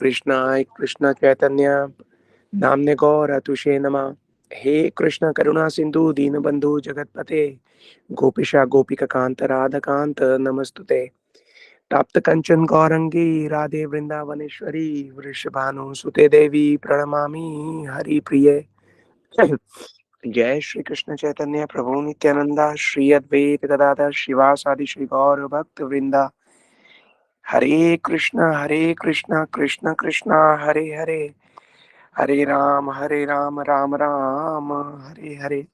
कृष्णाय कृष्ण चैतन्य नामने गौर तुषे नमः। हे कृष्ण करुणा सिंधु दीनबंधु जगतपते गोपिशा गोपिका कांत राधा कांत नमस्तुते। प्राप्त कंचन गौरंगी राधे वृंदावनेश्वरी वृषभानुसुते देवी प्रणमामि हरि प्रिये। जय श्री कृष्ण चैतन्य प्रभु नित्यानंदा श्री अद्वैत गदाधर शिवासादि श्री गौर भक्त वृंदा। हरे कृष्णा कृष्ण कृष्णा हरे हरे, हरे राम राम राम हरे हरे।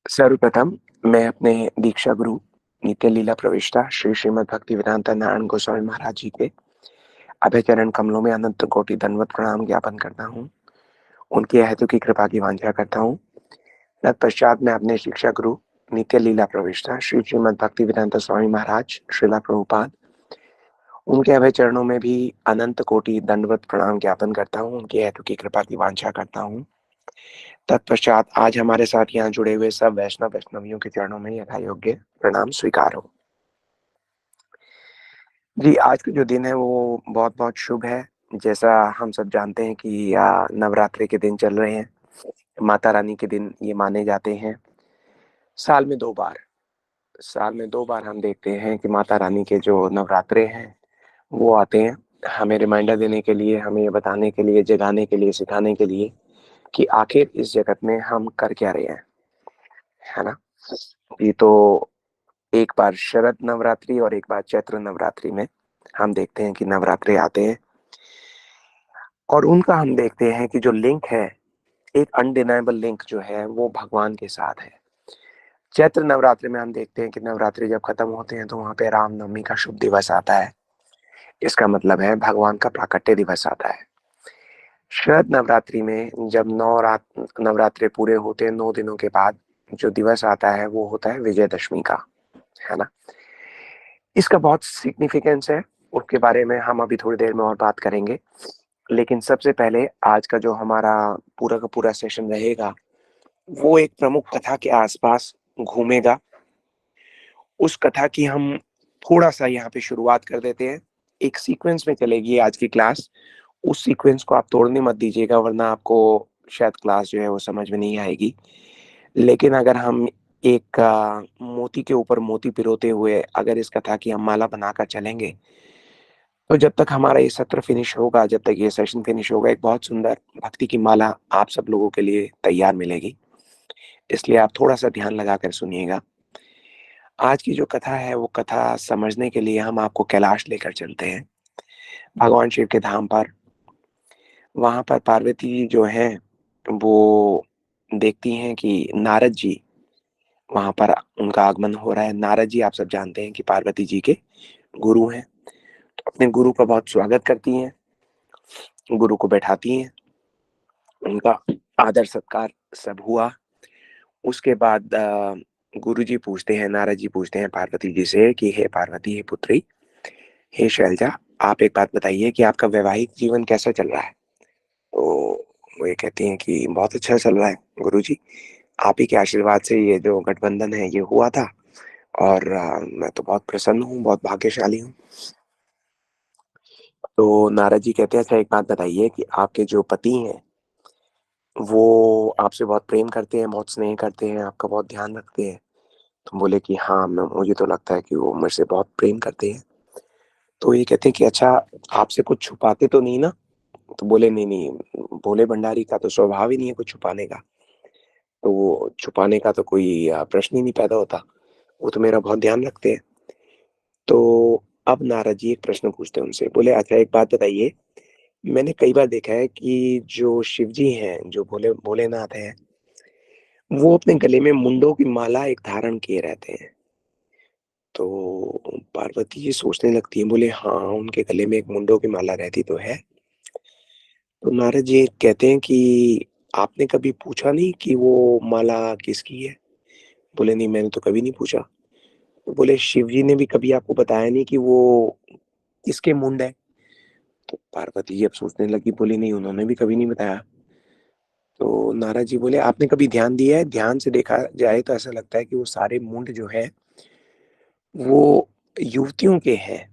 सर्वप्रथम मैं अपने दीक्षा गुरु नित्य लीला प्रविष्टा श्री श्रीमद् भक्ति वेदांता नारायण गोस्वामी महाराज जी के अभय चरण कमलों में अनंत कोटि दंडवत प्रणाम ज्ञापन करता हूँ। उनकी हेतु की कृपा की वांछा करता हूँ। तत्पश्चात मैं अपने शिक्षा गुरु नित्य लीला प्रविष्टा श्री श्रीमद् भक्ति वेदांता स्वामी महाराज श्रीला प्रभुपाद उनके अभय चरणों में भी अनंत कोटि दंडवत प्रणाम ज्ञापन करता हूँ। उनकी हेतु की कृपा की वांछा करता हूँ। तत्पश्चात आज हमारे साथ यहाँ जुड़े हुए सब वैष्णव वैष्णवियों के चरणों में यथा योग्य प्रणाम स्वीकार हो। जी, आज का जो दिन है वो बहुत बहुत शुभ है। जैसा हम सब जानते हैं कि नवरात्रि के दिन चल रहे हैं। माता रानी के दिन ये माने जाते हैं। साल में दो बार साल में दो बार हम देखते हैं कि माता रानी के जो नवरात्रे हैं वो आते हैं, हमें रिमाइंडर देने के लिए, हमें ये बताने के लिए, जगाने के लिए, सिखाने के लिए कि आखिर इस जगत में हम कर क्या रहे हैं, है ना। ये तो एक बार शरद नवरात्रि और एक बार चैत्र नवरात्रि में हम देखते हैं कि नवरात्रि आते हैं और उनका हम देखते हैं कि जो लिंक है, एक अनडिनाइबल लिंक जो है वो भगवान के साथ है। चैत्र नवरात्रि में हम देखते हैं कि नवरात्रि जब खत्म होते हैं तो वहां पे रामनवमी का शुभ दिवस आता है। इसका मतलब है भगवान का प्राकट्य दिवस आता है। शरद नवरात्रि में जब नवरात्रे पूरे होते हैं, 9 दिनों के बाद जो दिवस आता है वो होता है विजयदशमी का, है ना। इसका बहुत सिग्निफिकेंस है, उसके बारे में हम अभी थोड़ी देर में और बात करेंगे। लेकिन सबसे पहले आज का जो हमारा पूरा का पूरा सेशन रहेगा वो एक प्रमुख कथा के आसपास घूमेगा। उस कथा की हम थोड़ा सा यहाँ पे शुरुआत कर देते हैं। एक सीक्वेंस में चलेगी आज की क्लास। उस सीक्वेंस को आप तोड़ने मत दीजिएगा, वरना आपको शायद क्लास जो है वो समझ में नहीं आएगी। लेकिन अगर हम एक मोती के ऊपर मोती पिरोते हुए अगर इस कथा की हम माला बनाकर चलेंगे तो जब तक हमारा ये सत्र फिनिश होगा, जब तक ये सेशन फिनिश होगा, एक बहुत सुंदर भक्ति की माला आप सब लोगों के लिए तैयार मिलेगी। इसलिए आप थोड़ा सा ध्यान लगाकर सुनिएगा। आज की जो कथा है वो कथा समझने के लिए हम आपको कैलाश लेकर चलते हैं, भगवान शिव के धाम पर। वहां पर पार्वती जो है वो देखती हैं कि नारद जी वहां पर, उनका आगमन हो रहा है। नारद जी आप सब जानते हैं कि पार्वती जी के गुरु हैं। तो अपने गुरु का बहुत स्वागत करती हैं, गुरु को बैठाती हैं, उनका आदर सत्कार सब हुआ। उसके बाद गुरु जी पूछते हैं, नारद जी पूछते हैं पार्वती जी से कि हे पार्वती, हे पुत्री, हे शैलजा, आप एक बात बताइए कि आपका वैवाहिक जीवन कैसा चल रहा है। तो वो ये कहती हैं कि बहुत अच्छा चल रहा है गुरु जी, आप ही के आशीर्वाद से ये जो गठबंधन है ये हुआ था और मैं तो बहुत प्रसन्न हूँ, बहुत भाग्यशाली हूँ। तो नारद जी कहते हैं अच्छा एक बात बताइए कि आपके जो पति हैं वो आपसे बहुत प्रेम करते हैं, बहुत स्नेह करते हैं, आपका बहुत ध्यान रखते हैं। तो बोले कि हाँ, मुझे तो लगता है कि वो मुझसे बहुत प्रेम करते हैं। तो ये कहते हैं कि अच्छा, आपसे कुछ छुपाते तो नहीं ना। तो बोले नहीं नहीं, भोले भंडारी का तो स्वभाव ही नहीं है कुछ छुपाने का। तो वो छुपाने का तो कोई प्रश्न ही नहीं पैदा होता, वो तो मेरा बहुत ध्यान रखते हैं। तो अब नारद जी एक प्रश्न पूछते हैं उनसे, बोले अच्छा एक बात बताइए, मैंने कई बार देखा है कि जो शिव जी हैं, जो भोलेनाथ हैं, वो अपने गले में मुंडों की माला एक धारण किए रहते हैं। तो पार्वती जी सोचने लगती हैं, बोले हाँ, उनके गले में एक मुंडों की माला रहती तो है। तो नारद जी कहते हैं कि आपने कभी पूछा नहीं कि वो माला किसकी है। बोले नहीं, मैंने तो कभी नहीं पूछा। तो बोले शिव जी ने भी कभी आपको बताया नहीं कि वो किसके मुंड है। तो पार्वती जी अब सोचने लगी, बोली नहीं, उन्होंने भी कभी नहीं बताया। तो नारद जी बोले आपने कभी ध्यान दिया है, ध्यान से देखा जाए तो ऐसा लगता है कि वो सारे मुंड जो है वो युवतियों के हैं,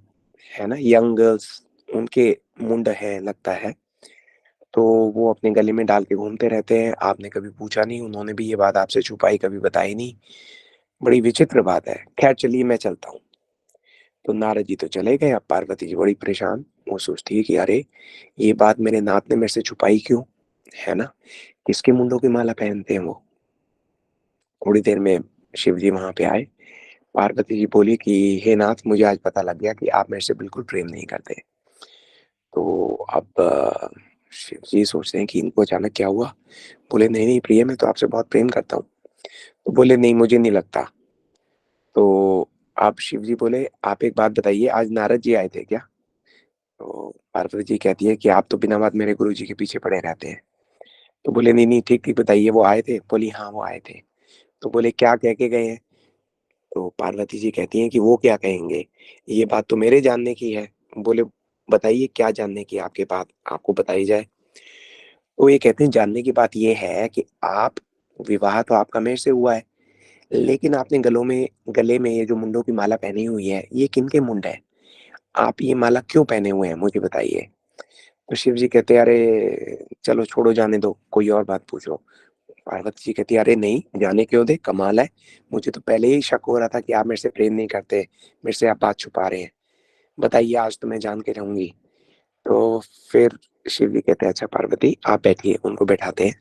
है ना, यंग गर्ल्स, उनके मुंड है लगता है, तो वो अपने गले में डाल के घूमते रहते हैं। आपने कभी पूछा नहीं, उन्होंने भी ये बात आपसे छुपाई, कभी बताई नहीं। बड़ी विचित्र बात है। खैर चलिए मैं चलता हूँ। तो नारद जी तो चले गए। अब पार्वती जी बड़ी परेशान। वो सोचती है कि अरे, ये बात मेरे नाथ ने मेरे से छुपाई क्यों, है ना? किसके मुंडों की माला पहनते हैं वो? थोड़ी देर में शिव जी वहां पे आए। पार्वती जी बोली कि हे नाथ, मुझे आज पता लग गया कि आप मेरे से बिल्कुल प्रेम नहीं करते। तो अब शिव जी सोचते हैं कि इनको अचानक क्या हुआ। बोले नहीं नहीं प्रिय, मैं तो आपसे बहुत प्रेम करता हूँ। तो बोले नहीं, मुझे नहीं लगता। तो आप शिव जी बोले आप एक बात बताइए, आज नारद जी आए थे क्या? तो पार्वती जी कहती है कि आप तो बिना बात मेरे गुरु जी के पीछे पड़े रहते हैं। तो बोले नहीं नहीं, ठीक ठीक बताइए, वो आए थे? बोली हाँ वो आए थे। तो बोले क्या कह के गए हैं? तो पार्वती जी कहती हैं कि वो क्या कहेंगे, ये बात तो मेरे जानने की है। बोले बताइए क्या जानने की आपके बात, आपको बताई जाए। तो ये कहते हैं जानने की बात ये है कि आप, विवाह तो आपका मेरे से हुआ है, लेकिन आपने गले में ये जो मुंडों की माला पहनी हुई है, ये किनके मुंड है? आप ये माला क्यों पहने हुए हैं, मुझे बताइए। तो शिव जी कहते हैं अरे चलो छोड़ो, जाने दो, कोई और बात पूछो। पार्वती जी कहती है अरे नहीं, जाने क्यों दे, कमाल है। मुझे तो पहले ही शक हो रहा था कि आप मेरे से प्रेम नहीं करते, मेरे से आप बात छुपा रहे हैं। बताइए, आज तो मैं जान के रहूंगी। तो फिर शिव जी कहते हैं अच्छा पार्वती आप बैठिए, उनको बैठाते हैं।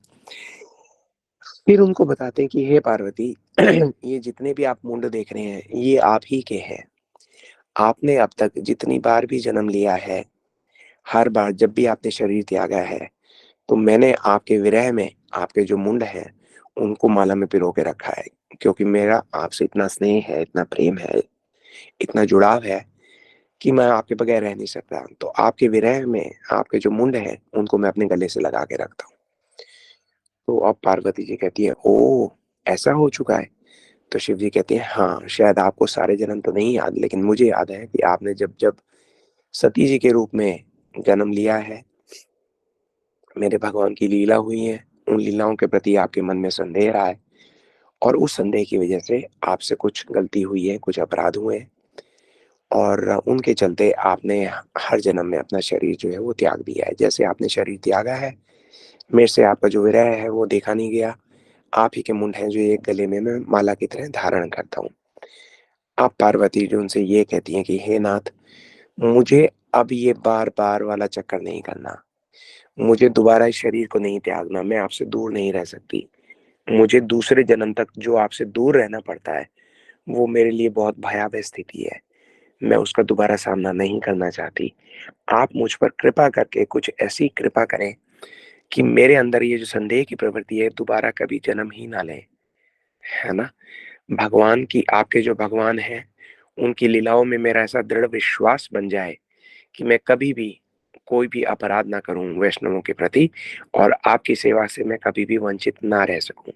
फिर उनको बताते हैं कि हे पार्वती, ये जितने भी आप मुंड देख रहे हैं, ये आप ही के हैं। आपने अब तक जितनी बार भी जन्म लिया है, हर बार जब भी आपने शरीर त्यागा है, तो मैंने आपके विरह में आपके जो मुंड हैं, उनको माला में पिरो के रखा है। क्योंकि मेरा आपसे इतना स्नेह है, इतना प्रेम है, इतना जुड़ाव है कि मैं आपके बगैर रह नहीं सकता। तो आपके विरह में आपके जो मुंड हैं, उनको मैं अपने गले से लगा के रखता हूँ। तो अब पार्वती जी कहती है ओ, ऐसा हो चुका है? तो शिव जी कहते हैं हाँ, शायद आपको सारे जन्म तो नहीं याद, लेकिन मुझे याद है कि आपने जब जब सती जी के रूप में जन्म लिया है, मेरे भगवान की लीला हुई है, उन लीलाओं के प्रति आपके मन में संदेह रहा है, और उस संदेह की वजह से आपसे कुछ गलती हुई है, कुछ अपराध हुए हैं, और उनके चलते आपने हर जन्म में अपना शरीर जो है वो त्याग दिया है। जैसे आपने शरीर त्यागा है, मेरे से आपका जो विरह है वो देखा नहीं गया। आप ही के मुंड हैं जो एक गले में मैं माला की तरह धारण करता हूँ। आप पार्वती जी उनसे ये कहती हैं कि हे नाथ, मुझे अब ये बार बार वाला चक्कर नहीं करना, मुझे दोबारा इस शरीर को नहीं त्यागना, मैं आपसे दूर नहीं रह सकती। मुझे दूसरे जन्म तक जो आपसे दूर रहना पड़ता है, वो मेरे लिए बहुत भयावह स्थिति है। मैं उसका दोबारा सामना नहीं करना चाहती। आप मुझ पर कृपा करके कुछ ऐसी कृपा करें कि मेरे अंदर ये जो संदेह की प्रवृत्ति है दोबारा कभी जन्म ही ना ले, है ना? भगवान की, आपके जो भगवान हैं, उनकी लीलाओं में मेरा ऐसा दृढ़ विश्वास बन जाए कि मैं कभी भी कोई भी अपराध ना करूं वैष्णवों के प्रति, और आपकी सेवा से मैं कभी भी वंचित ना रह सकूं।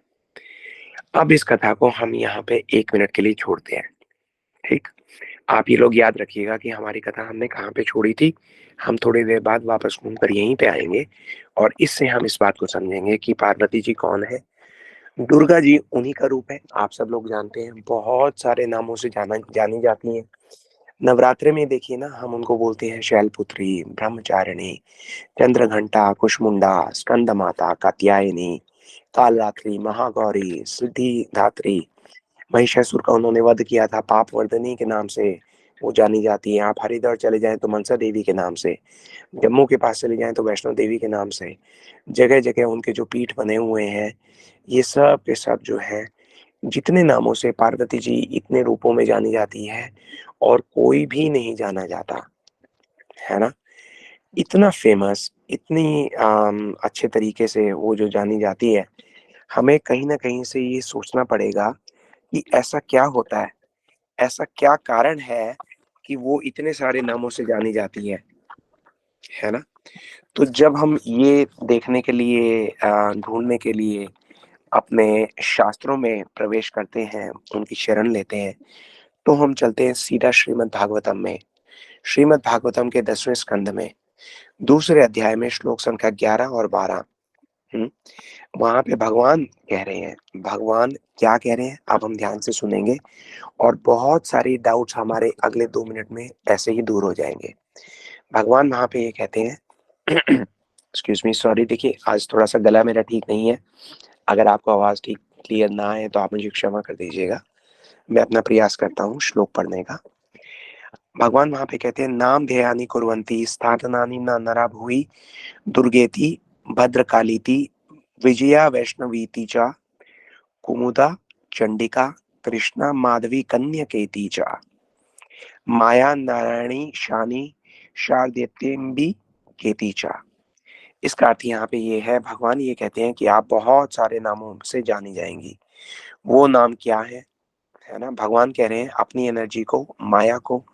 अब इस कथा को हम यहाँ पे 1 मिनट के लिए छोड़ते हैं, ठीक? आप ये लोग याद रखिएगा कि हमारी कथा हमने कहाँ पे छोड़ी थी। हम थोड़ी देर बाद वापस घूम कर यहीं पे आएंगे, और इससे हम इस बात को समझेंगे कि पार्वती जी कौन है। दुर्गा जी उन्हीं का रूप है, आप सब लोग जानते हैं, बहुत सारे नामों से जानी जाती हैं। नवरात्रे में देखिए ना, हम उनको बोलते हैं शैलपुत्री, ब्रह्मचारिणी, चंद्रघंटा, कुष्मुंडा, स्कंद माता, कात्यायनी, कालरात्रि, महागौरी, सिद्धिदात्री। महिषासुर का उन्होंने वध किया था, पाप वर्धनी के नाम से वो जानी जाती है। आप हरिद्वार चले जाएं तो मनसा देवी के नाम से, जम्मू के पास चले जाएं तो वैष्णो देवी के नाम से, जगह जगह उनके जो पीठ बने हुए हैं, ये सब के सब जो है, जितने नामों से पार्वती जी इतने रूपों में जानी जाती है, और कोई भी नहीं जाना जाता, है ना? इतना फेमस, इतनी अच्छे तरीके से वो जो जानी जाती है, हमें कहीं ना कहीं से ये सोचना पड़ेगा कि ऐसा क्या होता है, ऐसा क्या कारण है कि वो इतने सारे नामों से जानी जाती है ना? तो जब हम ये देखने के लिए, ढूंढने के लिए अपने शास्त्रों में प्रवेश करते हैं, उनकी शरण लेते हैं, तो हम चलते हैं सीधा श्रीमद् भागवतम में। श्रीमद् भागवतम के 10वें स्कंद में दूसरे अध्याय में श्लोक संख्या 11 और 12 हुँ, वहाँ पे भगवान कह रहे हैं, भगवान क्या कह रहे हैं, अब हम ध्यान से सुनेंगे और बहुत सारी डाउट्स हमारे अगले 2 मिनट में ऐसे ही दूर हो जाएँगे। भगवान वहाँ पे ये कहते हैं एक्सक्यूज़ मी, सॉरी, देखिए आज थोड़ा-सा गला मेरा ठीक नहीं है। अगर आपको आवाज़ ठीक क्लियर ना आए तो आप मुझे क्षमा कर दीजिएगा। मैं अपना प्रयास करता हूँ श्लोक पढ़ने का। भगवान वहाँ पे कहते हैं, नाम ध्येयानि कुर्वन्ति स्थानानि न नरा भुवि दुर्गेति भद्रकालीति विजया वैष्णवीति च कुमुदा चंडिका कृष्णा माधवी कन्यकेति च माया नारायणी शानी शारदेत्यम्बी केति च। इसका अर्थ यहाँ पे ये है, भगवान ये कहते हैं कि आप बहुत सारे नामों से जानी जाएंगी। वो नाम क्या है ना? भगवान कह रहे हैं अपनी एनर्जी को, माया को,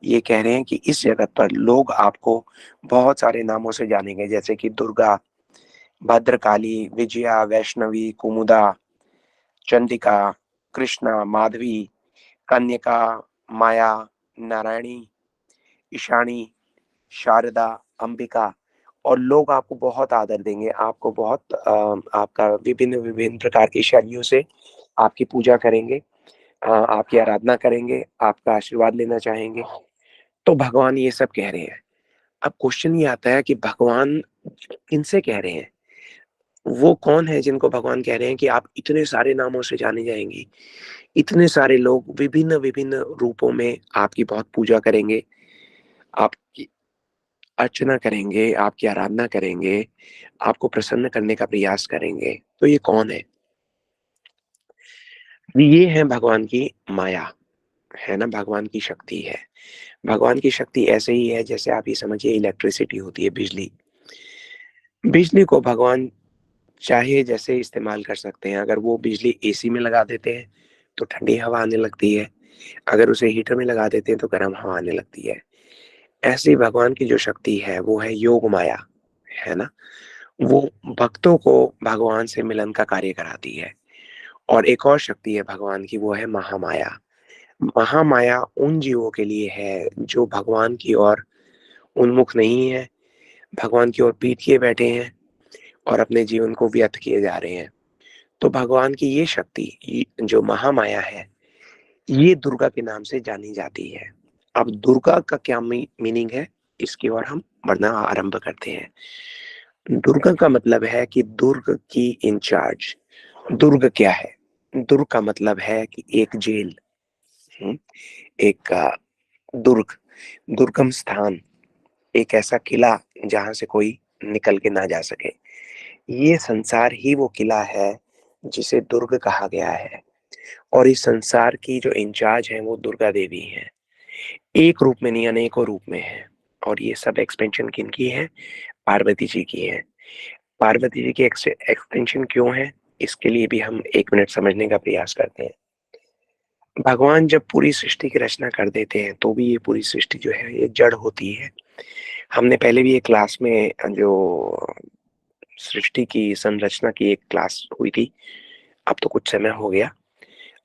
ये कह रहे हैं कि इस जगत पर लोग आपको बहुत सारे नामों से जानेंगे, जैसे कि दुर्गा, भद्रकाली, विजया, वैष्णवी, कुमुदा, चंडिका, कृष्णा, माधवी, कन्यका, माया, नारायणी, ईशानी, शारदा, अंबिका। और लोग आपको बहुत आदर देंगे, आपको बहुत आपका विभिन्न-विभिन्न प्रकार की शैलियों से आपकी पूजा करेंगे, आपकी आराधना करेंगे, आपका आशीर्वाद लेना चाहेंगे। तो भगवान ये सब कह रहे हैं। अब क्वेश्चन ये आता है कि भगवान किनसे कह रहे हैं? वो कौन है जिनको भगवान कह रहे हैं कि आप इतने सारे नामों से जानी जाएँगी? इतने सारे लोग विभिन्न-विभिन्न रूपों में आपकी बहुत पूजा करेंगे, आपकी अर्चना करेंगे, आपकी आराधना करेंगे, आपको प्रसन्न करने का प्रयास करेंगे। तो ये कौन है? ये है भगवान की माया, है ना? भगवान की शक्ति है। भगवान की शक्ति ऐसे ही है जैसे आप ये समझिए इलेक्ट्रिसिटी होती है, बिजली। बिजली को भगवान चाहे जैसे इस्तेमाल कर सकते हैं। अगर वो बिजली एसी में लगा देते हैं, तो ठंडी हवा आने लगती है। अगर उसे हीटर में लगा देते हैं, तो गर्म हवा आने लगती है। ऐसे ही भगवान की जो शक्ति है, वो है योग माया, है ना? वो भक्तों को भगवान से मिलन का कार्य कराती है। और एक और शक्ति है भगवान की, वो है महामाया। महामाया उन जीवों के लिए है जो भगवान की ओर उन्मुख नहीं है, भगवान की ओर पीठ किए बैठे हैं और अपने जीवन को व्यर्थ किए जा रहे हैं। तो भगवान की ये शक्ति जो महामाया है, ये दुर्गा के नाम से जानी जाती है। अब दुर्गा का क्या मीनिंग है, इसकी ओर हम बढ़ना आरंभ करते हैं। दुर्गा का मतलब है कि दुर्ग की इंचार्ज। दुर्ग क्या है? दुर्ग का मतलब है कि एक जेल। हम्म, एक दुर्ग, दुर्गम स्थान, एक ऐसा किला जहां से कोई निकल के ना जा सके। ये संसार ही वो किला है जिसे दुर्ग कहा गया है। और इस संसार की जो इंचार्ज हैं वो दुर्गा देवी हैं। एक रूप में नहीं, अनेकों रूप में है। और ये सब एक्सपेंशन किनकी है? पार्वती जी की है। पार्वती जी की एक्सटेंशन क्यों है, इसके लिए भी हम 1 मिनट समझने का प्रयास करते हैं। भगवान जब पूरी सृष्टि की रचना कर देते हैं तो भी ये पूरी सृष्टि जो है ये जड़ होती है। हमने पहले भी एक क्लास में जो सृष्टि की संरचना की एक क्लास हुई थी, अब तो कुछ समय हो गया।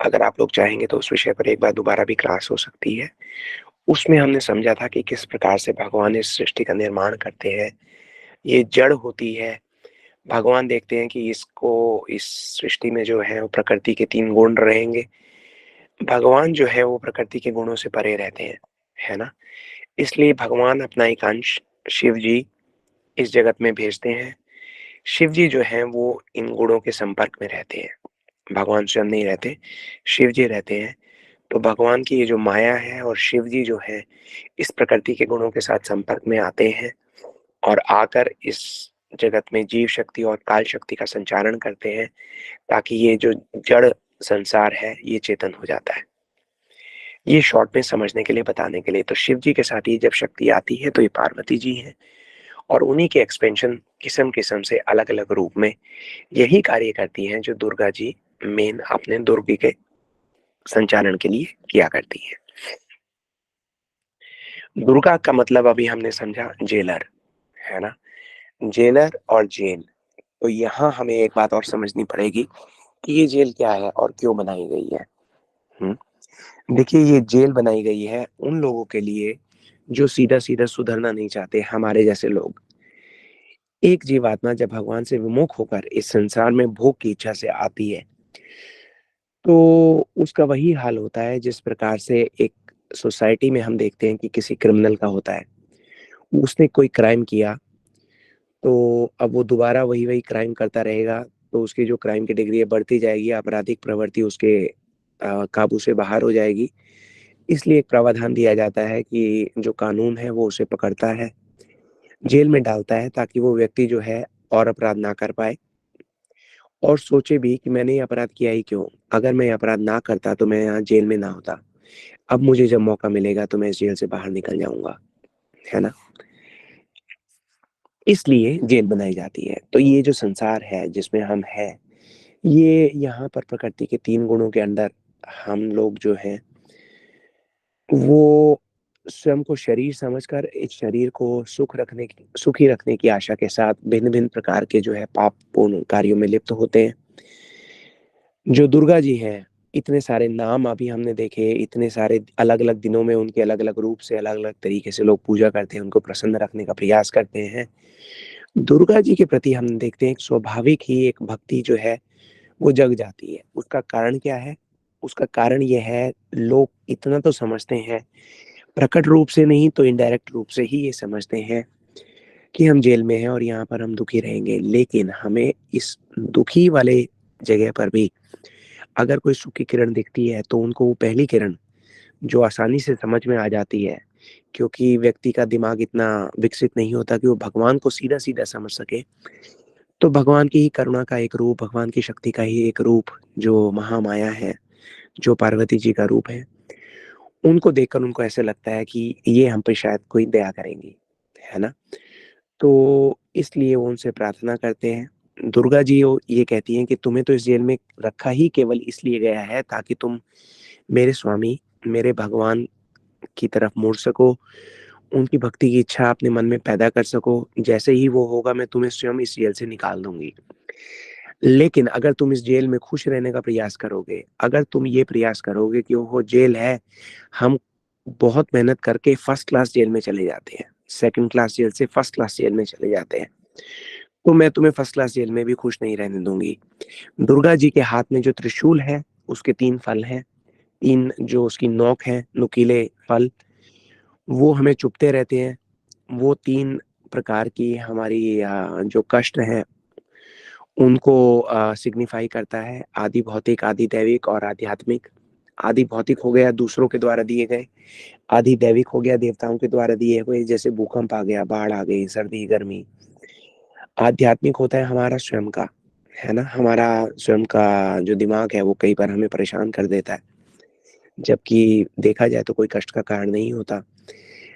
अगर आप लोग चाहेंगे तो उस विषय पर एक बार दोबारा भी क्लास हो सकती है। उसमें हमने समझा था कि किस प्रकार से भगवान इस सृष्टि का निर्माण करते हैं। ये जड़ होती है। भगवान देखते हैं कि इसको इस सृष्टि में जो है वो प्रकृति के 3 गुण रहेंगे। भगवान जो है वो प्रकृति के गुणों से परे रहते हैं, है ना? इसलिए भगवान अपना एक अंश शिव जी इस जगत में भेजते हैं। शिव जी जो हैं वो इन गुणों के संपर्क में रहते हैं। भगवान स्वयं नहीं रहते, शिव जी रहते हैं। तो भगवान की ये जो माया है और शिव जी जो है इस प्रकृति के गुणों के साथ संपर्क में आते हैं और आकर इस जगत में जीव शक्ति और काल शक्ति का संचारण करते हैं, ताकि ये जो जड़ संसार है ये चेतन हो जाता है। ये शॉर्ट में समझने के लिए, बताने के लिए। तो शिव जी के साथ ये जब शक्ति आती है तो ये पार्वती जी हैं और उन्हीं के एक्सपेंशन किस्म-किस्म से अलग-अलग रूप में यही कार्य करती हैं जो दुर्गा जी मेन अपने दुर्ग के संचालन के लिए किया करती हैं। दुर्गा का मतलब अभी हमने समझा जेलर, है ना? जेलर और जेल। तो यहाँ हमें एक बात और समझनी पड़ेगी कि ये जेल क्या है और क्यों बनाई गई है। हुँ? देखिए, ये जेल बनाई गई है उन लोगों के लिए जो सीधा-सीधा सुधरना नहीं चाहते, हमारे जैसे लोग। एक जीवात्मा जब भगवान से विमुख होकर इस संसार में भोग की इच्छा से आती है, तो उसका वही हाल होता है जिस प्रकार से एक सोसाइटी में हम देखते हैं कि किसी क्रिमिनल का होता है। उसने कोई क्राइम किया, तो अब वो दोबारा वही-वही क्राइम करता रहेगा, तो उसकी जो क्राइम की डिग्री है बढ़ती जाएगी, आपराधिक प्रवृत्ति उसके काबू से बाहर हो जाएगी। इसलिए एक प्रावधान दिया जाता है कि जो कानून है वो उसे पकड़ता है, जेल में डालता है ताकि वो व्यक्ति जो है और अपराध ना कर पाए और सोचे भी कि मैंने ये अपराध किया ही क्यों? अगर मैं ये अपराध ना करता तो मैं यहाँ जेल में ना होता। अब मुझे जब मौका मिलेगा तो मैं इस जेल से बाहर निकल जाऊँगा, है ना? इसलिए जेल बनाई जाती है। तो ये जो संसार है जिसमें हम हैं, ये यहाँ पर प्रकृति के 3 गुणों के अंदर हम लोग जो हैं, वो स्वयं को शरीर समझकर इस शरीर को सुखी रखने की आशा के साथ भिन्न-भिन्न प्रकार के जो है पापपूर्ण कार्यों में लिप्त होते हैं। जो दुर्गा जी हैं, इतने सारे नाम अभी हमने देखे, इतने सारे अलग-अलग दिनों में उनके अलग-अलग रूप से, अलग-अलग तरीके से लोग पूजा करते हैं, उनको प्रसन्न रखने का प्रयास करते हैं। दुर्गा जी के प्रति हम देखते हैं एक स्वाभाविक ही एक भक्ति जो है वो जग जाती है। उसका कारण क्या है? उसका कारण ये है लोग इतना तो समझते हैं, प्रकट रूप से नहीं तो इनडायरेक्ट रूप से ही ये समझते हैं कि हम जेल में हैं और यहाँ पर हम दुखी रहेंगे। लेकिन हमें इस दुखी वाले जगह पर भी अगर कोई सुख की किरण दिखती है तो उनको वो पहली किरण जो आसानी से समझ में आ जाती है, क्योंकि व्यक्ति का दिमाग इतना विकसित नहीं होता कि वो भगवान को सीधा-सीधा समझ सके। तो भगवान की ही करुणा का एक रूप, भगवान की शक्ति का ही एक रूप जो महामाया है, जो पार्वती जी का रूप है, उनको देखकर उनको ऐसा लगता है कि ये हम पे शायद कोई दया करेंगी, है ना? तो इसलिए वो उनसे प्रार्थना करते हैं। दुर्गा जी वो ये कहती हैं कि तुम्हें तो इस जेल में रखा ही केवल इसलिए गया है ताकि तुम मेरे स्वामी, मेरे भगवान की तरफ मुड़ सको, उनकी भक्ति की इच्छा अपने मन में पैदा कर सको। जैसे ही वो होगा मैं तुम्हें स्वयं इस जेल से निकाल दूँगी। लेकिन अगर तुम इस जेल में खुश रहने का प्रयास करोगे, अगर तुम ये प्रयास करोगे कि ओहो जेल है, हम बहुत मेहनत करके फर्स्ट क्लास जेल में चले जाते हैं, सेकंड क्लास जेल से फर्स्ट क्लास जेल में चले जाते हैं, तो मैं तुम्हें फर्स्ट क्लास जेल में भी खुश नहीं रहने दूँगी। दुर्गा जी के हाथ में जो त्रिशूल है, उसके 3 फल हैं, 3 जो उसकी नोक हैं, नुकीले फल, वो हमें चुभते रहते हैं। वो 3 प्रकार की हमारी जो कष्ट हैं उनको सिग्निफ़ाई करता है, आदि भौतिक, आदि दैविक और आध्यात्मिक। आदि भौतिक हो गया दूसरों के द्वारा दिए गए, आदि दैविक हो गया देवताओं के द्वारा दिए हुए, जैसे भूकंप आ गया, बाढ़ आ गई, सर्दी, गर्मी। आध्यात्मिक होता है हमारा स्वयं का, है ना? हमारा स्वयं का जो दिमाग है वो कई बार हमें परेशान कर देता है, जबकि देखा जाए तो कोई कष्ट का कारण नहीं होता।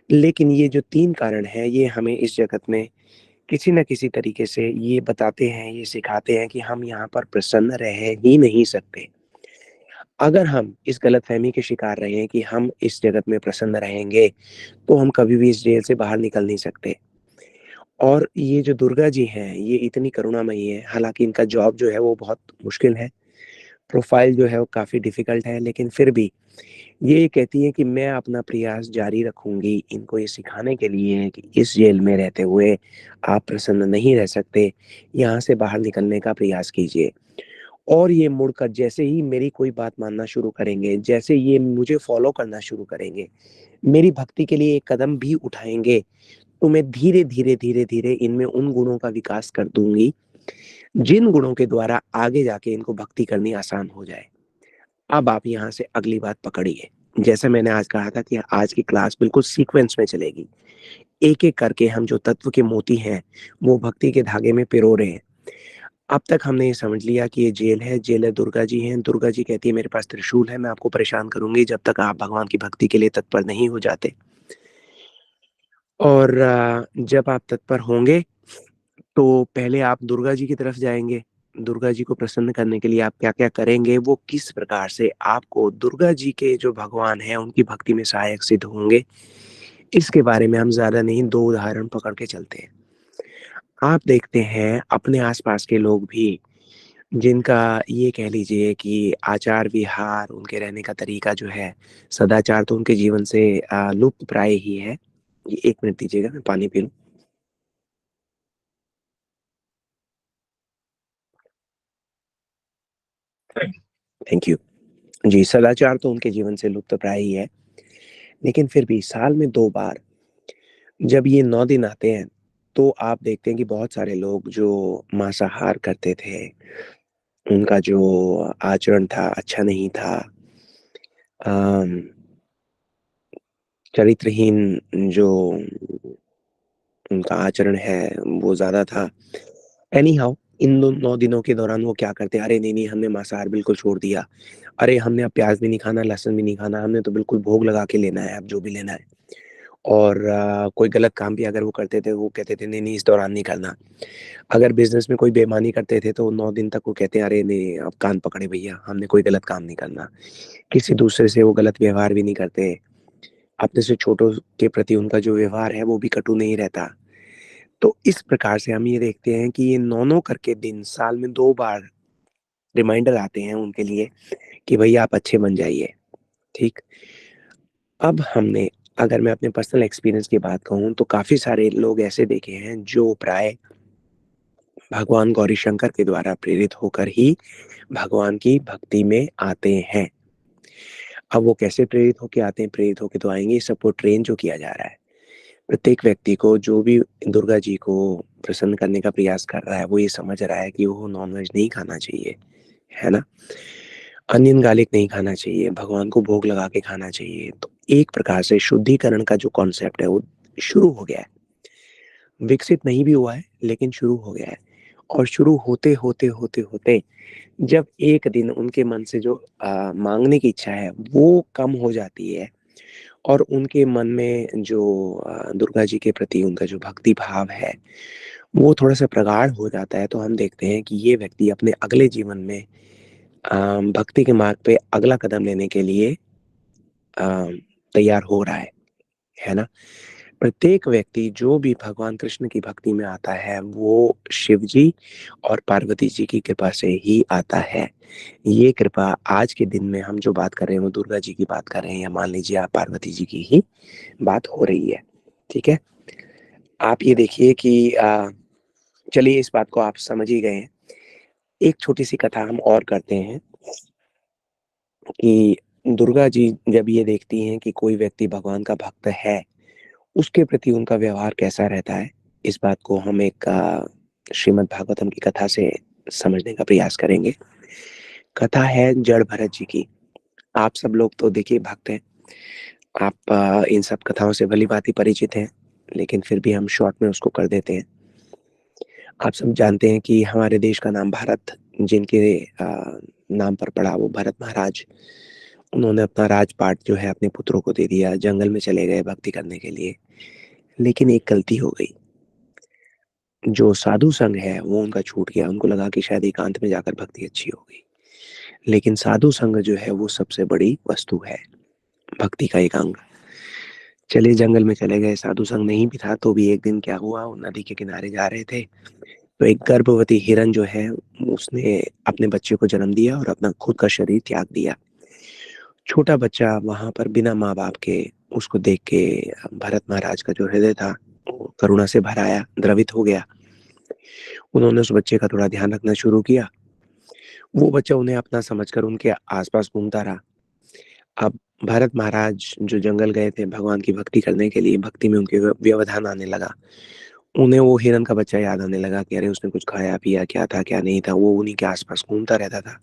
लेकिन ये जो 3 कारण हैं, ये हमें इस जगत में किसी न किसी तरीके से ये बताते हैं, ये सिखाते हैं कि हम यहाँ पर प्रसन्न रह ही नहीं सकते। अगर हम इस गलतफ़हमी के शिकार रहे हैं कि हम इस जगत में प्रसन्न रहेंगे, तो हम कभी भी इस जेल से बाहर निकल नहीं सकते। और ये जो दुर्गा जी हैं, ये इतनी करुणामयी हैं, हालाँकि इनका जॉब जो है वो बहुत मुश्किल है, प्रोफ़ाइल जो है वो काफ़ी डिफ़िकल्ट है, लेकिन फिर भी ये कहती हैं कि मैं अपना प्रयास जारी रखूँगी, इनको ये सिखाने के लिए कि इस जेल में रहते हुए आप प्रसन्न नहीं रह सकते, यहाँ से बाहर निकलने का प्रयास कीजिए। और ये मुड़कर जैसे ही मेरी कोई बात मानना शुरू करेंगे, जैसे ये मुझे फ़ॉलो करना शुरू करेंगे, मेरी भक्ति के लिए एक कदम भी उठाएँगे, तो मैं धीरे-धीरे, धीरे-धीरे इनमें उन गुणों का विकास कर दूँगी, जिन गुणों के द्वारा आगे जाके इनको भक्ति करनी आसान हो जाए। अब आप यहाँ से अगली बात पकड़िए। जैसे मैंने आज कहा था कि आज की क्लास बिल्कुल सीक्वेंस में चलेगी। एक-एक करके हम जो तत्व के मोती हैं, वो भक्ति के धागे में पिरो रहे हैं। अब तक हमने ये समझ लिया कि ये जेल है, जेलर दुर्गा जी हैं। दुर्गा जी कहती है मेरे पास त्रिशूल है, मैं आपको परेशान करूँगी जब तक आप भगवान की भक्ति के लिए तत्पर नहीं हो जाते। और जब आप तत्पर होंगे, तो पहले आप दुर्गा जी की तरफ जाएँगे। दुर्गा जी को प्रसन्न करने के लिए आप क्या-क्या करेंगे, वो किस प्रकार से आपको दुर्गा जी के जो भगवान हैं, उनकी भक्ति में सहायक सिद्ध होंगे, इसके बारे में हम ज़्यादा नहीं 2 उदाहरण पकड़ के चलते हैं। आप देखते हैं अपने आस-पास के लोग भी जिनका ये कह लीजिए कि आचार-विहार, उनके रहने का तरीका जो है, सदाचार तो उनके जीवन से लुप्त प्राय ही है। ये 1 मिनट दीजिएगा, मैं पानी पी लूँ। Thank you. जी, सदाचार तो उनके जीवन से लुप्तप्राय ही है, लेकिन फिर भी साल में 2 बार जब ये 9 दिन आते हैं, तो आप देखते हैं कि बहुत सारे लोग जो मांसाहार करते थे, उनका जो आचरण था अच्छा नहीं था। अम, चरित्रहीन जो उनका आचरण है, वो ज़्यादा था। एनी हाउ इन 9 दिनों के दौरान वो क्या करते हैं, अरे नहीं, नहीं हमने मांसाहार बिल्कुल छोड़ दिया। अरे हमने अब प्याज़ भी नहीं खाना, लहसुन भी नहीं खाना, हमने तो बिल्कुल भोग लगा के लेना है अब जो भी लेना है। और कोई गलत काम भी अगर वो करते थे, वो कहते थे नहीं, नहीं इस दौरान नहीं करना। अगर बिज़नेस में कोई बेईमानी करते थे, तो 9 दिन तक वो कहते हैं, अरे नहीं, अब कान पकड़े भैया, हमने कोई गलत काम नहीं करना। किसी दूसरे से वो गलत व्यवहार भी नहीं करते। अपने से छोटों के प्रति उनका जो व्यवहार है, वो भी कटु नहीं रहता। तो इस प्रकार से हम ये देखते हैं कि ये 9-9 करके दिन साल में 2 बार रिमाइंडर आते हैं उनके लिए कि भैया आप अच्छे बन जाइए, ठीक? अब हमने अगर मैं अपने पर्सनल एक्सपीरियंस की बात कहूँ तो काफ़ी सारे लोग ऐसे देखे हैं जो प्राय भगवान गौरीशंकर के द्वारा प्रेरित होकर ही भगवान की भक्ति में आते हैं। अब वो कैसे प्रेरित होके आते हैं, प्रेरित होके तो आएँगे, सबको ट्रेन जो किया जा रहा है। प्रत्येक व्यक्ति को जो भी दुर्गा जी को प्रसन्न करने का प्रयास कर रहा है, वो ये समझ रहा है कि वो नॉन-वेज नहीं खाना चाहिए, है ना? अनियन गार्लिक नहीं खाना चाहिए, भगवान को भोग लगा के खाना चाहिए। तो एक प्रकार से शुद्धिकरण का जो कॉन्सेप्ट है, वो शुरू हो गया है। विकसित नहीं भी हुआ है, लेकिन शुरू हो गया है और शुरू होते, होते, होते, होते जब एक दिन उनके मन से जो माँगने की इच्छा है, वो कम हो जाती है और उनके मन में जो दुर्गा जी के प्रति उनका जो भक्ति भाव है, वो थोड़ा-सा प्रगाढ़ हो जाता है, तो हम देखते हैं कि ये व्यक्ति अपने अगले जीवन में भक्ति के मार्ग पे अगला कदम लेने के लिए अ, तैयार हो रहा है ना? प्रत्येक व्यक्ति जो भी भगवान कृष्ण की भक्ति में आता है, वो शिव जी और पार्वती जी की कृपा से ही आता है। ये कृपा आज के दिन में हम जो बात कर रहे हैं, वो दुर्गा जी की बात कर रहे हैं या मान लीजिए आप पार्वती जी की ही बात हो रही है, ठीक है? आप ये देखिए कि चलिए इस बात को आप समझ ही गए हैं। एक छोटी-सी कथा हम और करते हैं कि दुर्गा जी जब ये देखती हैं कि कोई व्यक्ति भगवान का भक्त है, उसके प्रति उनका व्यवहार कैसा रहता है, इस बात को हम एक श्रीमद् भागवतम की कथा से समझने का प्रयास करेंगे। कथा है जड़ भरत जी की। आप सब लोग तो देखिए भक्त हैं। आप इन सब कथाओं से भली-भाँति परिचित हैं, लेकिन फिर भी हम शॉर्ट में उसको कर देते हैं। आप सब जानते हैं कि हमारे देश का नाम भारत जिनके नाम पर पड़ा वो भरत महाराज, उन्होंने अपना राजपाट जो है अपने पुत्रों को दे दिया, जंगल में चले गए भक्ति करने के लिए। लेकिन एक गलती हो गई, जो साधु संग है वो उनका छूट गया, उनको लगा कि शायद एकांत में जाकर भक्ति अच्छी होगी। लेकिन साधु संग जो है वो सबसे बड़ी वस्तु है, भक्ति का एक अंग। चलिए जंगल में चले गए, साधु संग नहीं भी था तो भी एक दिन क्या हुआ, वो नदी के किनारे जा रहे थे, तो एक गर्भवती हिरन जो है उसने अपने बच्चे को जन्म दिया और अपना खुद का शरीर त्याग दिया। छोटा बच्चा वहाँ पर बिना माँ-बाप के उसको देख के भरत महाराज का जो हृदय था, वो करुणा से भर आया, द्रवित हो गया। उन्होंने उस बच्चे का थोड़ा ध्यान रखना शुरू किया। वो बच्चा उन्हें अपना समझकर उनके आस-पास घूमता रहा। अब भरत महाराज जो जंगल गए थे भगवान की भक्ति करने के लिए, भक्ति में उनके व्यवधान आने लगा। उन्हें वो हिरन का बच्चा याद आने लगा कि अरे उसने कुछ खाया-पिया, क्या था, क्या नहीं था, वो उन्हीं के आस-पास घूमता रहता था।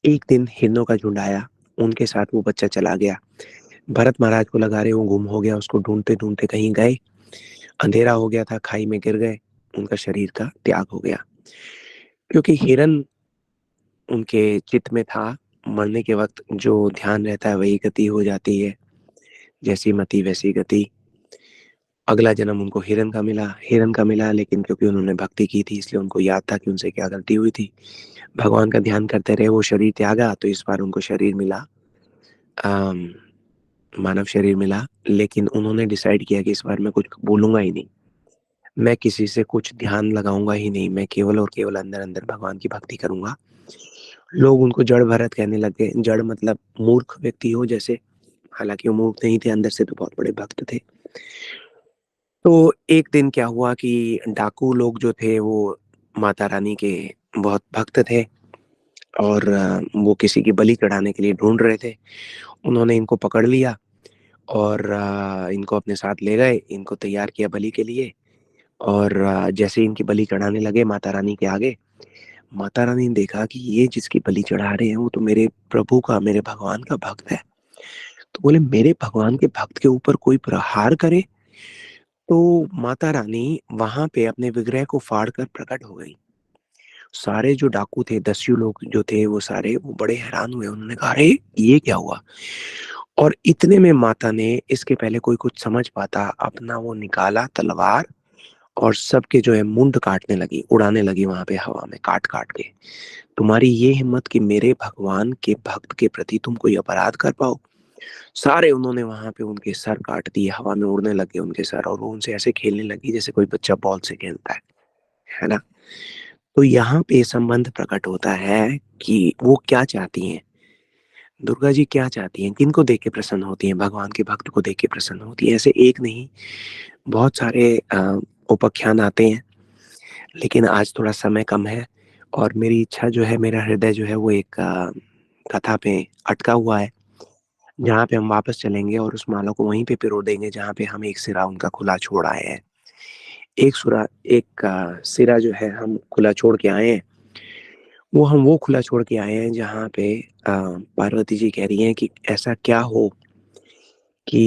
एक दिन हिरनों का झुंड आया, उनके साथ वो बच्चा चला गया। भरत महाराज को लगा अरे वो गुम हो गया, उसको ढूँढते-ढूँढते कहीं गए, अंधेरा हो गया था, खाई में गिर गए, उनका शरीर का त्याग हो गया। क्योंकि हिरन उनके चित्त में था, मरने के वक़्त जो ध्यान रहता है वही गति हो जाती है, जैसी मति वैसी गति। अगला जन्म उनको हिरन का मिला लेकिन क्योंकि उन्होंने भक्ति की थी इसलिए उनको याद था कि उनसे क्या गलती हुई थी। भगवान का ध्यान करते रहे, वो शरीर त्यागा तो इस बार उनको शरीर मिला, अम, मानव शरीर मिला, लेकिन उन्होंने डिसाइड किया कि इस बार मैं कुछ बोलूँगा ही नहीं। मैं किसी से कुछ ध्यान लगाऊँगा ही नहीं, मैं केवल और केवल अंदर-अंदर भगवान की भक्ति करूँगा। लोग उनको जड़ भरत कहने लग गए, जड़ मतलब मूर्ख व्यक्ति हो जैसे, हालाँकि वो मूर्ख नहीं थे, अंदर से तो बहुत बड़े भक्त थे। तो एक दिन क्या हुआ कि डाकू लोग जो थे वो माता रानी के बहुत भक्त थे। और वो किसी की बलि चढ़ाने के लिए ढूंढ रहे थे। उन्होंने इनको पकड़ लिया और इनको अपने साथ ले गए, इनको तैयार किया बलि के लिए। और जैसे ही इनकी बलि चढ़ाने लगे माता रानी के आगे, माता रानी ने देखा कि ये जिसकी बलि चढ़ा रहे हैं वो तो मेरे प्रभु का, मेरे भगवान का भक्त है। तो बोले मेरे भगवान के भक्त के ऊपर कोई प्रहार करे। तो माता रानी वहां पे अपने विग्रह को फाड़ कर प्रकट हो गई। सारे जो डाकू थे, दस्यु लोग जो थे, वो सारे वो बड़े हैरान हुए। उन्होंने कहा अरे ये क्या हुआ। और इतने में माता ने, इसके पहले कोई कुछ समझ पाता, अपना वो निकाला तलवार और सबके जो है मुंड काटने लगी, उड़ाने लगी वहां पे हवा में काट काट के। तुम्हारी ये हिम्मत कि मेरे भगवान के भक्त के प्रति तुम कोई अपराध कर पाओ। सारे उन्होंने वहां पे उनके सर काट दिए, हवा में उड़ने लगे उनके सर, और वो उनसे ऐसे खेलने लगी जैसे कोई बच्चा बॉल से खेलता है ना। तो यहाँ पे संबंध प्रकट होता है कि वो क्या चाहती हैं, दुर्गा जी क्या चाहती हैं, किनको देख के प्रसन्न होती हैं, भगवान के भक्त को देख के प्रसन्न होती है। ऐसे एक नहीं, बहुत सारे उपाख्यान आते हैं, लेकिन आज थोड़ा समय कम है। और मेरी इच्छा जो है, मेरा हृदय जो है वो एक कथा पे अटका हुआ है, जहाँ पे हम वापस चलेंगे और उस माला को वहीं पे पिरो देंगे जहाँ पे हम एक सिरा उनका खुला छोड़ आए हैं। एक सिरा जो है हम खुला छोड़ के आए हैं, वो खुला छोड़ के आए हैं जहाँ पे पार्वती जी कह रही हैं कि ऐसा क्या हो कि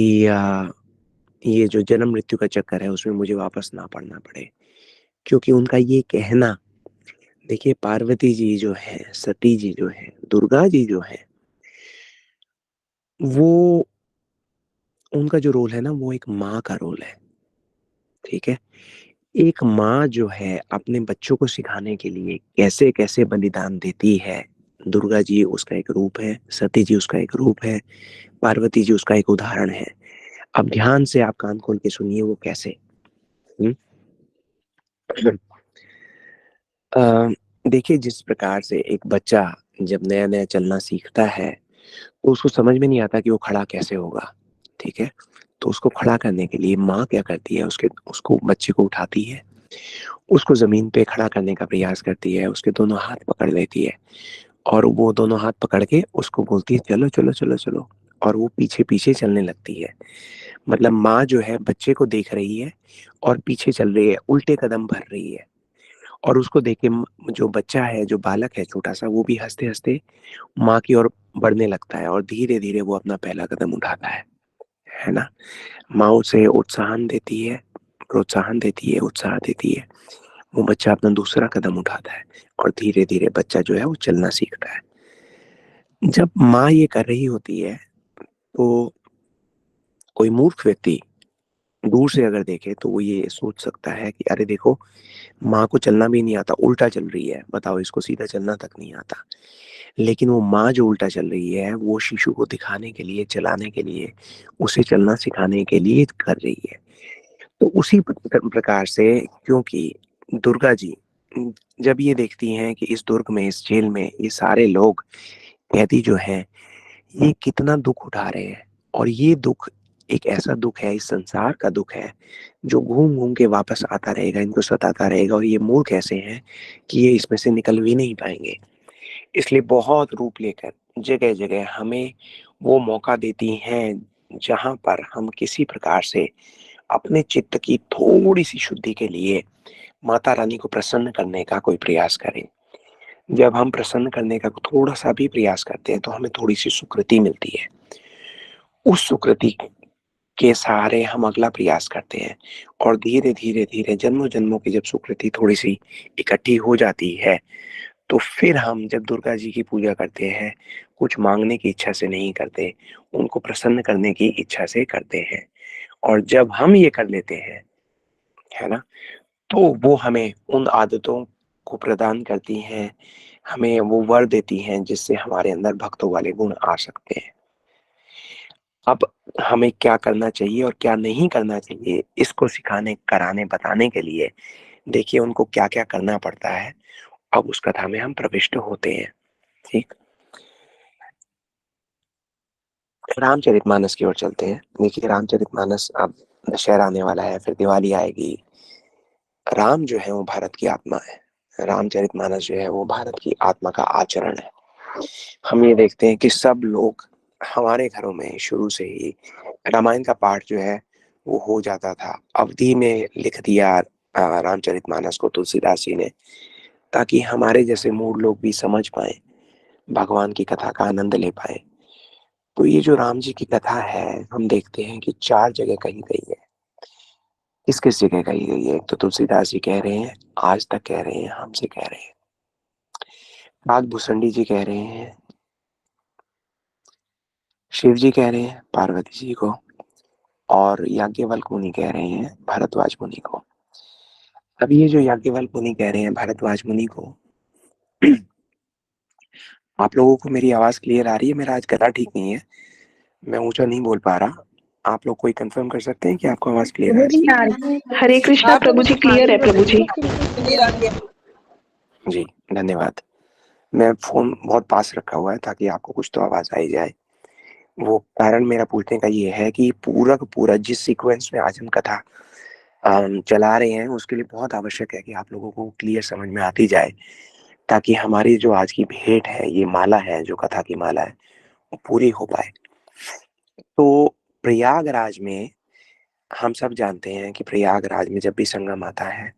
ये जो जन्म मृत्यु का चक्कर है उसमें मुझे वापस ना पड़ना पड़े। क्योंकि उनका ये कहना, देखिए पार्वती जी जो है, सती जी जो है, दुर्गा जी जो है, वो, उनका जो रोल है ना वो एक माँ का रोल है। ठीक है। एक माँ जो है अपने बच्चों को सिखाने के लिए कैसे कैसे बलिदान देती है, दुर्गा जी उसका एक रूप है, सती जी उसका एक रूप है, पार्वती जी उसका एक उदाहरण है। अब ध्यान से आप कान खोल के सुनिए वो कैसे। हम्म? अ, देखिए जिस प्रकार से एक बच्चा जब नया नया चलना सीखता है तो उसको समझ में नहीं आता कि वो खड़ा कैसे होगा। ठीक है। तो उसको खड़ा करने के लिए माँ क्या करती है, उसके उसको बच्चे को उठाती है, उसको जमीन पे खड़ा करने का प्रयास करती है, उसके दोनों हाथ पकड़ लेती है और वो दोनों हाथ पकड़ के उसको बोलती है चलो चलो चलो चलो। और वो पीछे पीछे चलने लगती है। मतलब माँ जो है बच्चे को देख रही है और पीछे चल रही है, उल्टे कदम भर रही है। और उसको देख के जो बच्चा है, जो बालक है छोटा सा, वो भी हंसते हंसते माँ की ओर बढ़ने लगता है और धीरे धीरे वो अपना पहला कदम उठाता है ना। माँ उसे उत्साहन देती है, प्रोत्साहन देती है, उत्साह देती है। वो बच्चा अपना दूसरा कदम उठाता है और धीरे धीरे बच्चा जो है वो चलना सीखता है। जब माँ ये कर रही होती है तो कोई मूर्ख व्यक्ति दूर से अगर देखे तो वो ये सोच सकता है कि अरे देखो, माँ को चलना भी नहीं आता, उल्टा चल रही है, बताओ इसको सीधा चलना तक नहीं आता। लेकिन वो माँ जो उल्टा चल रही है वो शिशु को दिखाने के लिए, चलाने के लिए, उसे चलना सिखाने के लिए कर रही है। तो उसी प्रकार से, क्योंकि दुर्गा जी जब ये देखती हैं कि इस दुर्ग में, इस जेल में ये सारे लोग, कैदी जो हैं, ये कितना दुख उठा रहे हैं, और ये दुख एक ऐसा दुख है, इस संसार का दुख है जो घूम घूम के वापस आता रहेगा, इनको सताता रहेगा, और ये मूर्ख ऐसे हैं कि ये इसमें से निकल भी नहीं पाएंगे। इसलिए बहुत रूप लेकर जगह जगह हमें वो मौका देती हैं जहां पर हम किसी प्रकार से अपने चित्त की थोड़ी सी शुद्धि के लिए माता रानी को प्रसन्न करने का कोई प्रयास करें। जब हम प्रसन्न करने का थोड़ा सा भी प्रयास करते हैं तो हमें थोड़ी सी सुकृति मिलती है। उस सुकृति के सहारे हम अगला प्रयास करते हैं, और धीरे धीरे धीरे जन्मों जन्मों की जब सुकृति थोड़ी सी इकट्ठी हो जाती है तो फिर हम जब दुर्गा जी की पूजा करते हैं, कुछ मांगने की इच्छा से नहीं करते, उनको प्रसन्न करने की इच्छा से करते हैं। और जब हम ये कर लेते हैं, है ना, तो वो हमें उन आदतों को प्रदान करती हैं, हमें वो वर देती हैं जिससे हमारे अंदर भक्तों वाले गुण आ सकते हैं। अब हमें क्या करना चाहिए और क्या नहीं करना चाहिए, इसको सिखाने, कराने, बताने के लिए देखिए उनको क्या क्या करना पड़ता है। अब उस कथा में हम प्रविष्ट होते हैं। ठीक। रामचरितमानस की ओर चलते हैं। देखिए रामचरितमानस, अब दशहरा आने वाला है, फिर दिवाली आएगी। राम जो है वो भारत की आत्मा है, रामचरितमानस जो है वो भारत की आत्मा का आचरण है। हम ये देखते हैं कि सब लोग, हमारे घरों में शुरू से ही रामायण का पाठ जो है वो हो जाता था। अवधि में लिख दिया रामचरितमानस को तुलसीदास जी ने, ताकि हमारे जैसे मूढ़ लोग भी समझ पाए, भगवान की कथा का आनंद ले पाए। तो ये जो राम जी की कथा है, हम देखते हैं कि 4 जगह कही गई है। किस-किस जगह कही गई है? एक तो तुलसीदास जी कह रहे हैं, आज तक कह रहे हैं, हमसे कह रहे हैं। नाग भूसंडी जी कह रहे हैं, शिव जी कह रहे हैं पार्वती जी को, और याज्ञवल्क मुनि कह रहे हैं भारद्वाज मुनि को। अब ये जो याज्ञवल्क मुनि कह रहे हैं भारद्वाज मुनि को, आप लोगों को मेरी आवाज़ क्लियर आ रही है? मेरा आज गला ठीक नहीं है, मैं ऊँचा नहीं बोल पा रहा। आप लोग कोई कंफर्म कर सकते हैं कि आपको आवाज़ क्लियर आ रही है? हरे कृष्णा प्रभु जी, क्लियर है प्रभु जी। जी, धन्यवाद। मैं फ़ोन बहुत पास रखा हुआ है ताकि आपको कुछ तो आवाज़ आ ही जाए। वो कारण मेरा पूछने का ये है कि पूरा का पूरा जिस सीक्वेंस में आज हम कथा चला रहे हैं, उसके लिए बहुत आवश्यक है कि आप लोगों को क्लियर समझ में आती जाए, ताकि हमारी जो आज की भेंट है, ये माला है, जो कथा की माला है, वो पूरी हो पाए। तो प्रयागराज में हम सब जानते हैं कि प्रयागराज में जब भी संगम आता है,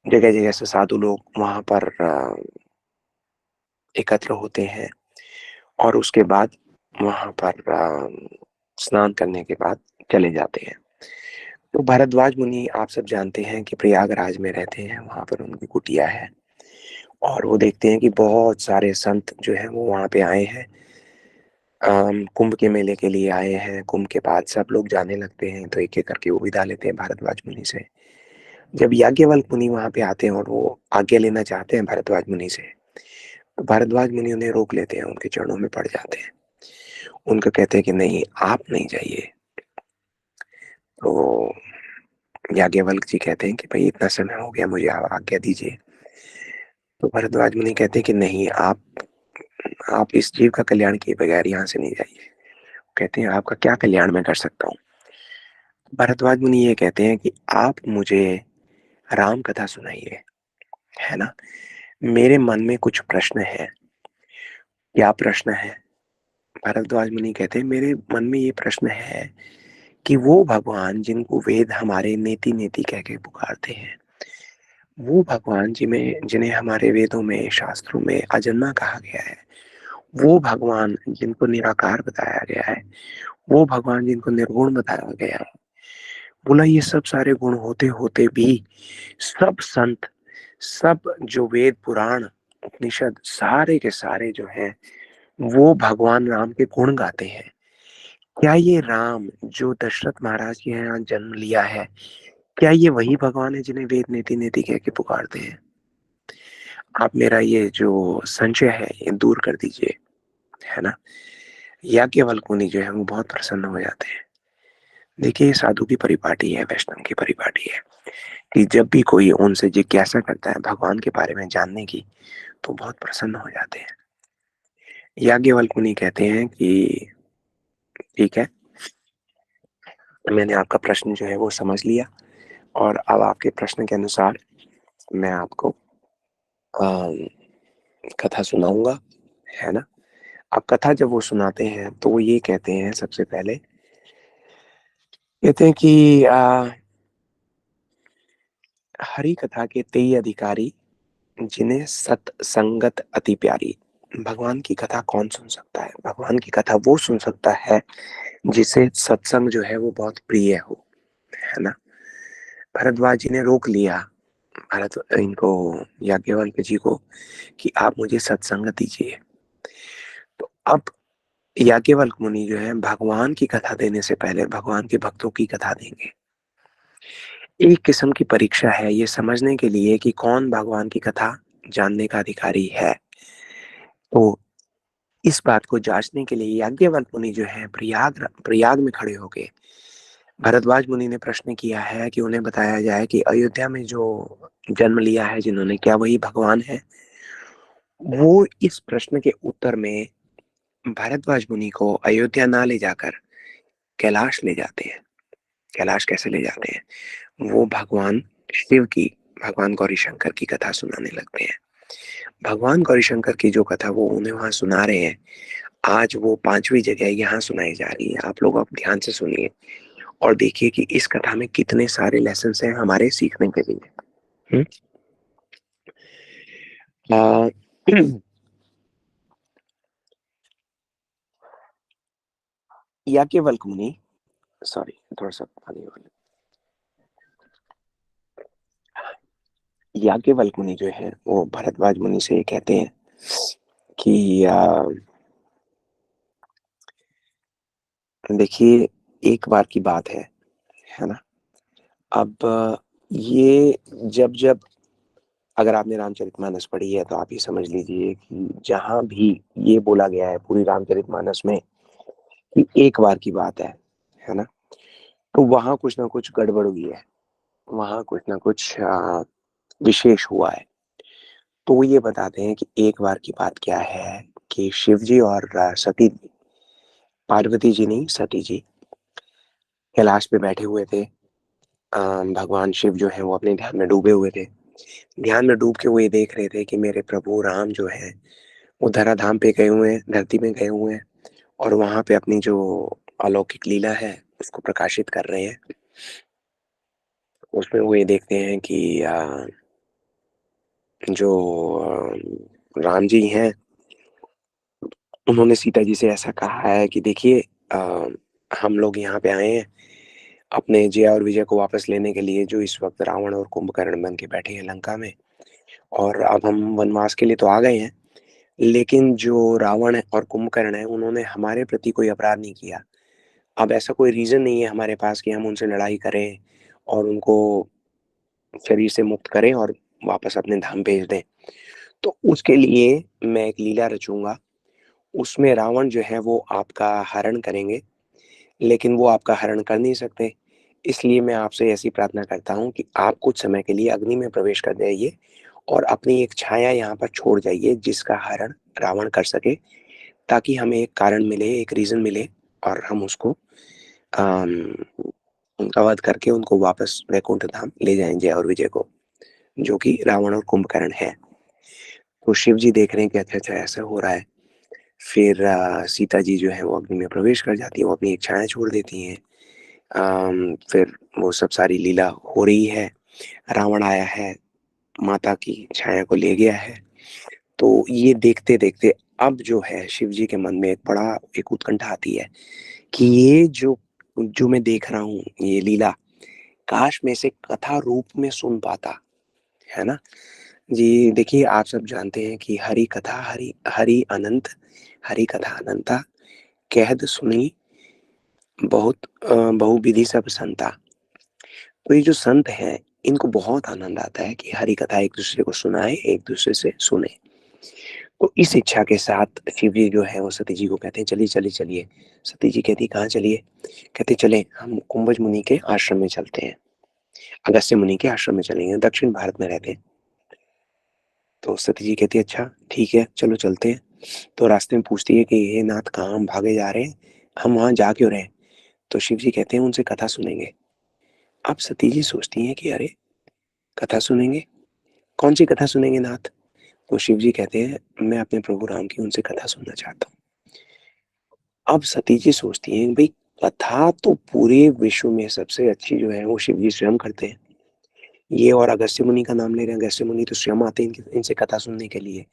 जगह-जगह से साधु लोग वहाँ पर एकत्र होते हैं, और उसके बाद वहाँ पर स्नान करने के बाद चले जाते हैं। तो भारद्वाज मुनि, आप सब जानते हैं कि प्रयागराज में रहते हैं, वहाँ पर उनकी कुटिया है, और वो देखते हैं कि बहुत सारे संत जो हैं वो वहाँ पे आए हैं, कुंभ के मेले के लिए आए हैं। कुंभ के बाद सब लोग जाने लगते हैं, तो एक-एक करके वो विदा लेते हैं भारद्वाज मुनि से। जब याज्ञवल्क मुनि वहाँ पे आते हैं और वो आज्ञा लेना चाहते हैं भारद्वाज मुनि से, तो भारद्वाज मुनि उन्हें रोक लेते हैं, उनके चरणों में पड़ जाते हैं। उनको कहते हैं कि नहीं, आप नहीं जाइए। तो याज्ञवल्क जी कहते हैं कि भई इतना समय हो गया, मुझे आज्ञा दीजिए। तो भरद्वाज मुनि कहते हैं कि नहीं, आप इस जीव का कल्याण किए बगैर यहाँ से नहीं जाइए। कहते हैं आपका क्या कल्याण मैं कर सकता हूँ? भरद्वाज मुनि ये कहते हैं कि आप मुझे राम कथा सुनाइए, है ना? मेरे मन में कुछ प्रश्न हैं। क्या प्रश्न है? भरद्वाज मुनि कहते हैं मेरे मन में ये प्रश्न है कि वो भगवान जिनको वेद हमारे नेति-नेति कह के पुकारते हैं, वो भगवान जिन्हें हमारे वेदों में, शास्त्रों में अजन्मा कहा गया है, वो भगवान जिनको निराकार बताया गया है, वो भगवान जिनको निर्गुण बताया गया है, बोला ये सब सारे गुण होते-होते भी सब संत, सब जो वेद, पुराण, उपनिषद सारे के सारे जो हैं, वो भगवान राम के गुण गाते हैं। क्या ये राम जो दशरथ महाराज के यहाँ जन्म लिया है, क्या ये वही भगवान है जिन्हें वेद नेति-नेति कह के पुकारते हैं? आप मेरा ये जो संशय है, ये दूर कर दीजिए, है ना? याज्ञवल्क्य मुनि जो है वो बहुत प्रसन्न हो जाते हैं। देखिए, ये साधु की परिपाटी है, वैष्णव की परिपाटी है कि जब भी कोई उनसे जिज्ञासा करता है भगवान के बारे में जानने की, तो बहुत प्रसन्न हो जाते हैं। याज्ञवल्क्य मुनि कहते हैं कि ठीक है, मैंने आपका प्रश्न जो है वो समझ लिया, और अब आपके प्रश्न के अनुसार मैं आपको अ, कथा सुनाऊँगा, है ना? अब कथा जब वो सुनाते हैं, तो वो ये कहते हैं सबसे पहले, कहते हैं कि हरि कथा के तेई अधिकारी, जिन्हें सत्संगत अति प्यारी। भगवान की कथा कौन सुन सकता है? भगवान की कथा वो सुन सकता है जिसे सत्संग जो है वो बहुत प्रिय हो, है ना? भरद्वाज जी ने रोक लिया भरत इनको, याज्ञवल्क्य जी को, कि आप मुझे सत्संग दीजिए। तो अब याज्ञवल्क्य मुनि जो है भगवान की कथा देने से पहले भगवान के भक्तों की कथा देंगे। एक किस्म की परीक्षा है ये समझने के लिए कि कौन भगवान की कथा जानने का अधिकारी है। तो इस बात को जांचने के लिए याज्ञवल्क्य मुनि जो है प्रयाग में खड़े होके भरद्वाज मुनि ने प्रश्न किया है कि उन्हें बताया जाए कि अयोध्या में जो जन्म लिया है जिन्होंने, क्या वही भगवान है? वो इस प्रश्न के उत्तर में भारद्वाज मुनि को अयोध्या ना ले जाकर कैलाश ले जाते हैं। कैलाश कैसे ले जाते हैं? वो भगवान शिव की, भगवान गौरी शंकर की कथा सुनाने लगते हैं। भगवान गौरीशंकर की जो कथा वो उन्हें वहाँ सुना रहे हैं, आज वो 5वीं जगह यहाँ सुनाई जा रही है। आप लोग अब ध्यान से सुनिए और देखिए कि इस कथा में कितने सारे लेसन्स हैं हमारे सीखने के लिए। हुँ? अ, याज्ञवल्क्य मुनि, सॉरी थोड़ा-सा पानी और याज्ञवल्क्य मुनि जो है वो भरद्वाज मुनि से कहते हैं कि देखिए एक बार की बात है ना? अब ये जब-जब अगर आपने रामचरितमानस पढ़ी है तो आप ये समझ लीजिए कि जहाँ भी ये बोला गया है पूरी रामचरितमानस में कि एक बार की बात है ना? तो वहाँ कुछ ना कुछ गड़बड़ हुई है, वहाँ कुछ ना कुछ विशेष हुआ है। तो वो ये बताते हैं कि एक बार की बात क्या है कि शिव जी और सती जी, पार्वती जी नहीं सती जी, कैलाश पे बैठे हुए थे। भगवान शिव जो हैं वो अपने ध्यान में डूबे हुए थे। ध्यान में डूब के वो ये देख रहे थे कि मेरे प्रभु राम जो हैं वो धराधाम पे गए हुए हैं, धरती में गए हुए हैं और वहाँ पे अपनी जो अलौकिक लीला है उसको प्रकाशित कर रहे हैं। उसमें वो ये देखते हैं कि जो राम जी हैं उन्होंने सीता जी से ऐसा कहा है कि देखिए अ, हम लोग यहाँ पे आए हैं अपने जया और विजय को वापस लेने के लिए जो इस वक़्त रावण और कुंभकर्ण बन के बैठे हैं लंका में और अब हम वनवास के लिए तो आ गए हैं, लेकिन जो रावण है और कुंभकर्ण है उन्होंने हमारे प्रति कोई अपराध नहीं किया। अब ऐसा कोई रीज़न नहीं है हमारे पास कि हम उनसे लड़ाई करें और उनको शरीर से मुक्त करें और वापस अपने धाम भेज दें। तो उसके लिए मैं एक लीला रचूँगा, उसमें रावण जो है वो आपका हरण करेंगे, लेकिन वो आपका हरण कर नहीं सकते। इसलिए मैं आपसे ऐसी प्रार्थना करता हूँ कि आप कुछ समय के लिए अग्नि में प्रवेश कर जाइए और अपनी एक छाया यहाँ पर छोड़ जाइए जिसका हरण रावण कर सके, ताकि हमें एक कारण मिले, एक रीज़न मिले और हम उसको अम, उनका वध करके उनको वापस वैकुंठ धाम ले जाएँ जय और विजय को, जो कि रावण और कुंभकर्ण है। तो शिव जी देख रहे हैं कि अच्छा-अच्छा ऐसा हो रहा है। फिर सीता जी जो है वो अग्नि में प्रवेश कर जाती हैं, वो अपनी एक छाया छोड़ देती हैं। फिर वो सब सारी लीला हो रही है, रावण आया है, माता की छाया को ले गया है। तो ये देखते-देखते अब जो है शिव जी के मन में एक उत्कंठा आती है कि ये जो जो मैं देख रहा हूँ, ये लीला, काश मैं इसे कथा रूप में सुन पाता, है ना? जी, देखिए आप सब जानते हैं कि हरि कथा हरि अनंत, हरि कथा अनंता, कहत सुनी बहुविधि सब संता। तो ये जो संत हैं, इनको बहुत आनंद आता है कि हरि कथा एक-दूसरे को सुनाएँ, एक-दूसरे से सुने। तो इस इच्छा के साथ शिव जी जो है वो सती जी को कहते हैं चलिए, चलिए, चलिए। सती जी कहती है कहाँ चलिए? कहते चलें हम कुंभज मुनि के आश्रम में चलते हैं, अगस्त्य मुनि के आश्रम में चलेंगे, दक्षिण भारत में रहते हैं। तो सती जी कहती है अच्छा ठीक है, चलो चलते हैं। तो रास्ते में पूछती है कि हे नाथ कहाँ हम भागे जा रहे हैं? हम वहाँ जा क्यों रहे हैं? तो शिव जी कहते हैं उनसे कथा सुनेंगे। अब सती जी सोचती हैं कि अरे! कथा सुनेंगे? कौन-सी कथा सुनेंगे नाथ? तो शिव जी कहते हैं मैं अपने प्रभु राम की उनसे कथा सुनना चाहता हूँ। अब सती जी सोचती हैं भई कथा तो पूरे विश्व में सबसे अच्छी जो है वो शिव जी स्वयं करते हैं। ये और अगस्त्य मुनि का नाम ले रहे हैं, अगस्त्य मुनि तो स्वयं आते हैं इनसे कथा सुनने के लिए।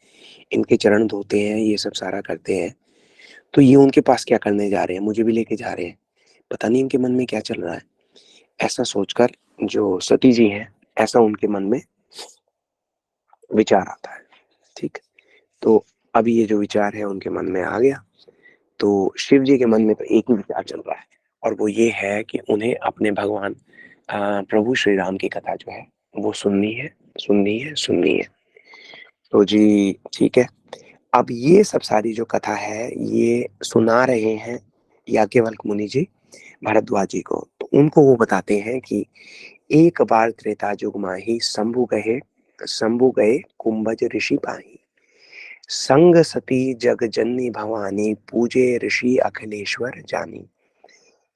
इनके चरण धोते हैं, ये सब सारा करते हैं। तो ये उनके पास क्या करने जा रहे हैं? मुझे भी लेके जा रहे हैं। पता नहीं इनके मन में क्या चल रहा है? ऐसा सोचकर जो सती जी हैं, ऐसा उनके मन में विचार आता है। ठीक? तो अभी ये जो विचार है उनके मन में आ गया, तो शिव जी के मन में तो एक ही विचार चल रहा है और वो ये है कि उन्हें अपने भगवान प्रभु श्री राम की कथा जो है, वो सुननी है, सुननी है, सुननी है। तो जी, ठीक है। अब ये सब सारी जो कथा है, ये सुना रहे हैं याज्ञवल्क्य मुनि जी भारद्वाज जी को। तो उनको वो बताते हैं कि एक बार त्रेता जुग माही शंभु गए कुंभज ऋषि पाहीं। संग सती जग जननी भवानी पूजे ऋषि अखिलेश्वर जानी।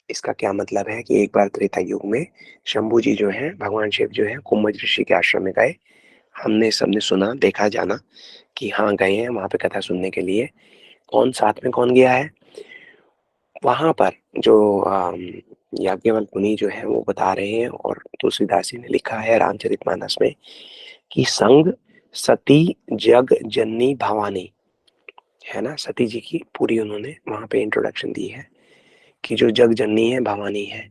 इसका क्या मतलब है कि एक बार त्रेता युग में शंभू जी जो हैं, भगवान शिव जो हैं कुंभज ऋषि के आश्रम में गए, हमने सबने सुना, देखा, जाना कि हाँ गए हैं वहां पे कथा सुनने के लिए। कौन साथ में कौन गया है? वहां पर जो याज्ञवल्क्य मुनि जो है वो बता रहे हैं, और तुलसीदास जी ने लिखा है रामचरितमानस में कि संग सती जग जननी भवानी, है ना। सती जी की पूरी उन्होंने वहां पे इंट्रोडक्शन दी है कि जो जग जननी है भवानी है।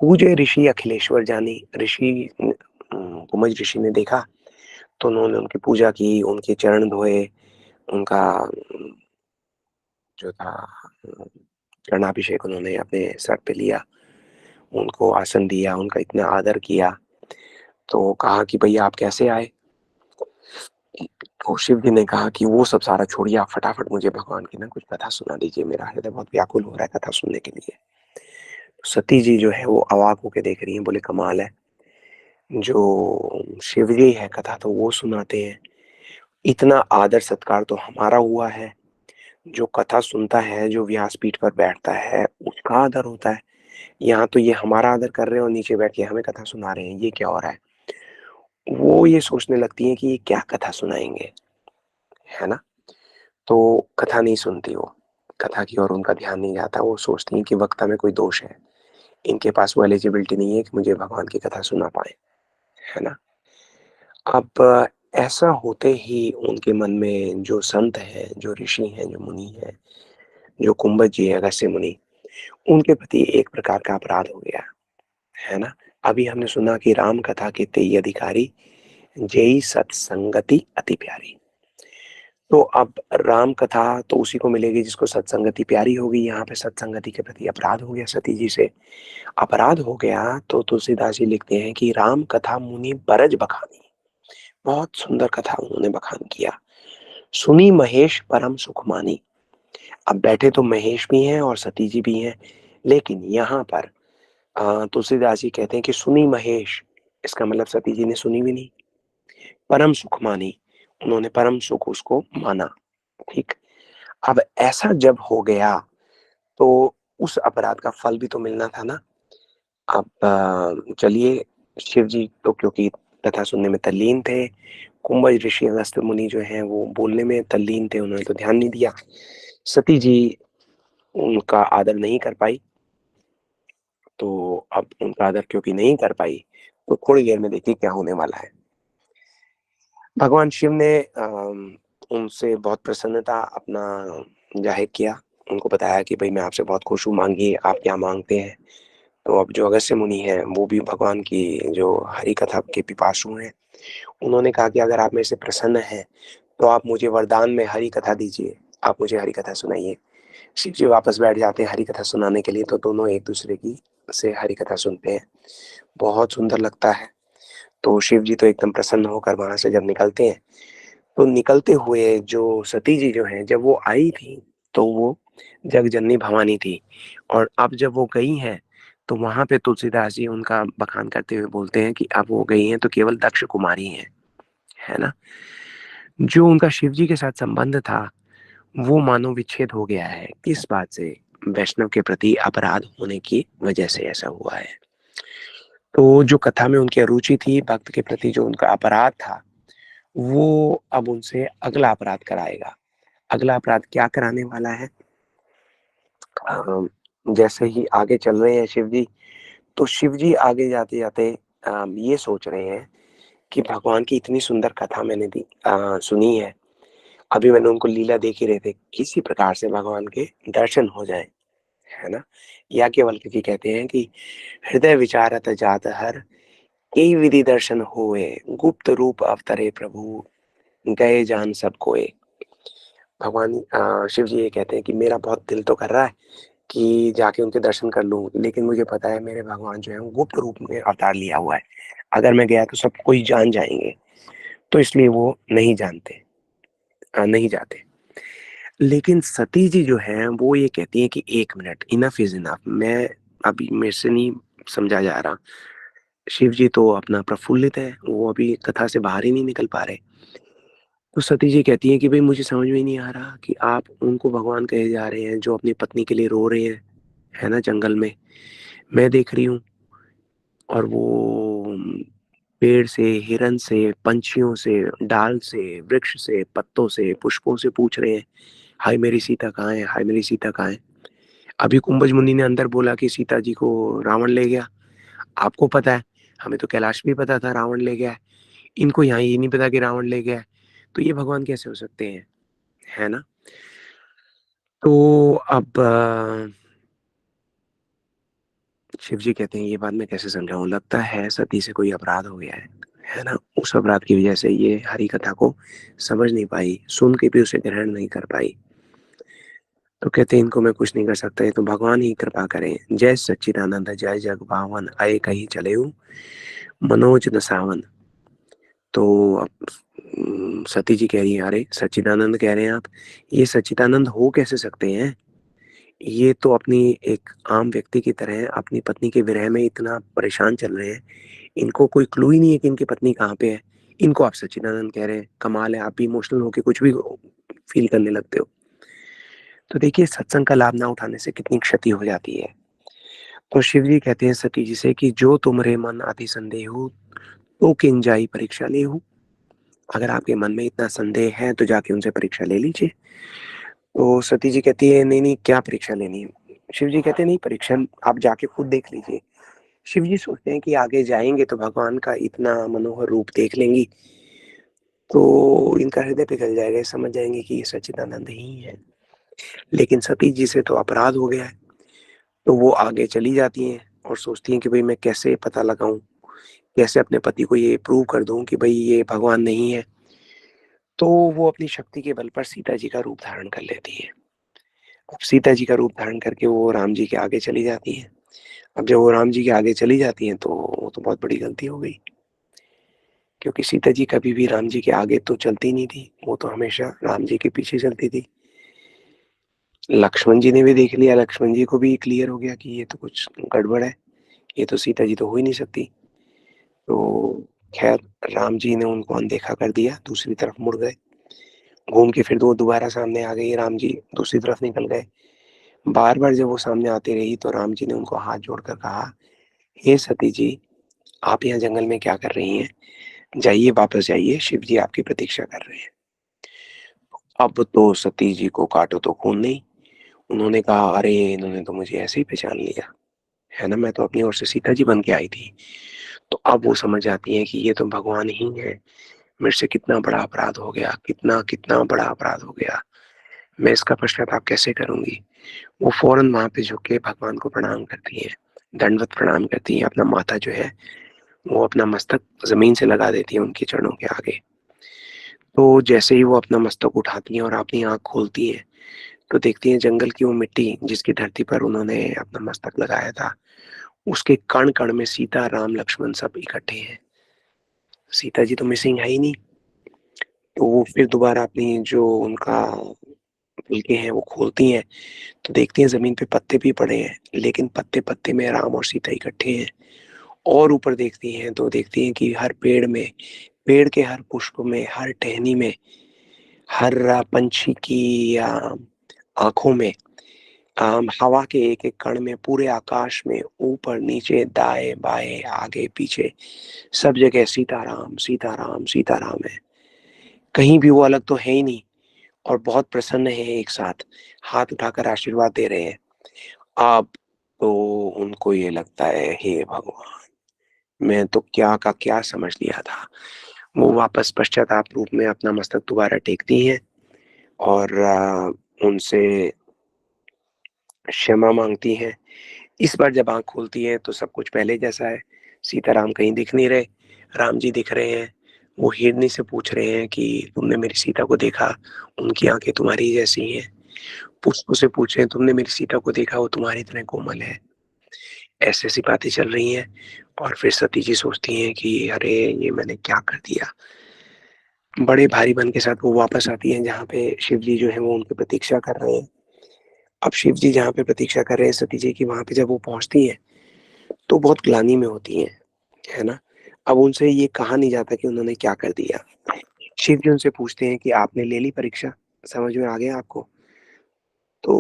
पूजे ऋषि अखिलेश्वर जानी, ऋषि कुमज ऋषि ने देखा तो उन्होंने उनकी पूजा की, उनके चरण धोए, उनका जो था चरणाभिषेक उन्होंने अपने सर पे लिया, उनको आसन दिया, उनका इतना आदर किया। तो कहा कि भैया आप कैसे आए? तो शिव जी ने कहा कि वो सब सारा छोड़िए, आप फटाफट मुझे भगवान की ना कुछ कथा सुना दीजिए, मेरा हृदय बहुत व्याकुल हो रहा है कथा सुनने के लिए। सती जी जो है वो अवाक होके देख रही हैं, बोले कमाल है, जो शिव जी है कथा तो वो सुनाते हैं, इतना आदर सत्कार तो हमारा हुआ है, जो कथा सुनता है, जो व्यासपीठ पर बैठता है उसका आदर होता है, यहाँ तो ये हमारा आदर कर रहे हैं और नीचे बैठ के हमें कथा सुना रहे हैं, ये क्या हो रहा है? वो ये सोचने लगती है कि ये क्या कथा सुनाएंगे, है ना। तो कथा नहीं सुनती वो, कथा की ओर उनका ध्यान नहीं जाता। वो सोचती है कि वक्ता में कोई दोष है, इनके पास वो एलिजिबिलिटी नहीं है कि मुझे भगवान की कथा सुना पाए, है ना। अब ऐसा होते ही उनके मन में जो संत है, जो ऋषि हैं, जो मुनि है, जो कुंभज जी है, अगस्त्य मुनि, उनके प्रति एक प्रकार का अपराध हो गया, है ना। अभी हमने सुना कि राम कथा के तेई अधिकारी, जेई सत्संगति अति प्यारी। तो अब राम कथा तो उसी को मिलेगी जिसको सत्संगति प्यारी होगी। यहाँ पे सत्संगति के प्रति अपराध हो गया, सती जी से अपराध हो गया। तो तुलसीदास जी लिखते हैं कि राम कथा मुनि बरज बखानी, बहुत सुंदर कथा उन्होंने बखान किया। सुनी महेश परम सुख मानी। अब बैठे तो महेश भी हैं और सती जी भी हैं, लेकिन यहाँ पर तुलसीदास जी कहते हैं कि सुनी महेश, इसका मतलब सती जी ने सुनी भी नहीं। परम सुख मानी, उन्होंने परम सुख उसको माना, ठीक। अब ऐसा जब हो गया तो उस अपराध का फल भी तो मिलना था ना। अब चलिए, शिव जी तो क्योंकि कथा सुनने में तल्लीन थे, कुंभज ऋषि अगस्त्य मुनि जो हैं वो बोलने में तल्लीन थे, उन्होंने तो ध्यान नहीं दिया। सती जी उनका आदर नहीं कर पाई। तो अब उनका आदर क्योंकि नहीं कर पाई, तो थोड़ी देर में देखिए क्या होने वाला है। भगवान शिव ने उनसे बहुत प्रसन्नता अपना जाहिर किया, उनको बताया कि भाई मैं आपसे बहुत खुश हूँ, मांगिए आप क्या मांगते हैं। तो अब जो अगस्त्य मुनि हैं वो भी भगवान की जो हरि कथा के पिपासु हैं, उन्होंने कहा कि अगर आप मेरे से प्रसन्न हैं तो आप मुझे वरदान में हरि कथा दीजिए, आप मुझे हरि कथा सुनाइए। शिव जी वापस बैठ जाते हैं हरि कथा सुनाने के लिए, तो दोनों एक दूसरे की से हरि कथा सुनते हैं, बहुत सुंदर लगता है। तो शिव जी तो एकदम प्रसन्न होकर वहां से जब निकलते हैं, तो निकलते हुए जो सती जी जो हैं जब वो आई थी तो वो जगजननी भवानी थी, और अब जब वो गई हैं तो वहां पे तुलसीदास जी उनका बखान करते हुए बोलते हैं कि अब वो गई हैं तो केवल दक्ष कुमारी हैं, है ना। जो उनका शिव जी के साथ संबंध था वो मानो विच्छेद हो गया है। किस बात से? वैष्णव के प्रति अपराध होने की वजह से ऐसा हुआ है। तो जो कथा में उनकी रुचि थी, भक्त के प्रति जो उनका अपराध था, वो अब उनसे अगला अपराध कराएगा। अगला अपराध क्या कराने वाला है? अम, जैसे ही आगे चल रहे हैं शिव जी, तो शिव जी आगे जाते जाते ये सोच रहे हैं कि भगवान की इतनी सुंदर कथा मैंने सुनी है, अभी मैंने उनको लीला देख ही रहे थे, किसी प्रकार से भगवान के दर्शन हो जाए, है ना। याज्ञवल्क्य जी कहते हैं कि हृदय विचारत जात हर, यही विधि दर्शन होए, गुप्त रूप अवतरे प्रभु, गए जान सब कोय। भगवान शिव जी ये कहते हैं कि मेरा बहुत दिल तो कर रहा है कि जाके उनके दर्शन कर लूं, लेकिन मुझे पता है मेरे भगवान जो है वो गुप्त रूप में अवतार लिया हुआ है, अगर मैं गया तो सब कोई जान जाएंगे, तो इसलिए वो नहीं जानते, नहीं जाते। लेकिन सती जी जो है वो ये कहती है कि एक मिनट, इनफ इज इनफ, मैं अभी मेरे से नहीं समझा जा रहा। शिव जी तो अपना प्रफुल्लित है, वो अभी कथा से बाहर ही नहीं निकल पा रहे। तो सती जी कहती है कि भाई मुझे समझ में नहीं आ रहा कि आप उनको भगवान कहे जा रहे हैं जो अपनी पत्नी के लिए रो रहे हैं, है ना, जंगल में मैं देख रही हूँ, और वो पेड़ से, हिरन से, पंछियों से, डाल से, वृक्ष से, पत्तों से, पुष्पों से पूछ रहे हैं, हाय मेरी सीता कहाँ है, हाय मेरी सीता कहाँ है। अभी कुंभज मुनि ने अंदर बोला कि सीता जी को रावण ले गया। आपको पता है, हमें तो कैलाश भी पता था रावण ले गया है, इनको यहाँ ये नहीं पता कि रावण ले गया है। तो ये भगवान कैसे हो सकते हैं, है ना। तो अब शिव जी कहते हैं ये बात मैं कैसे समझाऊं, लगता है सती से कोई अपराध हो गया है ना। उस अपराध की वजह से ये हरी कथा को समझ नहीं पाई, सुन के भी उसे ग्रहण नहीं कर पाई। तो कहते हैं इनको मैं कुछ नहीं कर सकता, ये तो भगवान ही कृपा करें। जय सच्चिदानंद जय जग पावन, आए कहीं चले हूँ मनोज न सावन। तो अब सती जी कह रही है, अरे सच्चिदानंद कह रहे हैं आप, ये सच्चिदानंद हो कैसे सकते हैं। ये तो अपनी एक आम व्यक्ति की तरह अपनी पत्नी के विरह में इतना परेशान चल रहे हैं, इनको कोई क्लू ही नहीं है कि इनकी पत्नी कहाँ पे है। इनको आप सच्चिदानंद कह रहे हैं, कमाल है, आप भी इमोशनल होके कुछ भी फील करने लगते हो। तो देखिए सत्संग का लाभ ना उठाने से कितनी क्षति हो जाती है। तो शिव जी कहते हैं सती जी से कि जो तुमरे मन अति संदेह हो तो किन जाई परीक्षा ले हो। अगर आपके मन में इतना संदेह है तो जाके उनसे परीक्षा ले लीजिए। तो सती जी कहती है नहीं नहीं क्या परीक्षा लेनी है। शिव जी कहते हैं नहीं, परीक्षा आप जाके खुद देख लीजिए। शिव जी सोचते हैं कि आगे जाएंगे तो भगवान का इतना मनोहर रूप देख लेंगी तो इनका हृदय पिघल जाएगा, समझ जाएंगे कि ये सच्चिदानंद ही है। लेकिन सती जी से तो अपराध हो गया है। तो वो आगे चली जाती हैं और सोचती हैं कि भाई मैं कैसे पता लगाऊं, कैसे अपने पति को ये प्रूव कर दूं कि भाई ये भगवान नहीं है। तो वो अपनी शक्ति के बल पर सीता जी का रूप धारण कर लेती है। अब सीता जी का रूप धारण करके वो राम जी के आगे चली जाती हैं। अब जब वो राम जी के आगे चली जाती हैं तो वो तो बहुत बड़ी गलती हो गई, क्योंकि सीता जी कभी भी राम जी के आगे तो चलती नहीं थी, वो तो हमेशा राम जी के पीछे चलती थी। लक्ष्मण जी ने भी देख लिया, लक्ष्मण जी को भी क्लियर हो गया कि ये तो कुछ गड़बड़ है, ये तो सीता जी तो हो ही नहीं सकती। तो खैर राम जी ने उनको अनदेखा कर दिया, दूसरी तरफ मुड़ गए, घूम के फिर वो दोबारा सामने आ गई, राम जी दूसरी तरफ निकल गए। बार बार जब वो सामने आती रही तो राम जी ने उनको हाथ जोड़कर कहा, हे सती जी, आप यहाँ जंगल में क्या कर रही हैं, जाइए वापस जाइए, शिव जी आपकी प्रतीक्षा कर रहे हैं। अब तो सती जी को काटो तो खून नहीं। उन्होंने कहा अरे इन्होंने तो मुझे ऐसे ही पहचान लिया, है ना, मैं तो अपनी ओर से सीता जी बन के आई थी। तो अब वो समझ जाती हैं कि ये तो भगवान ही है। मेरे से कितना बड़ा अपराध हो गया, कितना कितना बड़ा अपराध हो गया, मैं इसका पश्चाताप कैसे करूंगी। वो फौरन वहां पे झुक के भगवान को प्रणाम करती है, दंडवत प्रणाम करती है, अपना माथा जो है वो अपना मस्तक जमीन से लगा देती है उनके चरणों के आगे। तो जैसे ही वो अपना मस्तक उठाती हैं और अपनी आंख खोलती हैं तो देखती हैं जंगल की वो मिट्टी जिसकी धरती पर उन्होंने अपना मस्तक लगाया था, उसके कण कण में सीता राम लक्ष्मण सब इकट्ठे हैं। सीता जी तो मिसिंग है ही नहीं। तो वो फिर दोबारा अपनी जो उनका पुलके हैं वो खोलती हैं तो देखती हैं जमीन पे पत्ते भी पड़े हैं, लेकिन पत्ते पत्ते में राम और सीता इकट्ठे हैं। और ऊपर देखती हैं तो देखती हैं कि हर पेड़ में, पेड़ के हर पुष्प में, हर टहनी में, हर पंछी की आंखों में, हवा के एक एक कण में, पूरे आकाश में, ऊपर नीचे दाएं बाएं आगे पीछे, सब जगह सीताराम सीताराम सीताराम है। कहीं भी वो अलग तो है ही नहीं। और बहुत प्रसन्न है, एक साथ हाथ उठाकर आशीर्वाद दे रहे हैं। अब तो उनको ये लगता है हे भगवान, मैं तो क्या का क्या समझ लिया था। वो वापस पश्चाताप रूप में अपना मस्तक दोबारा टेकती हैं और उनसे क्षमा मांगती हैं। इस बार जब आंख खोलती है तो सब कुछ पहले जैसा है, सीताराम कहीं दिख नहीं रहे, राम जी दिख रहे हैं। वो हिरनी से पूछ रहे हैं कि तुमने मेरी सीता को देखा, उनकी आंखें तुम्हारी जैसी हैं। पुष्प से पूछ रहे हैं तुमने मेरी सीता को देखा, वो तुम्हारी तरह कोमल है। ऐसी ऐसी बातें चल रही हैं। और फिर सती जी सोचती हैं कि अरे ये मैंने क्या कर दिया। बड़े भारी मन के साथ वो वापस आती हैं जहाँ पे शिव जी जो है वो उनकी प्रतीक्षा कर रहे हैं। अब शिव जी जहाँ पे प्रतीक्षा कर रहे हैं सती जी की, वहां पे जब वो पहुंचती हैं तो बहुत ग्लानि में होती हैं, है ना। अब उनसे ये कहा नहीं जाता कि उन्होंने क्या कर दिया। शिव जी उनसे पूछते हैं कि आपने ले ली परीक्षा, समझ में आ गया आपको। तो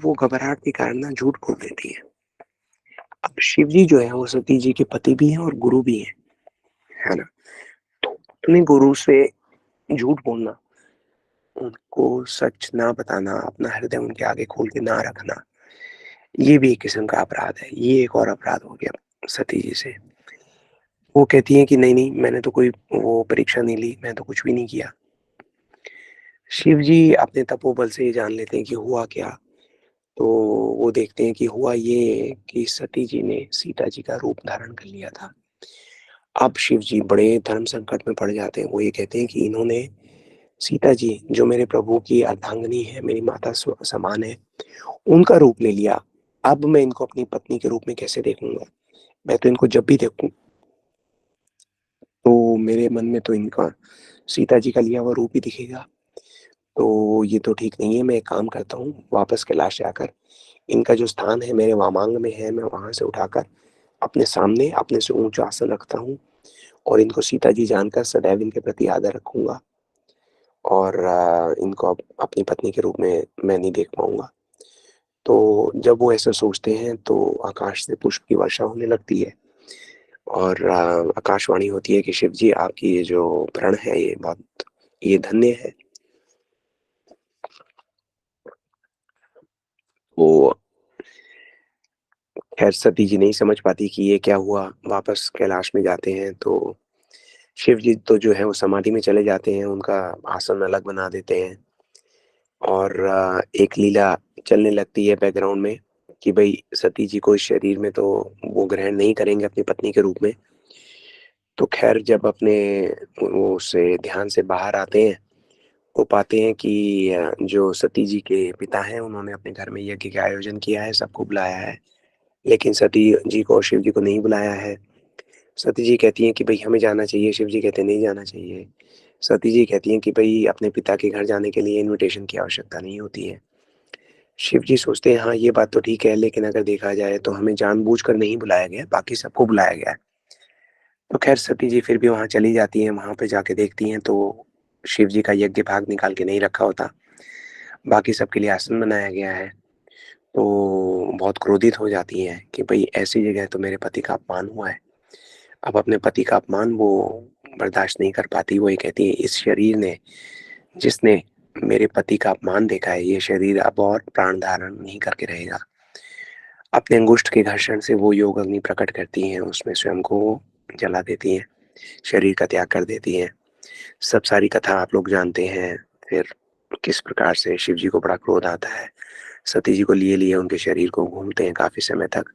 वो घबराहट के कारण ना झूठ बोल देती है। अब शिव जी जो है वो सती जी के पति भी हैं और गुरु भी हैं, है ना। अपने गुरु से झूठ बोलना, उनको सच ना बताना, अपना हृदय उनके आगे खोल के ना रखना, ये भी एक किस्म का अपराध है। ये एक और अपराध हो गया सती जी से। वो कहती हैं कि नहीं-नहीं, मैंने तो कोई वो परीक्षा नहीं ली, मैं तो कुछ भी नहीं किया। शिव जी अपने तपोबल से ये जान लेते हैं कि हुआ क्या। तो वो देखते हैं कि हुआ ये कि सती जी ने सीता जी का रूप धारण कर लिया था। अब शिव जी बड़े धर्म संकट में पड़ जाते हैं। वो ये कहते हैं कि इन्होंने सीता जी, जो मेरे प्रभु की अर्धांगिनी है, मेरी माता समान है, उनका रूप ले लिया। अब मैं इनको अपनी पत्नी के रूप में कैसे देखूँगा? मैं तो इनको जब भी देखूँ, तो मेरे मन में तो इनका सीता जी का लिया हुआ रूप ही दिखेगा। तो ये तो ठीक नहीं है, मैं एक काम करता हूँ, वापस कैलाश जाकर इनका जो स्थान है मेरे वामांग में है, मैं वहाँ से उठाकर अपने सामने अपने से ऊँचा आसन रखता हूँ और इनको सीता जी जानकर सदैव इनके प्रति आदर रखूँगा और इनको अब अपनी पत्नी के रूप में मैं नहीं देख पाऊँगा। तो जब वो ऐसा सोचते हैं तो आकाश से पुष्प की वर्षा होने लगती है और आकाशवाणी होती है कि शिव जी, आपकी ये जो प्रण है ये बहुत ये धन्य है। वो खैर सती जी नहीं समझ पाती कि ये क्या हुआ, वापस कैलाश में जाते हैं तो शिव जी तो जो है वो समाधि में चले जाते हैं, उनका आसन अलग बना देते हैं और एक लीला चलने लगती है बैकग्राउंड में कि भई सती जी को इस शरीर में तो वो ग्रहण नहीं करेंगे अपनी पत्नी के रूप में। तो खैर जब अपने वो उससे ध्यान से बाहर आते हैं, वो पाते हैं कि जो सती जी के पिता हैं उन्होंने अपने घर में यज्ञ का आयोजन किया है, सबको बुलाया है, लेकिन सती जी को और शिव जी को नहीं बुलाया है। सती जी कहती हैं कि भई हमें जाना चाहिए, शिव जी कहते हैं नहीं जाना चाहिए। सती जी कहती हैं कि भई अपने पिता के घर जाने के लिए इन्विटेशन की आवश्यकता नहीं होती है। शिव जी सोचते हैं हाँ, ये बात तो ठीक है, लेकिन अगर देखा जाए तो हमें जानबूझकर नहीं बुलाया गया है, बाकी सबको बुलाया गया है। तो खैर सती जी फिर भी वहाँ चली जाती हैं, वहाँ पे जाके देखती हैं तो शिव जी का यज्ञ भाग निकाल के नहीं रखा होता, बाकी सबके लिए आसन बनाया गया है। तो बहुत क्रोधित हो जाती हैं कि भई ऐसी जगह तो मेरे पति का अपमान हुआ है। अब अपने पति का अपमान वो बर्दाश्त नहीं कर पाती, वो ये कहती है इस शरीर ने, जिसने मेरे पति का अपमान देखा है, ये शरीर अब और प्राण धारण नहीं करके रहेगा। अपने अंगुष्ठ के घर्षण से वो योग अग्नि प्रकट करती हैं, उसमें स्वयं को वो जला देती हैं, शरीर का त्याग कर देती हैं। सब सारी कथा आप लोग जानते हैं, फिर किस प्रकार से शिव जी को बड़ा क्रोध आता है, सती जी को लिए-लिए उनके शरीर को घूमते हैं काफ़ी समय तक।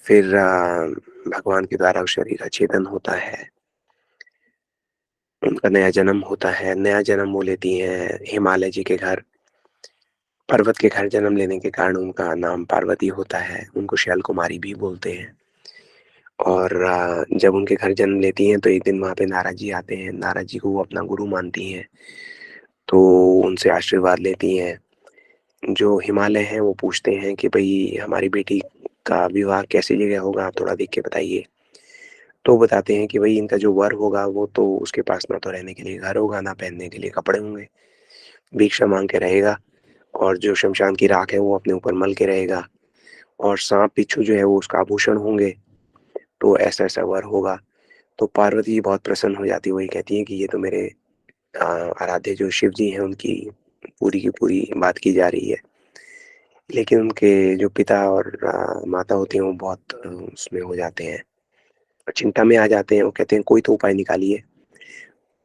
फिर भगवान के द्वारा उस शरीर का छेदन होता है, उनका नया जन्म होता है, नया जन्म वो लेती हैं हिमालय जी के घर, पर्वत के घर जन्म लेने के कारण उनका नाम पार्वती होता है, उनको शैलकुमारी भी बोलते हैं। और जब उनके घर जन्म लेती हैं तो एक दिन वहाँ पे नारद जी आते हैं, नारद जी को वो अपना गुरु मानती हैं, तो उनसे आशीर्वाद लेती हैं। जो हिमालय हैं वो पूछते हैं कि भई हमारी बेटी का विवाह कैसी जगह होगा, आप थोड़ा देख के बताइए। तो बताते हैं कि भई इनका जो वर होगा वो तो उसके पास ना तो रहने के लिए घर होगा, ना पहनने के लिए कपड़े होंगे, भिक्षा माँग के रहेगा और जो शमशान की राख है वो अपने ऊपर मल के रहेगा और साँप-बिच्छू जो है वो उसका आभूषण होंगे, तो ऐसा-ऐसा वर होगा। तो पार्वती जी बहुत प्रसन्न हो जाती हैं, वो ये कहती हैं कि ये तो मेरे आराध्य जो शिव जी हैं उनकी पूरी की पूरी बात की जा रही है। लेकिन उनके जो पिता और माता होती हैं वो बहुत उसमें हो जाते हैं, चिंता में आ जाते हैं, वो कहते हैं कोई तो उपाय निकालिए।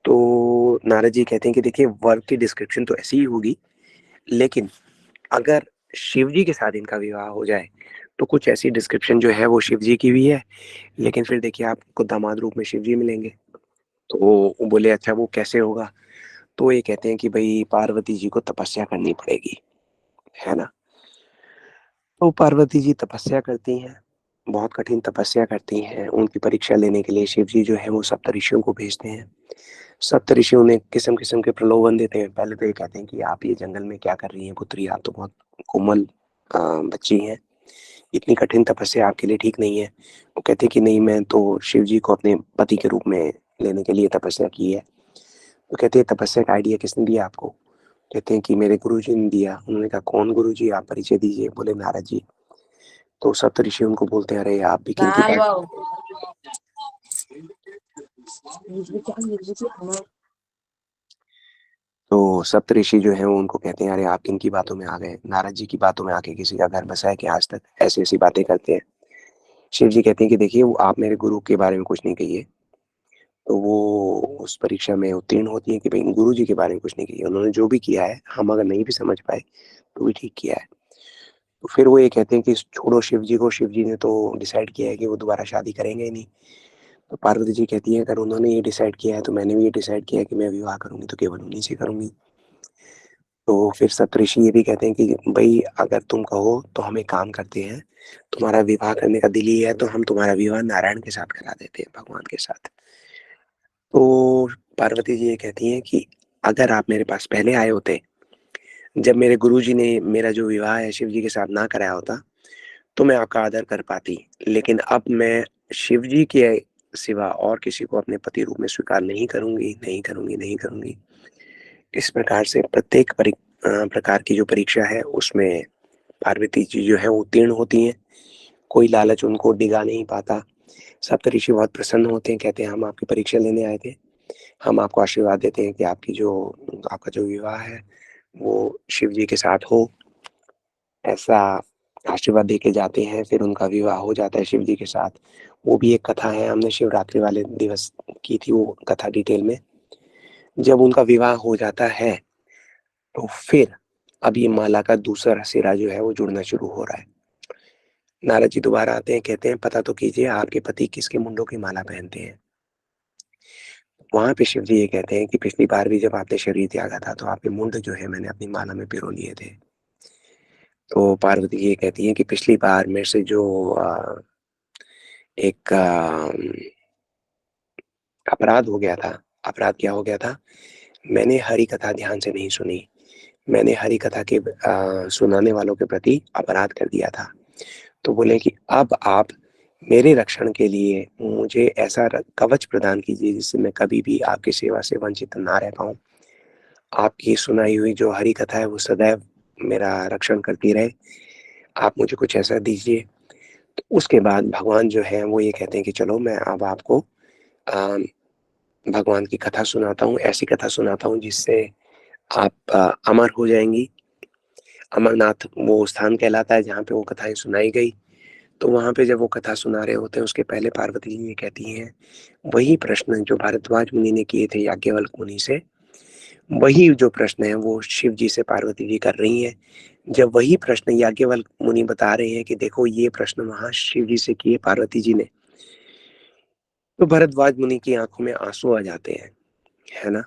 तो नारद जी कहते हैं कि देखिए वर की डिस्क्रिप्शन तो ऐसी ही होगी, लेकिन अगर शिव जी के साथ इनका विवाह हो जाए, तो कुछ ऐसी डिस्क्रिप्शन जो है वो शिव जी की भी है, लेकिन फिर देखिए आपको दामाद रूप में शिव जी मिलेंगे। तो वो बोले अच्छा वो कैसे होगा? तो ये कहते हैं कि भई पार्वती जी को तपस्या करनी पड़ेगी, है ना? तो पार्वती जी तपस्या करती हैं, बहुत कठिन तपस्या करती हैं, उनकी परीक्षा लेने के लिए शिव जी जो है वो सप्तऋषियों को भेजते हैं। सप्तऋषि उन्हें किस्म-किस्म के प्रलोभन देते हैं, पहले तो ये कहते हैं कि आप ये जंगल में क्या कर रही हैं पुत्री? आप तो बहुत कोमल बच्ची हैं, इतनी कठिन तपस्या आपके लिए ठीक नहीं है। वो कहते हैं कि नहीं मैं तो शिव जी को अपने पति के रूप में लेने के लिए तपस्या की है। तो कहते हैं तपस्या का आइडिया किसने दिया आपको? कहते हैं कि मेरे गुरुजी ने दिया। उन्होंने कहा कौन गुरुजी? आप परिचय दीजिए। बोले नारद जी। तो सप्तऋषि उनको बोलते हैं अरे आप भी किनकी बात तो सप्तऋषि जो है वो उनको कहते हैं, अरे आप किन की बातों में आ गए, नारद जी की बातों में आके किसी का घर बसा है कि आज तक ऐसी ऐसी बातें करते हैं। शिव जी कहते हैं कि देखिए, वो आप मेरे गुरु के बारे में कुछ नहीं कहिए। तो वो उस परीक्षा में उत्तीर्ण होती है कि भाई गुरु जी के बारे में कुछ नहीं किया, उन्होंने जो भी किया है हम अगर नहीं भी समझ पाए तो भी ठीक किया है। तो फिर वो ये कहते हैं कि छोड़ो शिव जी को, शिव जी ने तो डिसाइड किया है कि वो दोबारा शादी करेंगे ही नहीं। तो पार्वती जी कहती है, अगर उन्होंने ये डिसाइड किया है तो मैंने भी ये डिसाइड किया है कि मैं विवाह करूंगी तो केवल उन्हीं से करूंगी। तो फिर सप्तऋषि ये भी कहते हैं कि भाई अगर तुम कहो तो हम एक काम करते हैं, तुम्हारा विवाह करने का दिल ही है तो हम तुम्हारा विवाह नारायण के साथ करा देते हैं, भगवान के साथ। तो पार्वती जी ये कहती हैं कि अगर आप मेरे पास पहले आए होते, जब मेरे गुरुजी ने मेरा जो विवाह है शिव जी के साथ ना कराया होता, तो मैं आपका आदर कर पाती। लेकिन अब मैं शिव जी के सिवा और किसी को अपने पति रूप में स्वीकार नहीं करूंगी, नहीं करूंगी, नहीं करूंगी। इस प्रकार से प्रत्येक प्रकार की जो परीक्षा है उसमें पार्वती जी जो है वो उत्तीर्ण होती हैं। कोई लालच उनको डिगा नहीं पाता। सप्तऋषि बहुत प्रसन्न होते हैं, कहते हैं हम आपकी परीक्षा लेने आए थे, हम आपको आशीर्वाद देते हैं कि आपका जो विवाह है वो शिव जी के साथ हो। ऐसा आशीर्वाद दे के जाते हैं, फिर उनका विवाह हो जाता है शिव जी के साथ। वो भी एक कथा है, हमने शिवरात्रि वाले दिवस की थी वो कथा डिटेल में। जब उनका विवाह हो जाता है तो फिर अब ये माला का दूसरा सिरा जो है वो जुड़ना शुरू हो रहा है। नारद जी दोबारा आते हैं, कहते हैं पता तो कीजिए आपके पति किसके मुंडों की माला पहनते हैं। वहां पे शिव जी ये कहते हैं कि पिछली बार भी जब आपने शरीर त्यागा था तो आपके मुंड जो है मैंने अपनी माला में पिरो लिए थे। तो पार्वती ये कहती है कि पिछली बार मेरे से जो एक अपराध हो गया था। अपराध क्या हो गया था? मैंने हरि कथा ध्यान से नहीं सुनी। मैंने हरि कथा के सुनाने वालों के प्रति अपराध कर दिया था। तो बोले कि अब आप मेरे रक्षण के लिए मुझे ऐसा कवच प्रदान कीजिए जिससे मैं कभी भी आपकी सेवा से वंचित ना रह पाऊं। आपकी सुनाई हुई जो हरि कथा है वो सदैव मेरा रक्षण करती रहे। आप मुझे कुछ ऐसा दीजिए। तो उसके बाद भगवान जो है वो ये कहते हैं कि चलो मैं अब आपको अ, भगवान की कथा सुनाता हूँ, ऐसी कथा सुनाता हूँ जिससे आप अमर हो जाएंगी। अमरनाथ वो स्थान कहलाता है जहाँ पे वो कथाएं सुनाई गई। तो वहां पे जब वो कथा सुना रहे होते हैं उसके पहले पार्वती जी ये कहती हैं, वही प्रश्न जो भारद्वाज मुनि ने किए थे याज्ञवल्क्य मुनि से, वही जो प्रश्न है वो शिव जी से पार्वती जी कर रही हैं। जब वही प्रश्न याज्ञवल्क्य मुनि बता रहे हैं कि देखो ये प्रश्न वहां शिव जी से किए पार्वती जी ने, तो भरद्वाज मुनि की आंखों में आंसू आ जाते हैं, है ना।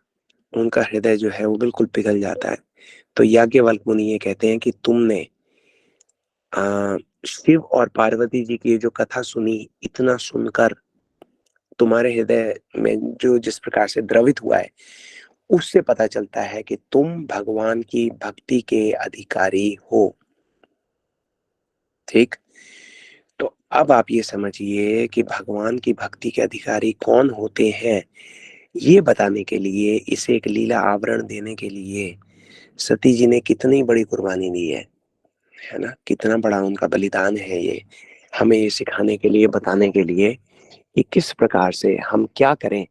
उनका हृदय जो है वो बिल्कुल पिघल जाता है। तो याज्ञवल्क्य मुनि ये कहते हैं कि तुमने शिव और पार्वती जी की जो कथा सुनी, इतना सुनकर तुम्हारे हृदय में जो जिस प्रकार से द्रवित हुआ है, उससे पता चलता है कि तुम भगवान की भक्ति के अधिकारी हो। ठीक। तो अब आप ये समझिए कि भगवान की भक्ति के अधिकारी कौन होते हैं। ये बताने के लिए, इसे एक लीला आवरण देने के लिए सती जी ने कितनी बड़ी कुर्बानी दी है ना। कितना बड़ा उनका बलिदान है ये, हमें ये सिखाने के लिए, बताने के लिए कि किस प्रकार से हम क्या करें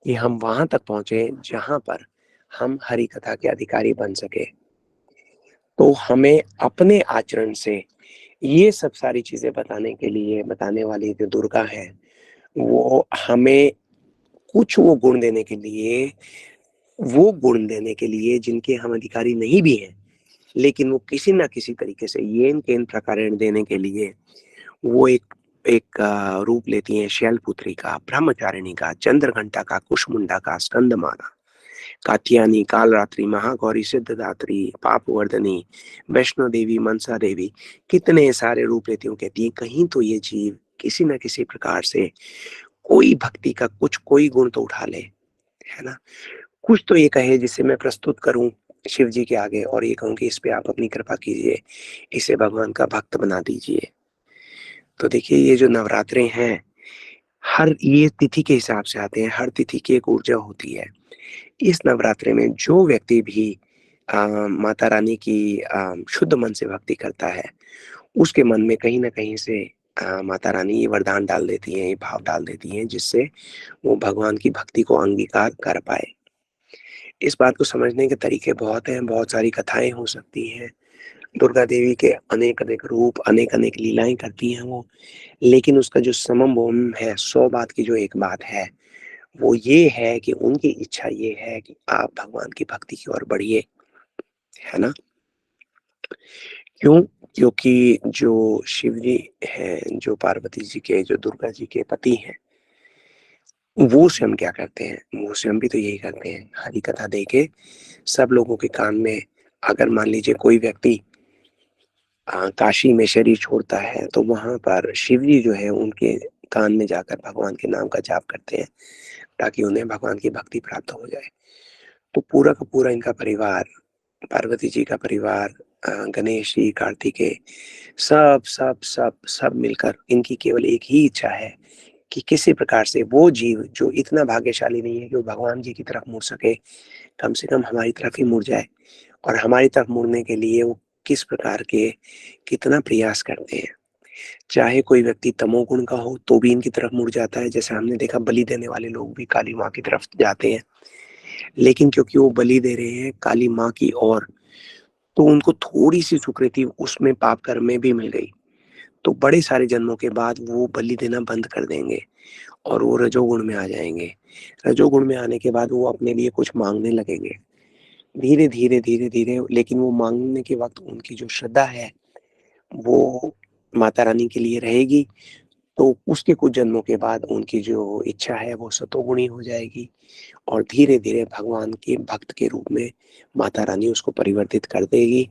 कि हम वहां तक पहुंचे जहां पर हम हरि कथा के अधिकारी बन सके। तो हमें अपने आचरण से ये सब सारी चीजें बताने के लिए, बताने वाली जो दुर्गा है वो हमें कुछ वो गुण देने के लिए जिनके हम अधिकारी नहीं भी हैं, लेकिन वो किसी ना किसी तरीके से येन केन प्रकारेण देने के लिए वो एक एक रूप लेती हैं। शैलपुत्री का, ब्रह्मचारिणी का, चंद्रघंटा का, कुशमुंडा का, स्कंदमाला, कात्यायनी, कालरात्रि, महागौरी, सिद्धदात्री, पापवर्धनी, वैष्णो देवी, मनसा देवी, कितने सारे रूप लेती हूँ। कहती है कहीं तो ये जीव किसी न किसी प्रकार से कोई भक्ति का कुछ कोई गुण तो उठा ले, है ना। कुछ तो ये कहे जिसे मैं प्रस्तुत करूं शिव जी के आगे और ये कहूं कि इस पे आप अपनी कृपा कीजिए, इसे भगवान का भक्त बना दीजिए। तो देखिए ये जो नवरात्रे हैं, हर ये तिथि के हिसाब से आते हैं, हर तिथि की एक ऊर्जा होती है। इस नवरात्रे में जो व्यक्ति भी माता रानी की शुद्ध मन से भक्ति करता है, उसके मन में कहीं ना कहीं से माता रानी ये वरदान डाल देती हैं, ये भाव डाल देती हैं, जिससे वो भगवान की भक्ति को अंगीकार कर पाए। इस बात को समझने के तरीके बहुत हैं, बहुत सारी कथाएं हो सकती हैं। दुर्गा देवी के अनेक अनेक रूप, अनेक अनेक लीलाएं करती हैं वो, लेकिन उसका जो समम है, 100 बात की जो एक बात है, वो ये है कि उनकी इच्छा ये है कि आप भगवान की भक्ति की ओर बढ़िए, है ना? क्यों? क्योंकि जो शिव जी हैं, जो पार्वती जी के, जो दुर्गा जी के पति हैं, वो स्वयं क्या करते हैं? वो स्वयं भी तो यही करते हैं, हरि कथा दे के सब लोगों के कान में, अगर मान लीजिए कोई व्यक्ति काशी में शरीर छोड़ता है, तो वहां पर शिव जी जो है उनके कान में जाकर भगवान के नाम का जाप करते हैं, ताकि उन्हें भगवान की भक्ति प्राप्त हो जाए। तो पूरा का पूरा इनका परिवार, पार्वती जी का परिवार, गणेश जी, कार्तिकेय, सब सब सब सब मिलकर इनकी केवल एक ही इच्छा है कि किसी प्रकार से वो जीव जो इतना भाग्यशाली नहीं है कि वो भगवान जी की तरफ मुड़ सके, कम से कम हमारी तरफ ही मुड़ जाए। और हमारी तरफ मुड़ने के लिए वो किस प्रकार के कितना प्रयास करते हैं। चाहे कोई व्यक्ति तमोगुण का हो तो भी इनकी तरफ मुड़ जाता है, जैसे हमने देखा बलि देने वाले लोग भी काली माँ की तरफ जाते हैं, लेकिन क्योंकि वो बलि दे रहे हैं काली माँ की ओर, तो उनको थोड़ी सी स्वीकृति उसमें पाप कर्म में भी मिल गई, तो बड़े सारे जन्मों के बाद वो बलि देना बंद कर देंगे और वो रजोगुण में आ जाएंगे। रजोगुण में आने के बाद वो अपने लिए कुछ मांगने लगेंगे, धीरे धीरे धीरे धीरे, लेकिन वो मांगने के वक्त उनकी जो श्रद्धा है वो माता रानी के लिए रहेगी, तो उसके कुछ जन्मों के बाद उनकी जो इच्छा है वो सतोगुणी हो जाएगी और धीरे धीरे भगवान के भक्त के रूप में माता रानी उसको परिवर्तित कर देगी।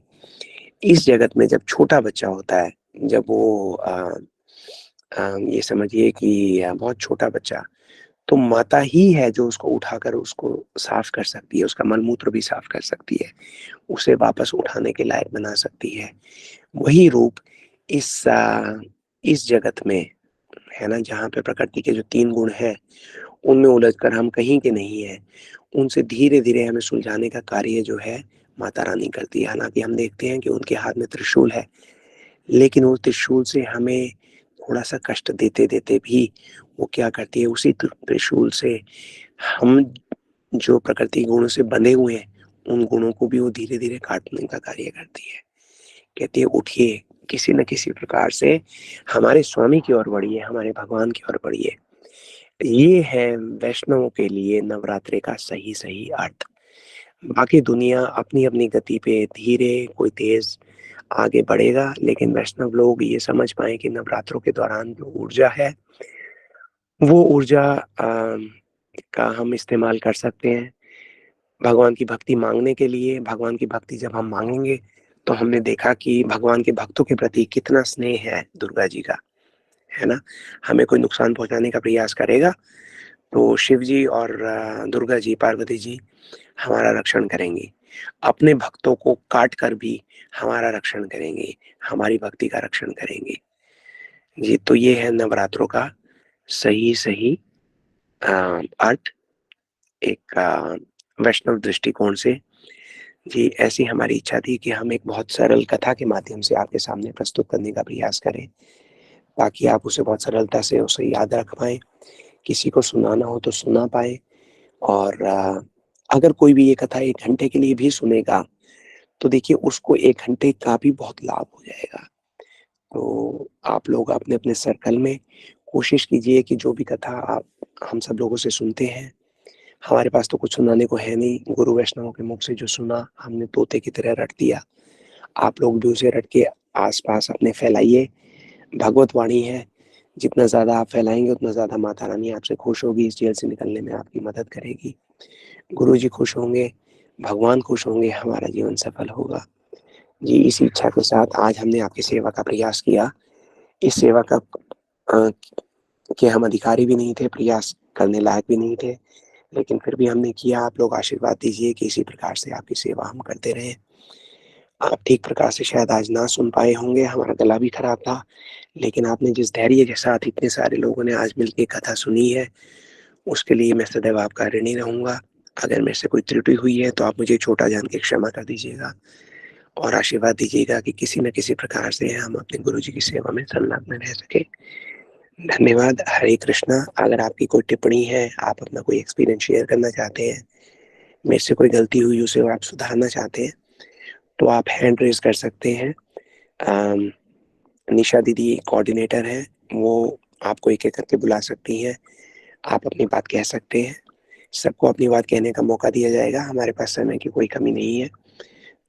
इस जगत में जब छोटा बच्चा होता है, जब वो ये समझिए कि बहुत छोटा बच्चा, तो माता ही है जो उसको उठाकर उसको साफ कर सकती है, उसका मलमूत्र भी साफ कर सकती है, उसे वापस उठाने के लायक बना सकती है। वही रूप इस जगत में है ना, जहाँ पे प्रकृति के जो 3 गुण हैं, उनमें उलझकर हम कहीं के नहीं हैं, उनसे धीरे-धीरे हमें सुलझाने का कार्य जो है माता रानी करती है। हालाँकि हम देखते हैं कि उनके हाथ में त्रिशूल है, लेकिन वो त्रिशूल से हमें थोड़ा-सा कष्ट देते-देते भी वो क्या करती है, उसी त्रिशूल से हम जो प्रकृति गुणों से बंधे हुए हैं, उन गुणों को भी वो धीरे-धीरे काटने का कार्य करती है। कहती है उठिए, किसी न किसी प्रकार से हमारे स्वामी की ओर बढ़िए, हमारे भगवान की ओर बढ़िए। ये है वैष्णवों के लिए नवरात्रि का सही-सही अर्थ। बाकी दुनिया अपनी-अपनी गति पे धीरे, कोई तेज़ आगे बढ़ेगा, लेकिन वैष्णव लोग ये समझ पाएँ कि नवरात्रों के दौरान जो ऊर्जा है, वो ऊर्जा का हम इस्तेमाल कर सकते हैं भगवान की भक्ति माँगने के लिए। भगवान की भक्ति जब हम माँगेंगे, तो हमने देखा कि भगवान के भक्तों के प्रति कितना स्नेह है दुर्गा जी का, है ना? हमें कोई नुकसान पहुँचाने का प्रयास करेगा, तो शिव जी और दुर्गा जी, पार्वती जी हमारा रक्षण करेंगी। अपने भक्तों को काट कर भी हमारा रक्षण करेंगी, हमारी भक्ति का रक्षण करेंगी। जी, तो ये है नवरात्रों का सही-सही अ, अर्थ एक वैष्णव दृष्टिकोण से। जी, ऐसी हमारी इच्छा थी कि हम एक बहुत सरल कथा के माध्यम से आपके सामने प्रस्तुत करने का प्रयास करें, ताकि आप उसे बहुत सरलता से उसे याद रख पाएँ, किसी को सुनाना हो तो सुना पाएँ और अगर कोई भी ये कथा 1 घंटे के लिए भी सुनेगा, तो देखिए उसको 1 घंटे का भी बहुत लाभ हो जाएगा। तो आप लोग अपने-अपने सर्कल में कोशिश कीजिए कि जो भी कथा आप हम सब लोगों से सुनते हैं, हमारे पास तो कुछ सुनाने को है नहीं, गुरु वैष्णवों के मुख से जो सुना, हमने तोते की तरह रट दिया। आप लोग भी उसे रट के आस-पास अपने फैलाइए। भगवत वाणी है, जितना ज़्यादा आप फैलाएँगे उतना ज़्यादा माता रानी आपसे खुश होगी, इस जेल से निकलने में आपकी मदद करेगी। गुरुजी खुश होंगे, भगवान खुश होंगे, हमारा जीवन सफल होगा। जी, इसी इच्छा के साथ आज हमने आपकी सेवा का प्रयास किया। इस सेवा का अ, के हम अधिकारी भी नहीं थे, प्रयास करने लायक भी नहीं थे, लेकिन फिर भी हमने किया। आप लोग आशीर्वाद दीजिए कि इसी प्रकार से आपकी सेवा हम करते रहें। आप ठीक प्रकार से शायद आज ना सुन पाए होंगे, हमारा गला भी खराब था, लेकिन आपने जिस धैर्य के साथ इतने सारे लोगों ने आज मिलके कथा सुनी है, उसके लिए मैं सदैव आपका ऋणी रहूँगा। अगर मेरे से कोई त्रुटि हुई है, तो आप मुझे छोटा जान के क्षमा कर दीजिएगा और आशीर्वाद दीजिएगा कि किसी न किसी प्रकार से हम अपने गुरुजी की सेवा में संलग्न रह सकें। धन्यवाद। हरे कृष्णा। अगर आपकी कोई टिप्पणी है, आप अपना कोई एक्सपीरियंस शेयर करना चाहते हैं, मेरे से कोई गलती हुई उसे आप सुधारना चाहते हैं, तो आप हैंड रेज़ कर सकते हैं। निशा दीदी कोऑर्डिनेटर हैं, वो आपको एक-एक करके बुला सकती हैं। आप अपनी बात कह सकते हैं। सबको अपनी बात कहने का मौका दिया जाएगा, हमारे पास समय की कोई कमी नहीं है।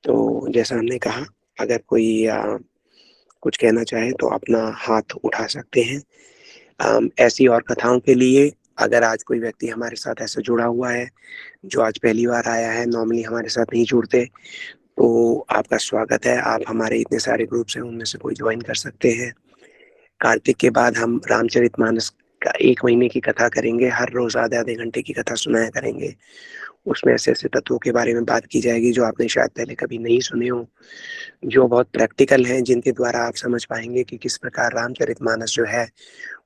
तो जैसा हमने कहा, अगर कोई कुछ कहना चाहे तो अपना हाथ उठा सकते हैं। ऐसी और कथाओं के लिए अगर आज कोई व्यक्ति हमारे साथ ऐसे जुड़ा हुआ है, जो आज पहली बार आया है, नॉर्मली हमारे साथ नहीं जुड़ते, तो आपका स्वागत है। आप हमारे इतने सारे ग्रुप्स हैं, उनमें से कोई जॉइन कर सकते हैं। कार्तिक के बाद हम रामचरितमानस का 1 महीने की कथा करेंगे, हर रोज़ आधे-आधे घंटे की कथा सुनाया करेंगे। उसमें ऐसे-ऐसे तत्वों के बारे में बात की जाएगी जो आपने शायद पहले कभी नहीं सुने हों, जो बहुत प्रैक्टिकल हैं, जिनके द्वारा आप समझ पाएँगे कि किस प्रकार रामचरितमानस जो है,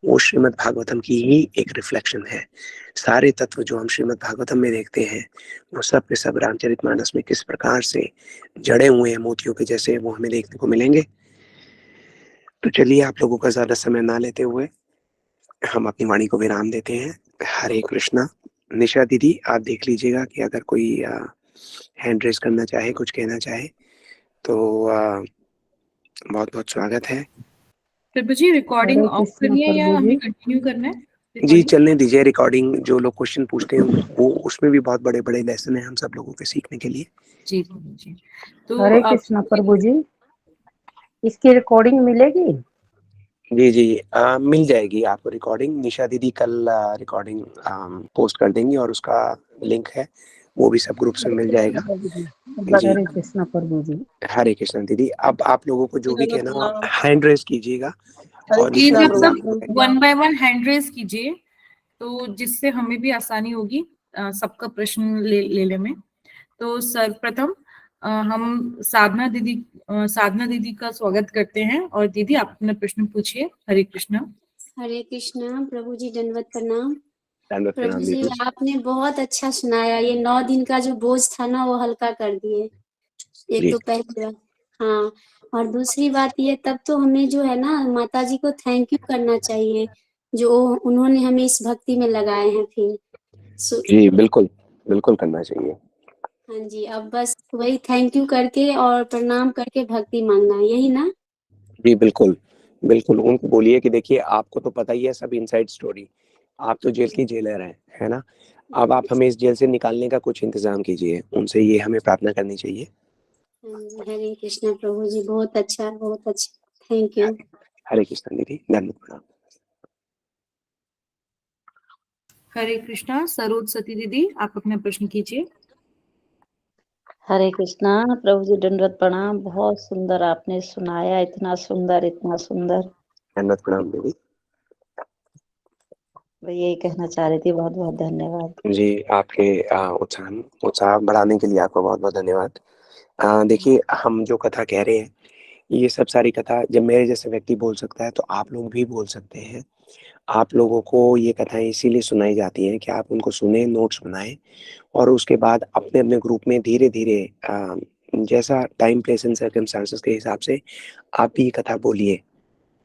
वो श्रीमद् भागवतम की ही एक रिफ्लेक्शन है। सारे तत्व जो हम श्रीमद् भागवतम में देखते हैं, वो सब के सब रामचरितमानस में किस प्रकार से जड़े हुए हैं मोतियों के जैसे, वो हमें देखने को मिलेंगे। तो चलिए, आप लोगों का ज़्यादा समय ना लेते हुए हम अपनी वाणी को विराम देते हैं। हरे कृष्णा। निशा दीदी, आप देख लीजिएगा कि अगर कोई हैंड रेज़ करना चाहे, कुछ कहना चाहे, तो बहुत-बहुत स्वागत है। प्रभु जी रिकॉर्डिंग हरे ऑफ कृष्णा करनी है या प्रभु जी। हमें कंटिन्यू करना है जी, रिकॉर्डिंग? चलने दीजिए रिकॉर्डिंग। जो लोग क्वेश्चन पूछते हैं, वो उसमें भी बहुत बड़े-बड़े लेसन हैं हम सब लोगों के सीखने के लिए। जी प्रभु जी। तो हरे आप कृष्णा प्रभु जी, इसकी रिकॉर्डिंग मिलेगी? जी, जी। मिल जाएगी आपको रिकॉर्डिंग। निशा दीदी कल रिकॉर्डिंग पोस्ट कर देंगी और उसका लिंक है, वो भी सब ग्रुप्स में मिल जाएगा। जी। हरे कृष्णा प्रभु जी। हरे कृष्ण दीदी। अब आप लोगों को जो भी कहना हो, आप हैंड रेज़ कीजिएगा और प्लीज निशा आप दीदी सब आपको one by one hand raise कीजिए, तो जिससे हमें भी आसानी होगी सबका प्रश्न लेने में। तो सर्वप्रथम हम साधना दीदी का स्वागत करते हैं। और दीदी आप अपना प्रश्न पूछिए। हरे कृष्णा। हरे कृष्णा प्रभु जी, दंडवत प्रणाम। धन्यवाद प्रभु प्रणाम जी दीदी। आपने बहुत अच्छा सुनाया, ये 9 दिन का जो बोझ था ना वो हल्का कर दिए। एक जी। तो पहली बात, हाँ, और दूसरी बात ये, तब तो हमें जो है ना माता जी को थैंक यू करना चाहिए, जो उन्होंने हमें इस भक्ति में लगाए हैं फिर। जी, बिल्कुल, बिल्कुल करना चाहिए। हाँ जी, अब बस वही थैंक यू करके और प्रणाम करके भक्ति मांगना है, यही ना? जी, बिल्कुल, बिल्कुल। उनको बोलिए कि देखिए, आपको तो पता ही है सब इनसाइड स्टोरी। आप तो जेल की जेलर हैं, है ना? अब आप हमें इस जेल से निकालने का कुछ इंतज़ाम कीजिए। उनसे ये हमें प्रार्थना करनी चाहिए। हाँ जी, हरे कृष्णा प्रभु जी, बहुत अच्छा, बहुत अच्छा, थैंक यू। हरे कृष्ण दीदी, धन्यवाद प्रणाम। हरे कृष्णा। सरोज सती दीदी आप अपना प्रश्न कीजिए। हरे कृष्णा प्रभु जी, दंडवत प्रणाम। बहुत सुंदर आपने सुनाया, इतना सुंदर, इतना सुंदर। धन्यवाद प्रणाम दीदी। मैं यही कहना चाह रही थी, बहुत बहुत धन्यवाद। जी, आपके उत्साह बढ़ाने के लिए आपका बहुत-बहुत धन्यवाद। देखिए, हम जो कथा कह रहे हैं, ये सब सारी कथा जब मेरे जैसे व्यक्ति बोल सकता है, तो आप लोग भी बोल सकते हैं। आप लोगों को ये कथाएँ इसीलिए सुनाई जाती हैं कि आप उनको सुनें, नोट्स बनाएँ और उसके बाद अपने-अपने ग्रुप में धीरे-धीरे जैसा टाइम, प्लेस एंड सर्कमस्टेंसेस के हिसाब से आप भी ये कथा बोलिए,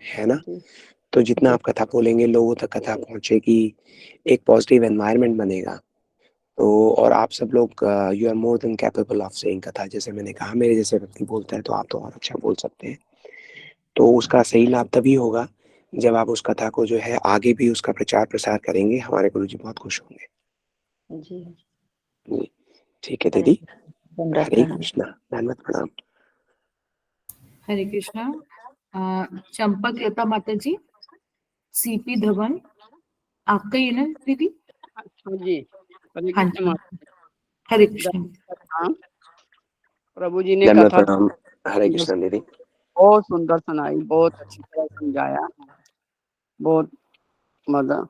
है ना? जी तो जितना जी आप कथा बोलेंगे, लोगों तक कथा पहुँचेगी, एक पॉजिटिव एनवायरनमेंट बनेगा। तो और आप सब लोग you are more than capable of saying कथा। जैसे मैंने कहा, मेरे जैसे व्यक्ति बोलता है, तो आप तो और अच्छा बोल सकते हैं। तो उसका सही लाभ तभी होगा, जब आप उस कथा को जो है आगे भी उसका प्रचार-प्रसार करेंगे। हमारे गुरुजी बहुत खुश होंगे। जी। जी, ठीक है हरे दीदी। दंडवत हरे प्रणाम। कृष्णा, धन्यवाद प्रणाम। हरे कृष्णा। चंपक लता माता जी, सीपी धवन आपका ही है ना दीदी? हाँ जी, हरे हाँ कृष्ण जी। माता। हरे कृष्ण। हाँ, प्रभु जी ने धन्यवाद कथा प्रणाम। हरे सुंदर, कृष्णा दीदी। बहुत सुंदर सुनाई, बहुत अच्छी तरह समझाया, बहुत मतलब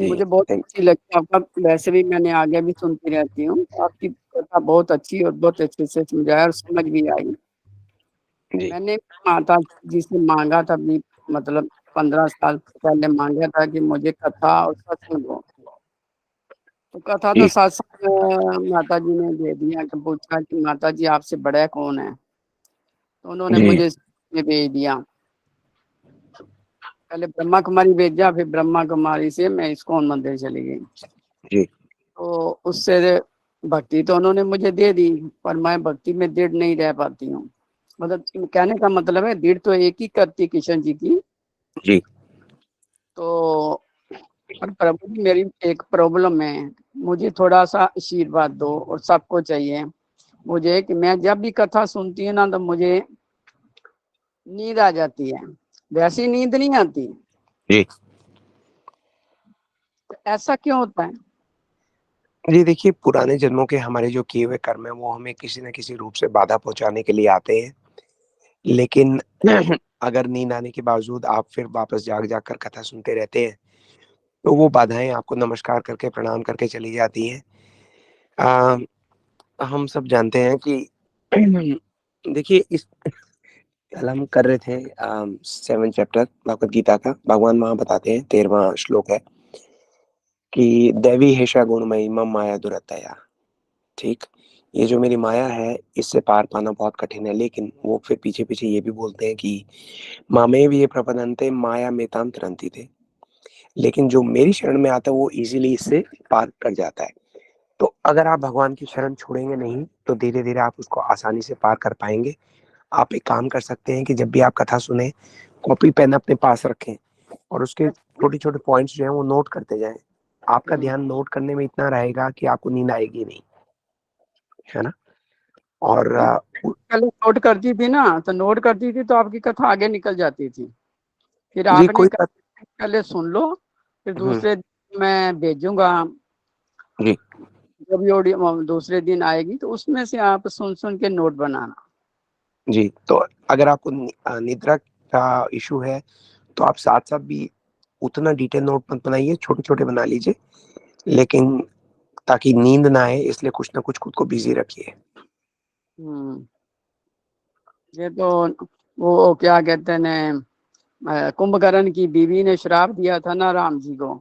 जी, मुझे बहुत थैंक अच्छी लगी। आपका वैसे भी मैंने आगे भी सुनती रहती हूँ, आपकी कथा बहुत अच्छी और बहुत अच्छे से समझाया और समझ भी आई। जी, मैंने माता जी से मांगा था भी, मतलब 15 साल पहले मांगा था कि मुझे कथा और सत्संग दो। तो कथा तो जी, सत्संग माता जी ने दे दिया कि पूछा कि माता जी आपसे बड़ा कौन है? तो उन्होंने जी। मुझे में भेज दिया। पहले ब्रह्मा कुमारी भेजा, फिर ब्रह्मा कुमारी से मैं इस्कॉन मंदिर चली गई। जी। तो उससे भक्ति तो उन्होंने मुझे दे दी, पर मैं भक्ति में दृढ़ नहीं रह पाती हूँ। मतलब कहने का मतलब है दृढ़ तो एक ही करती किशन जी की। जी। तो पर प्रभु जी मेरी एक प्रॉब्लम है, मुझे थोड़ा सा आशीर्वाद दो, और सबको चाहिए मुझे कि मैं जब भी कथा सुनती हूँ ना तो मुझे नींद आ जाती है, वैसी नींद नहीं आती। जी। तो ऐसा क्यों होता है? जी देखिए, पुराने जन्मों के हमारे जो किए हुए कर्म है वो हमें किसी न किसी रूप से बाधा पहुंचाने के लिए आते हैं। लेकिन अगर नींद आने के बावजूद आप फिर वापस जाग जाग कर कथा सुनते रहते हैं तो वो बाधाएं आपको नमस्कार करके प्रणाम करके चली जाती हैं। हम सब जानते हैं कि देखिए, इस कल हम कर रहे थे 7 चैप्टर भगवत गीता का। भगवान वहां बताते हैं, 13वां श्लोक है कि दैवी हेषा गुणमयी मम माया दुरतया। ठीक, ये जो मेरी माया है इससे पार पाना बहुत कठिन है। लेकिन वो फिर पीछे पीछे ये भी बोलते हैं कि मामे भी ये प्रपदन्ते माया मेताम तरंती थे। लेकिन जो मेरी शरण में आता है वो इजीली इससे पार कर जाता है। तो अगर आप भगवान की शरण छोड़ेंगे नहीं तो धीरे धीरे आप उसको आसानी से पार कर पाएंगे। आप एक काम कर सकते हैं कि जब भी आप कथा सुने, कॉपी पेन अपने पास रखें और उसके छोटे छोटे पॉइंट्स जो है वो नोट करते जाएं। आपका ध्यान नोट करने में इतना रहेगा कि आपको नींद आएगी नहीं, है ना। और पहले नोट करती थी ना, तो नोट करती थी तो आपकी कथा आगे निकल जाती थी। फिर जी आपने कोई बात। पहले सुन लो, फिर हम्म। दूसरे दिन मैं भेजूंगा, जी। जब भी ऑडियो दूसरे दिन आएगी तो उसमें से आप सुन सुन के नोट बनाना। जी, तो अगर आपको निद्रा का इशू है तो आप साथ साथ भी उतना डिटेल नोट मत बनाइए, छोटे छोटे बना लीजिए, लेकिन ताकि नींद ना आए इसलिए कुछ ना कुछ खुद को बिजी रखिए। ये तो वो क्या कहते हैं, कुंभकर्ण की बीवी ने श्राप दिया था ना राम जी को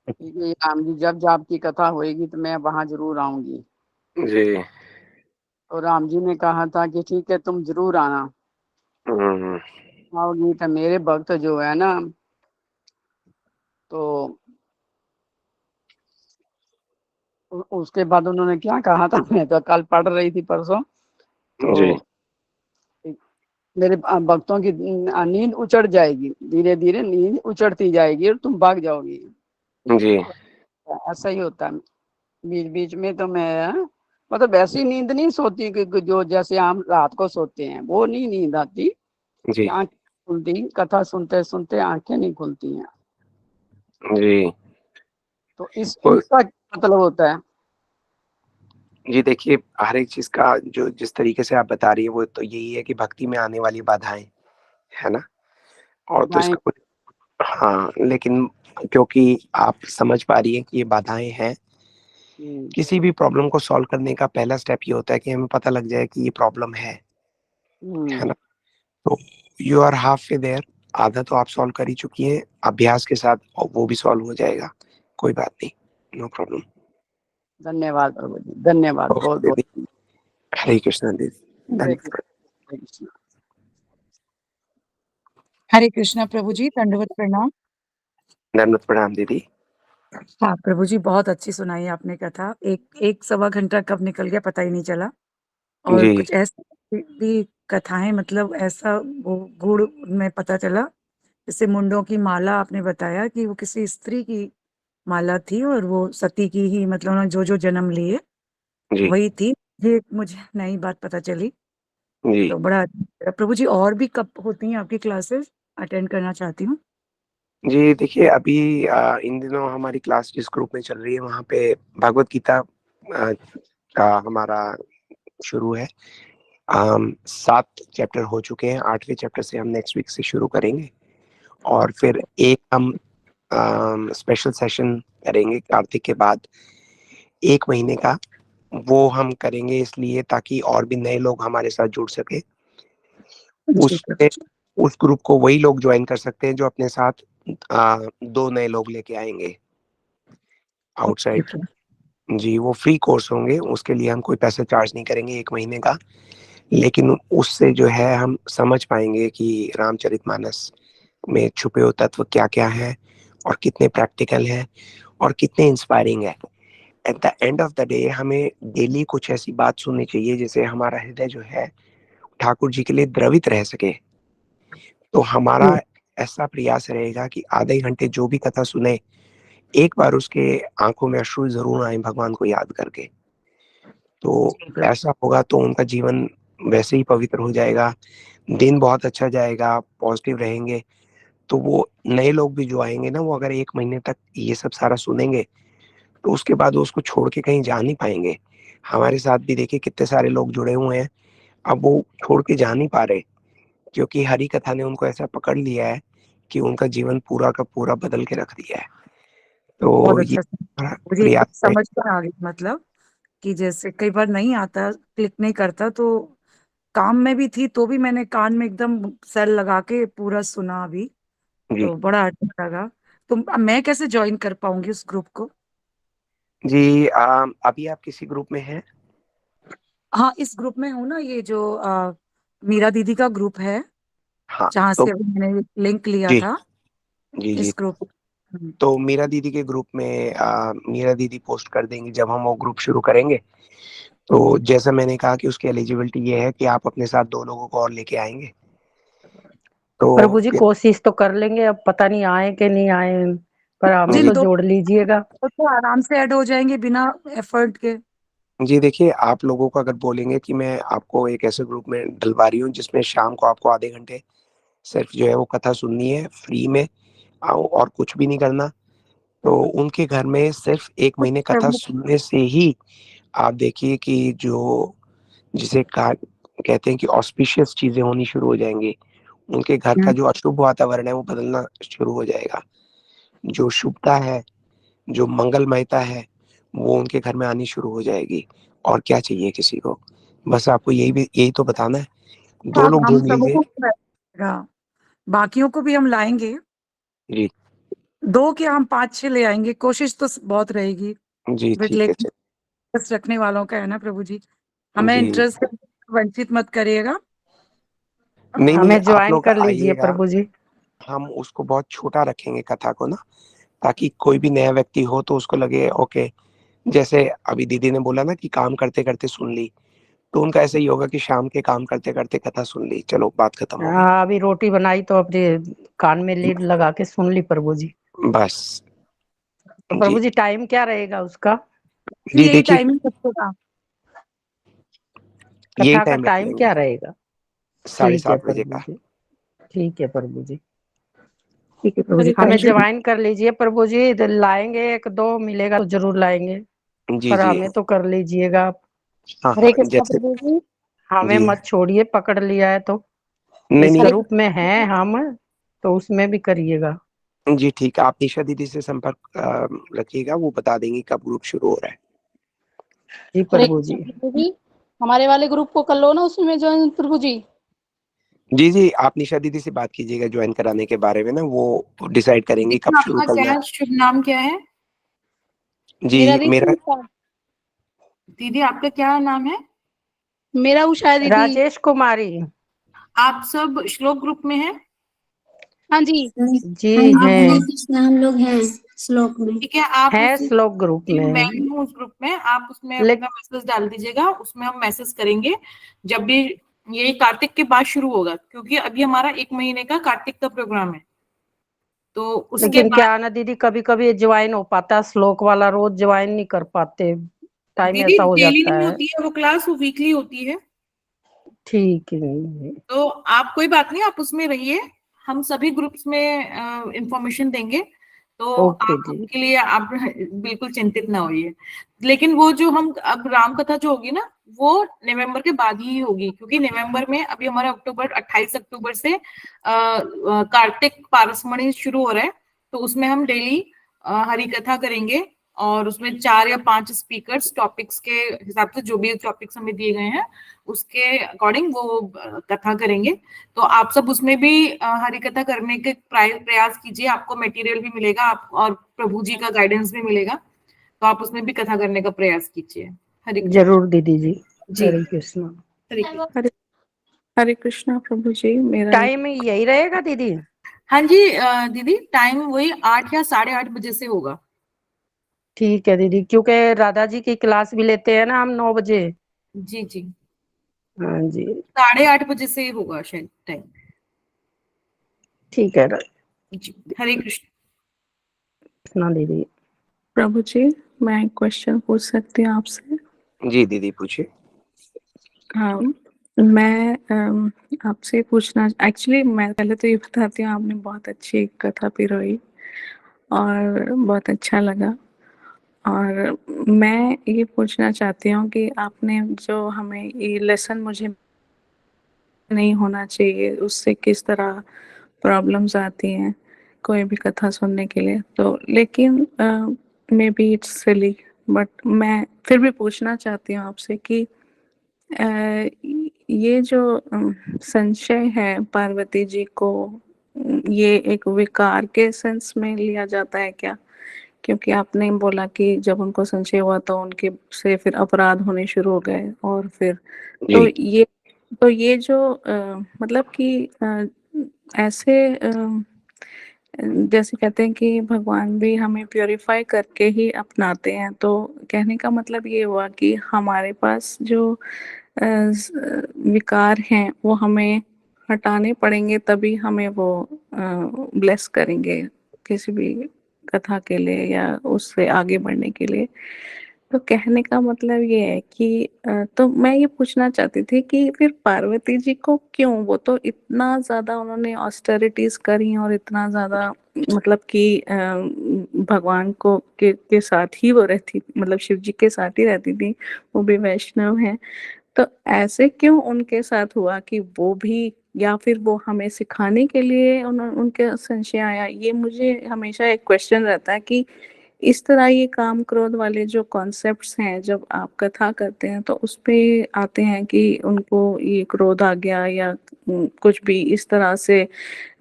कि राम जी जब आपकी कथा होएगी तो मैं वहां जरूर आऊंगी। जी। तो राम जी ने कहा था कि ठीक है तुम जरूर आना, हम्म। आओगी। तो मेरे भक्त जो है ना, तो उसके बाद उन्होंने क्या कहा था, मैं तो कल पढ़ रही थी परसों। तो जी। मेरे भक्तों की नींद उचड़ जाएगी, धीरे धीरे नींद उचड़ती जाएगी और तुम भाग जाओगी। जी। ऐसा ही होता है। बीच बीच में तो मैं मतलब ऐसी नींद नहीं सोती कि जो जैसे हम रात को सोते हैं वो नहीं नींद आती। जी। आंखें खुलती, कथा सुनते सुनते आंखें नहीं खुलती हैं। जी। तो और इसका क्या मतलब होता है? जी देखिए, हर एक चीज का जो जिस तरीके से आप बता रही है वो तो यही है कि भक्ति में आने वाली बाधाएं, है ना। और तो बाधाएं। इसका कुछ, हाँ, लेकिन क्योंकि आप समझ पा रही है कि ये बाधाएं हैं, किसी भी प्रॉब्लम को सॉल्व करने का पहला स्टेप ये होता है कि हमें पता लग जाए कि ये प्रॉब्लम है ना। तो you are half way there. आधा तो आप सॉल्व कर ही चुकी हैं, अभ्यास के साथ और वो भी सॉल्व हो जाएगा। कोई बात नहीं, नो प्रॉब्लम। धन्यवाद प्रभु जी, धन्यवाद ओके बहुत दीदी। बहुत। हरे कृष्णा दीदी, हरे धन्यवाद। कृष्ण, हरे कृष्ण। हरे कृष्णा प्रभु जी, दंडवत प्रणाम। धन्यवाद, प्रणाम दीदी। हाँ प्रभु जी, बहुत अच्छी सुनाई आपने कथा। एक सवा घंटा कब निकल गया पता ही नहीं चला। और जी। कुछ ऐसी भी कथाएं, मतलब ऐसा वो गुड़ में पता चला। जैसे मुंडों की माला आपने बताया कि वो किसी स्त्री की माला थी और वो सती की ही, मतलब उन्होंने जो जो जन्म लिए जी। वही थी। ये मुझे नई बात पता चली। जी। तो बड़ा प्रभु जी, और भी कब होती हैं आपकी क्लासेस? अटेंड करना चाहती हूँ। जी देखिए, अभी इन दिनों हमारी क्लास जिस ग्रुप में चल रही है वहाँ पे भगवत गीता का हमारा शुरू है। 7 चैप्टर हो चुके हैं, 8वें चैप्टर से हम नेक्स्ट वीक से शुरू करेंगे। और फिर एक हम स्पेशल सेशन करेंगे कार्तिक के बाद, 1 महीने का। वो हम करेंगे इसलिए ताकि और भी नए लोग हमारे साथ जुड़ सके। जी प्रभु उसमें जी। उस ग्रुप को वही लोग ज्वाइन कर सकते हैं जो अपने साथ 2 नए लोग लेके आएंगे ओके आउटसाइड। प्रभु। जी, वो फ्री कोर्स होंगे, उसके लिए हम कोई पैसा चार्ज नहीं करेंगे 1 महीने का। लेकिन उससे जो है हम समझ पाएंगे कि रामचरितमानस में छुपे हुए तत्व क्या क्या है और कितने प्रैक्टिकल है और कितने इंस्पायरिंग है। At the end of the day हमें डेली कुछ ऐसी बात सुननी चाहिए जिससे हमारा हृदय जो है ठाकुर जी के लिए द्रवित रह सके। तो हमारा ऐसा प्रयास रहेगा कि आधे घंटे जो भी कथा सुने, एक बार उसके आंखों में अश्रु जरूर आए भगवान को याद करके। तो ऐसा होगा तो उनका जीवन वैसे ही पवित्र हो जाएगा, दिन बहुत अच्छा जाएगा, पॉजिटिव रहेंगे। तो वो नए लोग भी जो आएंगे ना, वो अगर 1 महीने तक ये सब सारा सुनेंगे तो उसके बाद वो उसको छोड़ के कहीं जा नहीं पाएंगे। हमारे साथ भी देखिए कितने सारे लोग जुड़े हुए हैं, अब वो छोड़ के जा नहीं पा रहे क्योंकि हरि कथा ने उनको ऐसा पकड़ लिया है कि उनका जीवन पूरा का पूरा बदल के रख दिया है। बहुत तो ये अच्छा हमारा मुझे प्रयास है। समझ में आ गई, मतलब कि जैसे कई बार नहीं आता, क्लिक नहीं करता, तो काम में भी थी तो भी मैंने कान में एकदम सेल लगा के पूरा सुना अभी, जी तो बड़ा अच्छा लगा। तो अब मैं कैसे ज्वाइन कर पाऊंगी उस ग्रुप को? जी, अभी आप किसी ग्रुप में हैं? हाँ, इस ग्रुप में हूँ ना, ये जो मीरा दीदी का ग्रुप है, हाँ जहाँ तो से अभी मैंने लिंक लिया जी था, जी जी। इस ग्रुप। तो मीरा दीदी के ग्रुप में मीरा दीदी पोस्ट कर देंगी जब हम वो ग्रुप शुरू करेंगे। तो जैसा मैंने कहा कि उसकी एलिजिबिलिटी ये है कि आप अपने साथ 2 लोगों को और लेके आएंगे। तो प्रभु जी कोशिश तो कर लेंगे, अब पता नहीं आए कि नहीं आए, पर हमें जी, तो दो जोड़ लीजिएगा। तो आराम से ऐड हो जाएंगे बिना एफर्ट के। जी देखिए, आप लोगों को अगर बोलेंगे कि मैं आपको एक ऐसे ग्रुप में डलवा रही हूँ जिसमें शाम को आपको आधे घंटे सिर्फ जो है वो कथा सुननी है फ्री में, आओ और कुछ भी नहीं करना, तो उनके घर में सिर्फ 1 महीने कथा सुनने से ही आप देखिए कि जो जिसे कहा कहते हैं कि ऑस्पिशियस चीजें होनी शुरू हो जाएंगी। उनके घर का जो अशुभ वातावरण है वो बदलना शुरू हो जाएगा। जो शुभता है, जो मंगलमयता है, वो उनके घर में आनी शुरू हो जाएगी। और क्या चाहिए किसी को? बस आपको यही तो बताना है। 2 अब लोग हम ढूंढ लीजिए। सबको बाकियों को भी हम लाएंगे, जी 2 के हम 5-6 ले आएंगे, कोशिश तो बहुत रहेगी। जी बट ठीक है। लेकिन इंटरेस्ट रखने वालों का है ना प्रभु जी, हमें जी इंटरेस्ट वंचित मत करिएगा। नहीं नहीं, हमें आप ज्वाइन लोग कर लीजिए आइएगा। प्रभु जी। हम उसको बहुत छोटा रखेंगे कथा को ना, ताकि कोई भी नया व्यक्ति हो तो उसको लगे ओके। जैसे अभी दीदी ने बोला ना कि काम करते करते सुन ली, तो उनका ऐसा ही होगा कि शाम के काम करते करते कथा सुन ली, चलो बात खत्म हो गई। हाँ, अभी रोटी बनाई तो अपने कान में लीड लगा के सुन ली प्रभु जी। बस तो जी प्रभु जी टाइम क्या रहेगा उसका? जी यही देखिए, टाइमिंग का। यही कथा का टाइम रख टाइम लेंगे, क्या रहेगा? ठीक है 7:30 बजे प्रभु का। जी, ठीक है प्रभु जी। ठीक है प्रभु जी, हमें थैंक यू। ज्वाइन कर लीजिए प्रभु जी, इधर लाएंगे, 1-2 मिलेगा तो जरूर लाएंगे, जी पर जी हमें तो कर लीजिएगा आप। हाँ हाँ हरे कृष्णा जैसे प्रभु जी, हमें जी। मत छोड़िए, पकड़ लिया है तो नहीं इस नहीं ग्रुप में हैं हम, तो उसमें भी करिएगा। जी ठीक है, आप निशा दीदी से संपर्क रखिएगा, वो बता देंगी कब ग्रुप शुरू हो रहा है। जी हरे प्रभु जी। कृष्ण प्रभु जी, हमारे वाले ग्रुप को कर लो ना उसमें ज्वाइन प्रभु जी। जी जी, आप निशा दीदी से बात कीजिएगा ज्वाइन कराने के बारे में ना, वो डिसाइड करेंगी कब दीदी शुरू आपका करना है। क्या शुभ नाम क्या है? मेरा जी मेरा दीदी, दीदी आपका क्या नाम है? मेरा उषा दीदी। राजेश कुमारी। आप सब श्लोक ग्रुप में हैं? हाँ जी। जी हाँ हैं, हरे कृष्णा, हम लोग हैं श्लोक में। ठीक है, आप है उस श्लोक ग्रुप जी, मैं में। हूँ उस ग्रुप में, आप उसमें लेकिन अपना मैसेज डाल दीजिएगा, उसमें हम मैसेज करेंगे जब भी ये कार्तिक के बाद शुरू होगा, क्योंकि अभी हमारा 1 महीने का कार्तिक का प्रोग्राम है, तो उसके बाद। क्या ना दीदी, कभी कभी ज्वाइन हो पाता है श्लोक वाला, रोज ज्वाइन नहीं कर पाते, टाइम दीदी ऐसा हो डेली जाता नहीं है। होती है वो क्लास, वो वीकली होती है। ठीक है, तो आप कोई बात नहीं, आप उसमें रहिए, हम सभी ग्रुप्स में इंफॉर्मेशन देंगे, तो ओके आप जी। उसके लिए आप बिल्कुल चिंतित ना होइए। लेकिन वो जो हम अब राम कथा जो होगी ना, वो नवंबर के बाद ही होगी, क्योंकि नवंबर में अभी हमारा 28 अक्टूबर से कार्तिक पारसमणि शुरू हो रहा है, तो उसमें हम डेली हरि कथा करेंगे, और उसमें 4 या 5 स्पीकर्स टॉपिक्स के हिसाब से, जो भी टॉपिक्स हमें दिए गए हैं उसके अकॉर्डिंग वो कथा करेंगे। तो आप सब उसमें भी हरि कथा करने के प्रयास कीजिए, आपको मटेरियल भी मिलेगा, आप और प्रभु जी का गाइडेंस भी मिलेगा, तो आप उसमें भी कथा करने का प्रयास कीजिए। हरे कृष्ण। जरूर दीदी जी। जी हरे कृष्णा। हरे कृष्ण। हरे कृष्णा प्रभु जी। मेरा टाइम यही रहेगा दीदी? हाँ जी दीदी, टाइम वही 8 या 8:30 बजे से होगा। ठीक है दीदी, क्योंकि राधा जी की क्लास भी लेते हैं ना हम 9 बजे। जी जी, हाँ जी 8:30 बजे से होगा शायद टाइम। ठीक है जी, हरे कृष्ण। कृष्णा दीदी। प्रभु जी, मैं एक क्वेश्चन पूछ सकती हूँ आपसे? जी दीदी पूछिए। हाँ, मैं आपसे पूछना, एक्चुअली मैं पहले तो ये बताती हूँ, आपने बहुत अच्छी कथा पिरोई और बहुत अच्छा लगा। और मैं ये पूछना चाहती हूँ कि आपने जो हमें ये लेसन मुझे नहीं होना चाहिए, उससे किस तरह प्रॉब्लम्स आती हैं कोई भी कथा सुनने के लिए, तो लेकिन may be it's silly, but मैं फिर भी पूछना चाहती हूँ आपसे कि ये जो संशय है पार्वती जी को, ये एक विकार के सेंस में लिया जाता है क्या? क्योंकि आपने बोला कि जब उनको संशय हुआ तो उनके से फिर अपराध होने शुरू हो गए, और फिर तो जी ये जो मतलब कि ऐसे जैसे कहते हैं कि भगवान भी हमें प्योरीफाई करके ही अपनाते हैं, तो कहने का मतलब ये हुआ कि हमारे पास जो विकार हैं वो हमें हटाने पड़ेंगे, तभी हमें वो ब्लेस करेंगे किसी भी कथा के लिए या उससे आगे बढ़ने के लिए। तो कहने का मतलब ये है कि तो मैं ये पूछना चाहती थी कि फिर पार्वती जी को क्यों, वो तो इतना ज्यादा उन्होंने ऑस्टेरिटीज करी और इतना ज्यादा मतलब कि भगवान को के साथ ही वो रहती, मतलब शिव जी के साथ ही रहती थी, वो भी वैष्णव है, तो ऐसे क्यों उनके साथ हुआ कि वो भी, या फिर वो हमें सिखाने के लिए उनके संशय आया? ये मुझे हमेशा एक क्वेश्चन रहता है कि इस तरह ये काम क्रोध वाले जो कॉन्सेप्ट्स हैं, जब आप कथा करते हैं तो उस पे आते हैं कि उनको ये क्रोध आ गया या कुछ भी इस तरह से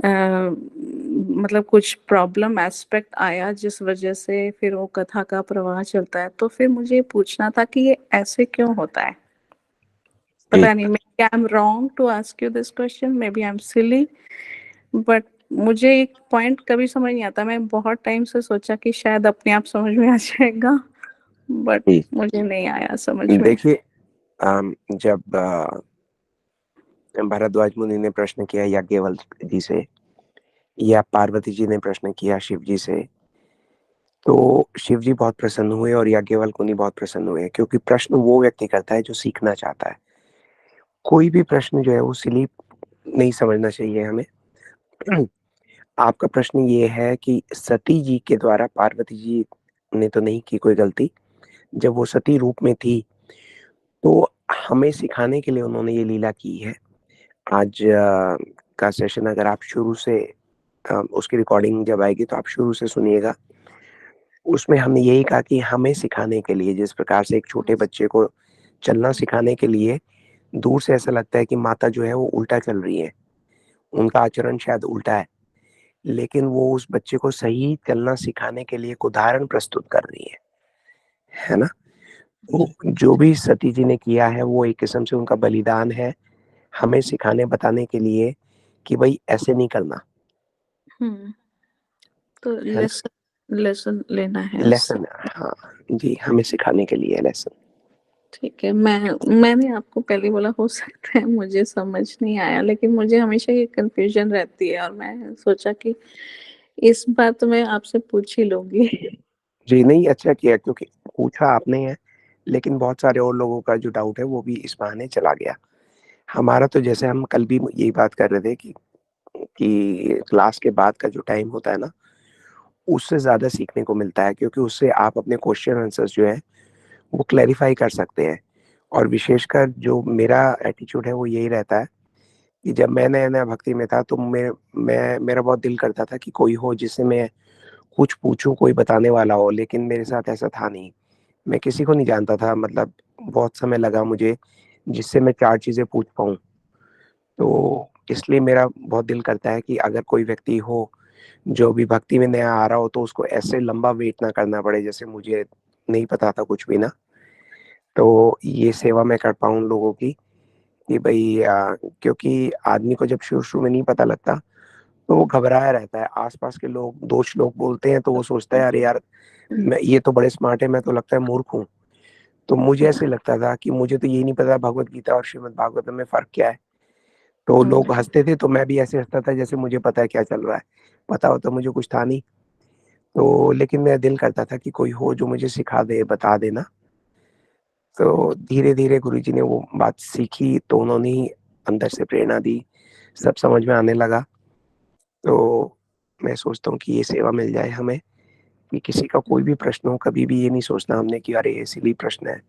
मतलब कुछ प्रॉब्लम एस्पेक्ट आया जिस वजह से फिर वो कथा का प्रवाह चलता है। तो फिर मुझे पूछना था कि ये ऐसे क्यों होता है? पता नहीं, maybe I'm wrong to ask you this question, maybe I'm silly, but मुझे एक पॉइंट कभी समझ नहीं आता। मैं बहुत टाइम से सोचा कि शायद अपने आप समझ में आ जाएगा, बट जी मुझे नहीं आया समझ में। देखिए, जब भरद्वाज मुनि ने प्रश्न किया याज्ञवल्क्य जी से, या पार्वती जी ने प्रश्न किया शिव जी से, तो शिव जी बहुत प्रसन्न हुए और याज्ञवल्क्य मुनि बहुत प्रसन्न हुए, क्योंकि प्रश्न वो व्यक्ति करता है जो सीखना चाहता है। कोई भी प्रश्न जो है वो सिली नहीं समझना चाहिए हमें। आपका प्रश्न ये है कि सती जी के द्वारा पार्वती जी ने तो नहीं की कोई गलती, जब वो सती रूप में थी तो हमें सिखाने के लिए उन्होंने ये लीला की है। आज का सेशन अगर आप शुरू से उसकी रिकॉर्डिंग जब आएगी तो आप शुरू से सुनिएगा। उसमें हमने यही कहा कि हमें सिखाने के लिए, जिस प्रकार से एक छोटे बच्चे को चलना सिखाने के लिए दूर से ऐसा लगता है कि माता जो है वो उल्टा चल रही है, उनका आचरण शायद उल्टा है, लेकिन वो उस बच्चे को सही चलना सिखाने के लिए एक उदाहरण प्रस्तुत कर रही है ना? तो जो भी सती जी ने किया है वो एक किस्म से उनका बलिदान है, हमें सिखाने बताने के लिए कि भाई ऐसे नहीं करना तो है, लेसन लेना है उससे। लेसन। हाँ जी, हमें सिखाने के लिए लेसन। ठीक है, मैंने आपको पहले बोला हो सकता है मुझे समझ नहीं आया, लेकिन मुझे हमेशा ये कंफ्यूजन रहती है और मैं सोचा कि इस बार तो मैं आपसे पूछ ही लूंगी। जी नहीं, अच्छा किया, क्योंकि पूछा आपने है, लेकिन बहुत सारे और लोगों का जो डाउट है वो भी इस बहाने चला गया। हमारा तो जैसे हम कल भी यही बात कर रहे थे कि क्लास के बाद का जो टाइम होता है ना, उससे ज्यादा सीखने को मिलता है, क्योंकि उससे आप अपने क्वेश्चन आंसर्स जो है वो क्लैरिफाई कर सकते हैं। और विशेषकर जो मेरा एटीट्यूड है वो यही रहता है कि जब मैं नया नया भक्ति में था तो मेरा बहुत दिल करता था कि कोई हो जिससे मैं कुछ पूछूं, कोई बताने वाला हो, लेकिन मेरे साथ ऐसा था नहीं। मैं किसी को नहीं जानता था, मतलब बहुत समय लगा मुझे जिससे मैं 4 चीजें पूछ पाऊं। तो इसलिए मेरा बहुत दिल करता है कि अगर कोई व्यक्ति हो जो भी भक्ति में नया आ रहा हो तो उसको ऐसे लंबा वेट ना करना पड़े जैसे मुझे नहीं पता था कुछ भी ना। तो ये सेवा मैं कर पाऊं लोगों की, कि भाई क्योंकि आदमी को जब शुरू-शुरू में नहीं पता लगता, तो वो घबराया रहता है। आस-पास के लोग 2 श्लोक बोलते हैं तो वो सोचता है अरे यार, ये तो बड़े स्मार्ट है, मैं तो लगता है मूर्ख हूँ। तो मुझे ऐसे लगता था कि मुझे तो यही नहीं पता भगवत गीता और श्रीमद् भागवतम में फ़र्क क्या है। तो लोग हँसते थे तो मैं भी ऐसे हँसता था जैसे मुझे पता है क्या चल रहा है। पता होता मुझे कुछ था नहीं। तो लेकिन मेरा दिल करता था कि कोई हो जो मुझे सिखा दे, बता दे ना। तो धीरे-धीरे गुरुजी ने वो बात सीखी तो उन्होंने ही अंदर से प्रेरणा दी, सब समझ में आने लगा। तो मैं सोचता हूँ कि ये सेवा मिल जाए हमें कि किसी का कोई भी प्रश्न हो, कभी भी ये नहीं सोचना हमने कि अरे! ये सिली प्रश्न है।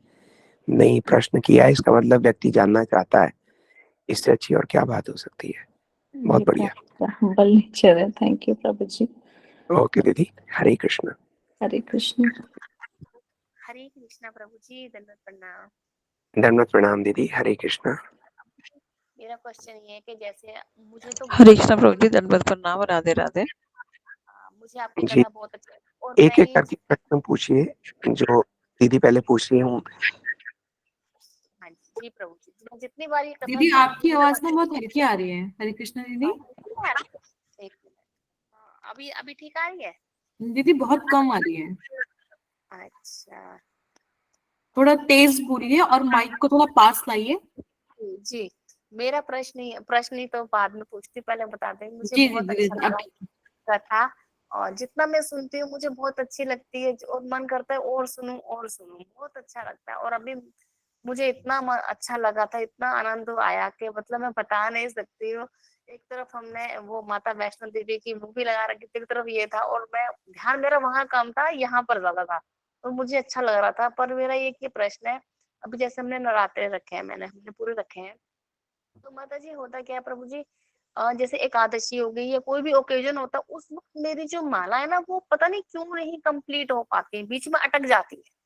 नहीं, प्रश्न किया है इसका मतलब व्यक्ति जानना चाहता है। इससे अच्छी और क्या बात हो सकती है। बहुत बढ़िया। हम्बल नेचर है। थैंक यू प्रभु जी। ओके दीदी, हरे कृष्ण। हरे कृष्ण। हरे कृष्णा प्रभु जी, दंडवत प्रणाम। दंडवत प्रणाम दीदी, हरे कृष्ण। मेरा क्वेश्चन ये है कि जैसे मुझे तो हरे कृष्णा प्रभु जी, दंडवत प्रणाम, राधे राधे। मुझे आपकी जी, कथा बहुत अच्छी लगी और मैं एक-एक ये करके प्रश्न पूछिए, जो दीदी पहले पूछ रही हूँ। हाँ जी प्रभु जी, मैं जितनी बार ये कथा दीदी सुनती आपकी हूँ आवाज ना बहुत हल्की आ रही है। हरे कृष्णा दीदी। एक मिनट, अभी अभी ठीक आ रही है? दीदी बहुत कम आ रही है। अच्छा थोड़ा तेज बोलिए और माइक को थोड़ा पास लाइए। जी, मेरा प्रश्न ही तो बाद में पूछती, पहले बता दें। मुझे जी बहुत दीदी अच्छा लगा कथा और जितना मैं सुनती हूँ मुझे बहुत अच्छी लगती है और मन करता है और सुनूं, बहुत अच्छा लगता है। और अभी मुझे इतना अच्छा लगा था, इतना आनंद आया कि मतलब मैं बता नहीं सकती हूँ। एक तरफ हमने वो माता वैष्णो देवी की मूवी लगा रखी थी, एक तरफ ये था और मैं ध्यान मेरा वहां कम था, यहाँ पर ज्यादा था, तो मुझे अच्छा लग रहा था। पर मेरा एक ये प्रश्न है, अभी जैसे हमने नवरात्रे रखे हैं, हमने पूरे रखे हैं, तो माता जी होता क्या है प्रभु जी, जैसे एकादशी हो गई या कोई भी ओकेजन होता है, उस वक्त मेरी जो माला है ना वो पता नहीं क्यों नहीं कंप्लीट हो पाती, बीच में अटक जाती है।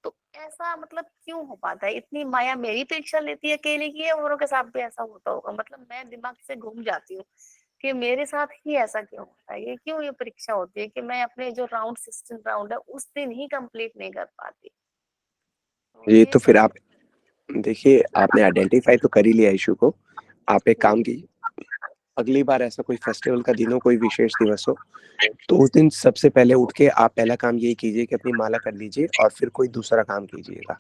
तो ऐसा मतलब क्यों हो पाता है? इतनी माया मेरी परीक्षा लेती है अकेले की, या औरों के साथ भी ऐसा होता होगा? मतलब मैं दिमाग से घूम जाती हूँ कि मेरे साथ ही ऐसा क्यों होता है, ये क्यों ये परीक्षा होती है कि मैं अपने जो राउंड 16 राउंड है उस दिन ही कंप्लीट नहीं कर पाती। तो जी, ये तो फिर समझ आप देखिए, आपने आइडेंटिफ़ाई तो कर ही लिया इश्यू को। आप एक काम कीजिए, अगली बार ऐसा कोई फेस्टिवल का दिन हो, कोई विशेष दिवस हो, तो उस दिन सबसे पहले उठ के आप पहला काम यही कीजिए कि अपनी माला कर लीजिए और फिर कोई दूसरा काम कीजिएगा।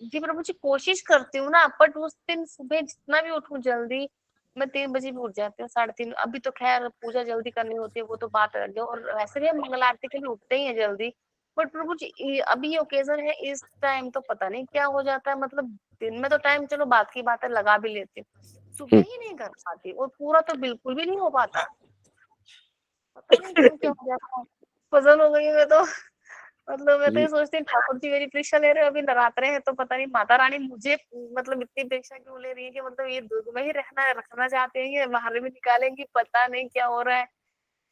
जी प्रभु जी, कोशिश करती हूँ ना, बट उस दिन सुबह जितना भी उठूं जल्दी, मैं 3 बजे भी उठ जाती हूँ, 3:30। अभी तो खैर पूजा जल्दी करनी होती है, वो तो बात अलग है, और वैसे भी हम मंगल आरती के लिए उठते ही हैं जल्दी। बट प्रभु जी अभी ये ओकेजन है, इस टाइम तो पता नहीं क्या हो जाता है। मतलब दिन में तो टाइम चलो बात की बात है, लगा भी लेती हूँ, सुबह ही नहीं कर पाती, और पूरा तो बिल्कुल भी नहीं हो पाता। पता नहीं क्यों क्या हो जाता है, पजल हो गई मैं तो। मतलब मैं तो ये जी, सोचती हूँ ठाकुर जी मेरी परीक्षा ले रहे हो, अभी नवरात्रे हैं, तो पता नहीं माता रानी मुझे मतलब इतनी परीक्षा क्यों ले रही है कि मतलब ये दुर्ग में ही रखना चाहते हैं, ये बाहर भी निकालेंगी, पता नहीं क्या हो रहा है।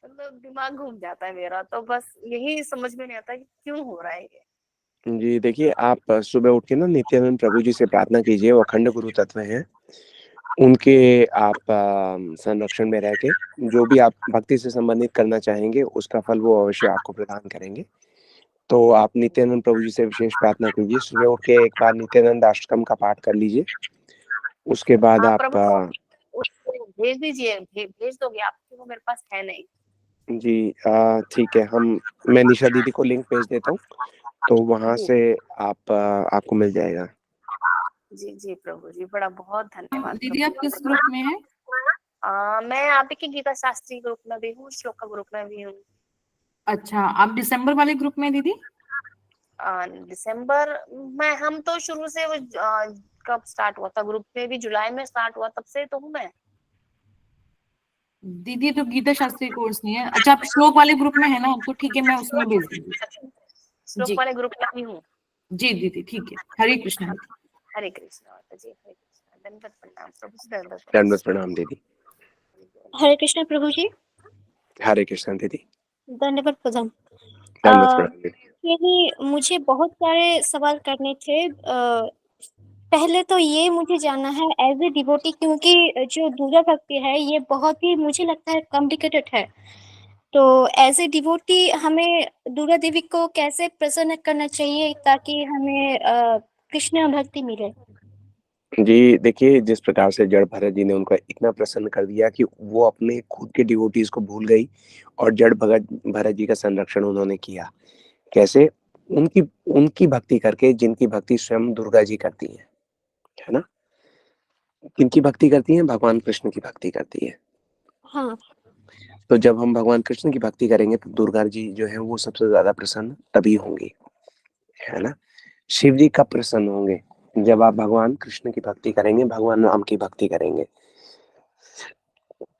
मतलब दिमाग घूम जाता है मेरा, तो बस यही समझ में नहीं आता कि क्यों हो रहा है ये। जी देखिए, आप सुबह उठ के ना नित्यानंद प्रभु जी से प्रार्थना कीजिए, वो अखंड गुरु तत्व हैं। उनके आप संरक्षण में रह के जो भी आप भक्ति से संबंधित करना चाहेंगे, उसका फल वो अवश्य आपको प्रदान करेंगे। तो आप नित्यानंद प्रभु जी से विशेष प्रार्थना कीजिए। सुबह उठ के एक बार नित्यानंद अष्टकम का पाठ कर लीजिए। उसके बाद हाँ आप प्रभु, उसको भेज दीजिए, भेज दोगे आप, क्योंकि वो मेरे पास है नहीं। जी ठीक है, मैं निशा दीदी को लिंक भेज देता हूँ, तो वहाँ जी से आप आपको मिल जाएगा। जी जी प्रभु जी, बड़ा बहुत धन्यवाद दीदी आप प्रभु किस जी। ग्रुप में हैं? मैं आप ही की गीता शास्त्री ग्रुप में भी हूँ, श्लोका ग्रुप में भी हूँ। अच्छा, आप दिसंबर वाले ग्रुप में हैं दीदी? दिसंबर में हम तो शुरू से वो कब स्टार्ट हुआ था ग्रुप में भी, जुलाई में स्टार्ट हुआ, तब से तो हूँ मैं। दीदी तो गीता शास्त्री कोर्स नहीं है। अच्छा, आप श्लोक वाले ग्रुप में है ना, तो ठीक है, मैं उसमें भेज दूंगी। श्लोक जी वाले ग्रुप में भी हूँ। जी दीदी, ठीक है। हरे कृष्णा दीदी। हरे कृष्णा माता जी, हरे कृष्णा, दंडवत प्रणाम प्रभु जी, दंडवत दंडवत प्रणाम। प्रणाम दीदी। हरे कृष्ण प्रभु जी, हरे कृष्ण दीदी। दंडवत प्रणाम। दंडवत प्रणाम दीदी। यही मुझे बहुत सारे सवाल करने थे। पहले तो ये मुझे जानना है एज ए डिवोटी, क्योंकि जो दुर्गा भक्ति है ये बहुत ही मुझे लगता है कॉम्प्लिकेटेड है। तो एज ए डिवोटी हमें दुर्गा देवी को कैसे प्रसन्न करना चाहिए ताकि हमें कृष्ण भक्ति मिले? जी, देखिए जिस प्रकार से जड़ भरत जी ने उनको इतना प्रसन्न कर दिया कि वो अपने खुद के डिवोटीज को भूल गई और जड़ भगत भरत जी का संरक्षण उन्होंने किया। कैसे? उनकी उनकी भक्ति करके, जिनकी भक्ति स्वयं दुर्गा जी करती है ना? किनकी भक्ति करती हैं? भगवान कृष्ण की भक्ति करती है। हाँ। तो जब हम भगवान कृष्ण की भक्ति करेंगे तो दुर्गा जी जो है वो सबसे ज्यादा प्रसन्न तभी होंगी, है ना? शिव जी कब प्रसन्न होंगे? जब आप भगवान कृष्ण की भक्ति करेंगे, भगवान राम की भक्ति करेंगे।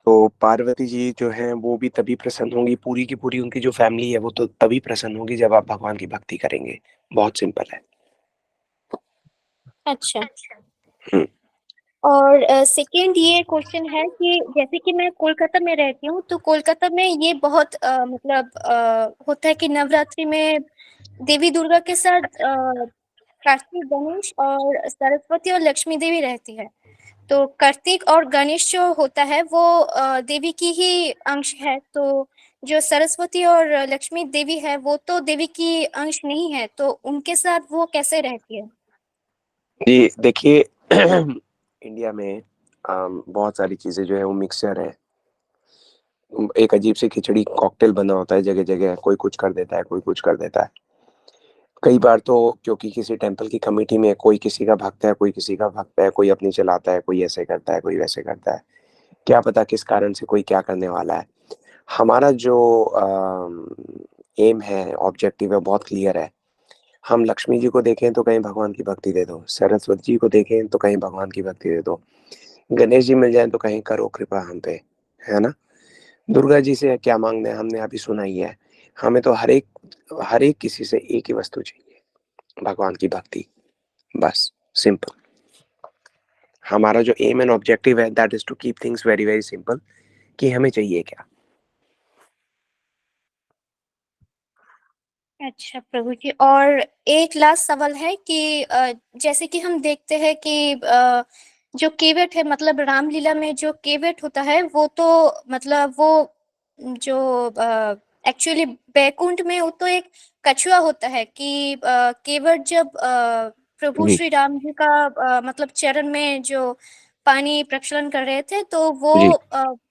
तो पार्वती जी जो है वो भी तभी प्रसन्न होंगी, पूरी की पूरी उनकी जो फैमिली है वो तो तभी प्रसन्न होगी जब आप भगवान की भक्ति करेंगे। बहुत सिंपल है। अच्छा। हम्म। और सेकंड ये क्वेश्चन है कि जैसे कि मैं कोलकाता में रहती हूँ, तो कोलकाता में ये बहुत मतलब होता है कि नवरात्रि में देवी दुर्गा के साथ कार्तिक, गणेश और सरस्वती और लक्ष्मी देवी रहती है। तो कार्तिक और गणेश जो होता है वो देवी की ही अंश है, तो जो सरस्वती और लक्ष्मी देवी है वो तो देवी की अंश नहीं है, तो उनके साथ वो कैसे रहती है? जी देखिए इंडिया में बहुत सारी चीजें जो है वो मिक्सचर है। एक अजीब सी खिचड़ी कॉकटेल बना होता है जगह जगह, कोई कुछ कर देता है, कोई कुछ कर देता है। कई बार तो क्योंकि किसी टेम्पल की कमेटी में कोई किसी का भक्त है, कोई किसी का भक्त है, कोई अपनी चलाता है, कोई ऐसे करता है, कोई वैसे करता है। क्या पता किस कारण से कोई क्या करने वाला है। हमारा जो एम है, ऑब्जेक्टिव है, बहुत क्लियर है। हम लक्ष्मी जी को देखें तो कहीं भगवान की भक्ति दे दो, सरस्वती जी को देखें तो कहीं भगवान की भक्ति दे दो, गणेश जी मिल जाए तो कहीं करो कृपा हम पे, है ना? दुर्गा जी से क्या मांगना है हमने अभी सुना ही है। हमें तो हर एक किसी से एक ही वस्तु चाहिए, भगवान की भक्ति, बस, सिंपल। हमारा जो एम एंड ऑब्जेक्टिव है that is to keep things very very simple, कि हमें चाहिए क्या। अच्छा प्रभु जी, और एक लास्ट सवाल है कि जैसे कि हम देखते हैं कि जो केवट है, मतलब रामलीला में जो केवट होता है वो तो मतलब वो जो एक्चुअली बैकुंठ में वो तो एक कछुआ होता है कि केवट जब प्रभु जी श्री राम जी का मतलब चरण में जो पानी प्रक्षालन कर रहे थे, तो वो जी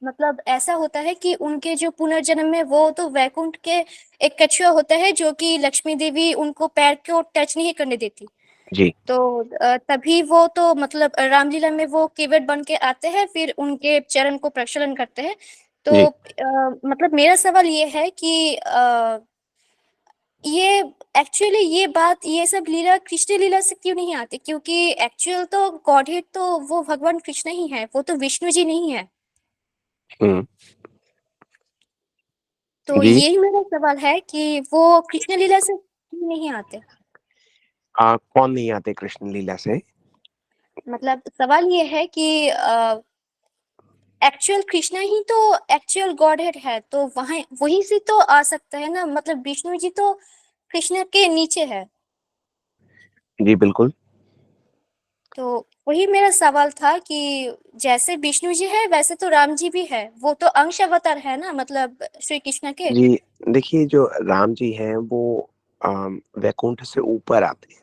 मतलब ऐसा होता है कि उनके जो पुनर्जन्म में वो तो वैकुंठ के एक कछुआ होता है जो कि लक्ष्मी देवी उनको पैर को टच नहीं करने देती। जी तो तभी वो तो मतलब रामलीला में वो केवट बन के आते हैं, फिर उनके चरण को प्रक्षालन करते हैं। तो जी मतलब मेरा सवाल ये है कि ये एक्चुअली ये बात, ये सब लीला कृष्ण लीला से क्यों नहीं आती? क्योंकि एक्चुअल तो गॉडहेड तो वो भगवान कृष्ण ही है, वो तो विष्णु जी नहीं है। हम्म तो जी यही मेरा सवाल है कि वो कृष्ण लीला से क्यों नहीं आते? कौन नहीं आते कृष्ण लीला से? मतलब सवाल ये है कि एक्चुअल कृष्णा ही तो एक्चुअल गॉडहेड है, तो वहां वहीं से तो आ सकता है ना, मतलब विष्णु जी तो कृष्ण के नीचे है। जी बिल्कुल। तो वही मेरा सवाल था कि जैसे विष्णु जी है वैसे तो राम जी भी है, वो तो अंश अवतार है ना, मतलब श्री कृष्ण के। जी देखिए जो राम जी हैं वो वैकुंठ से ऊपर आते हैं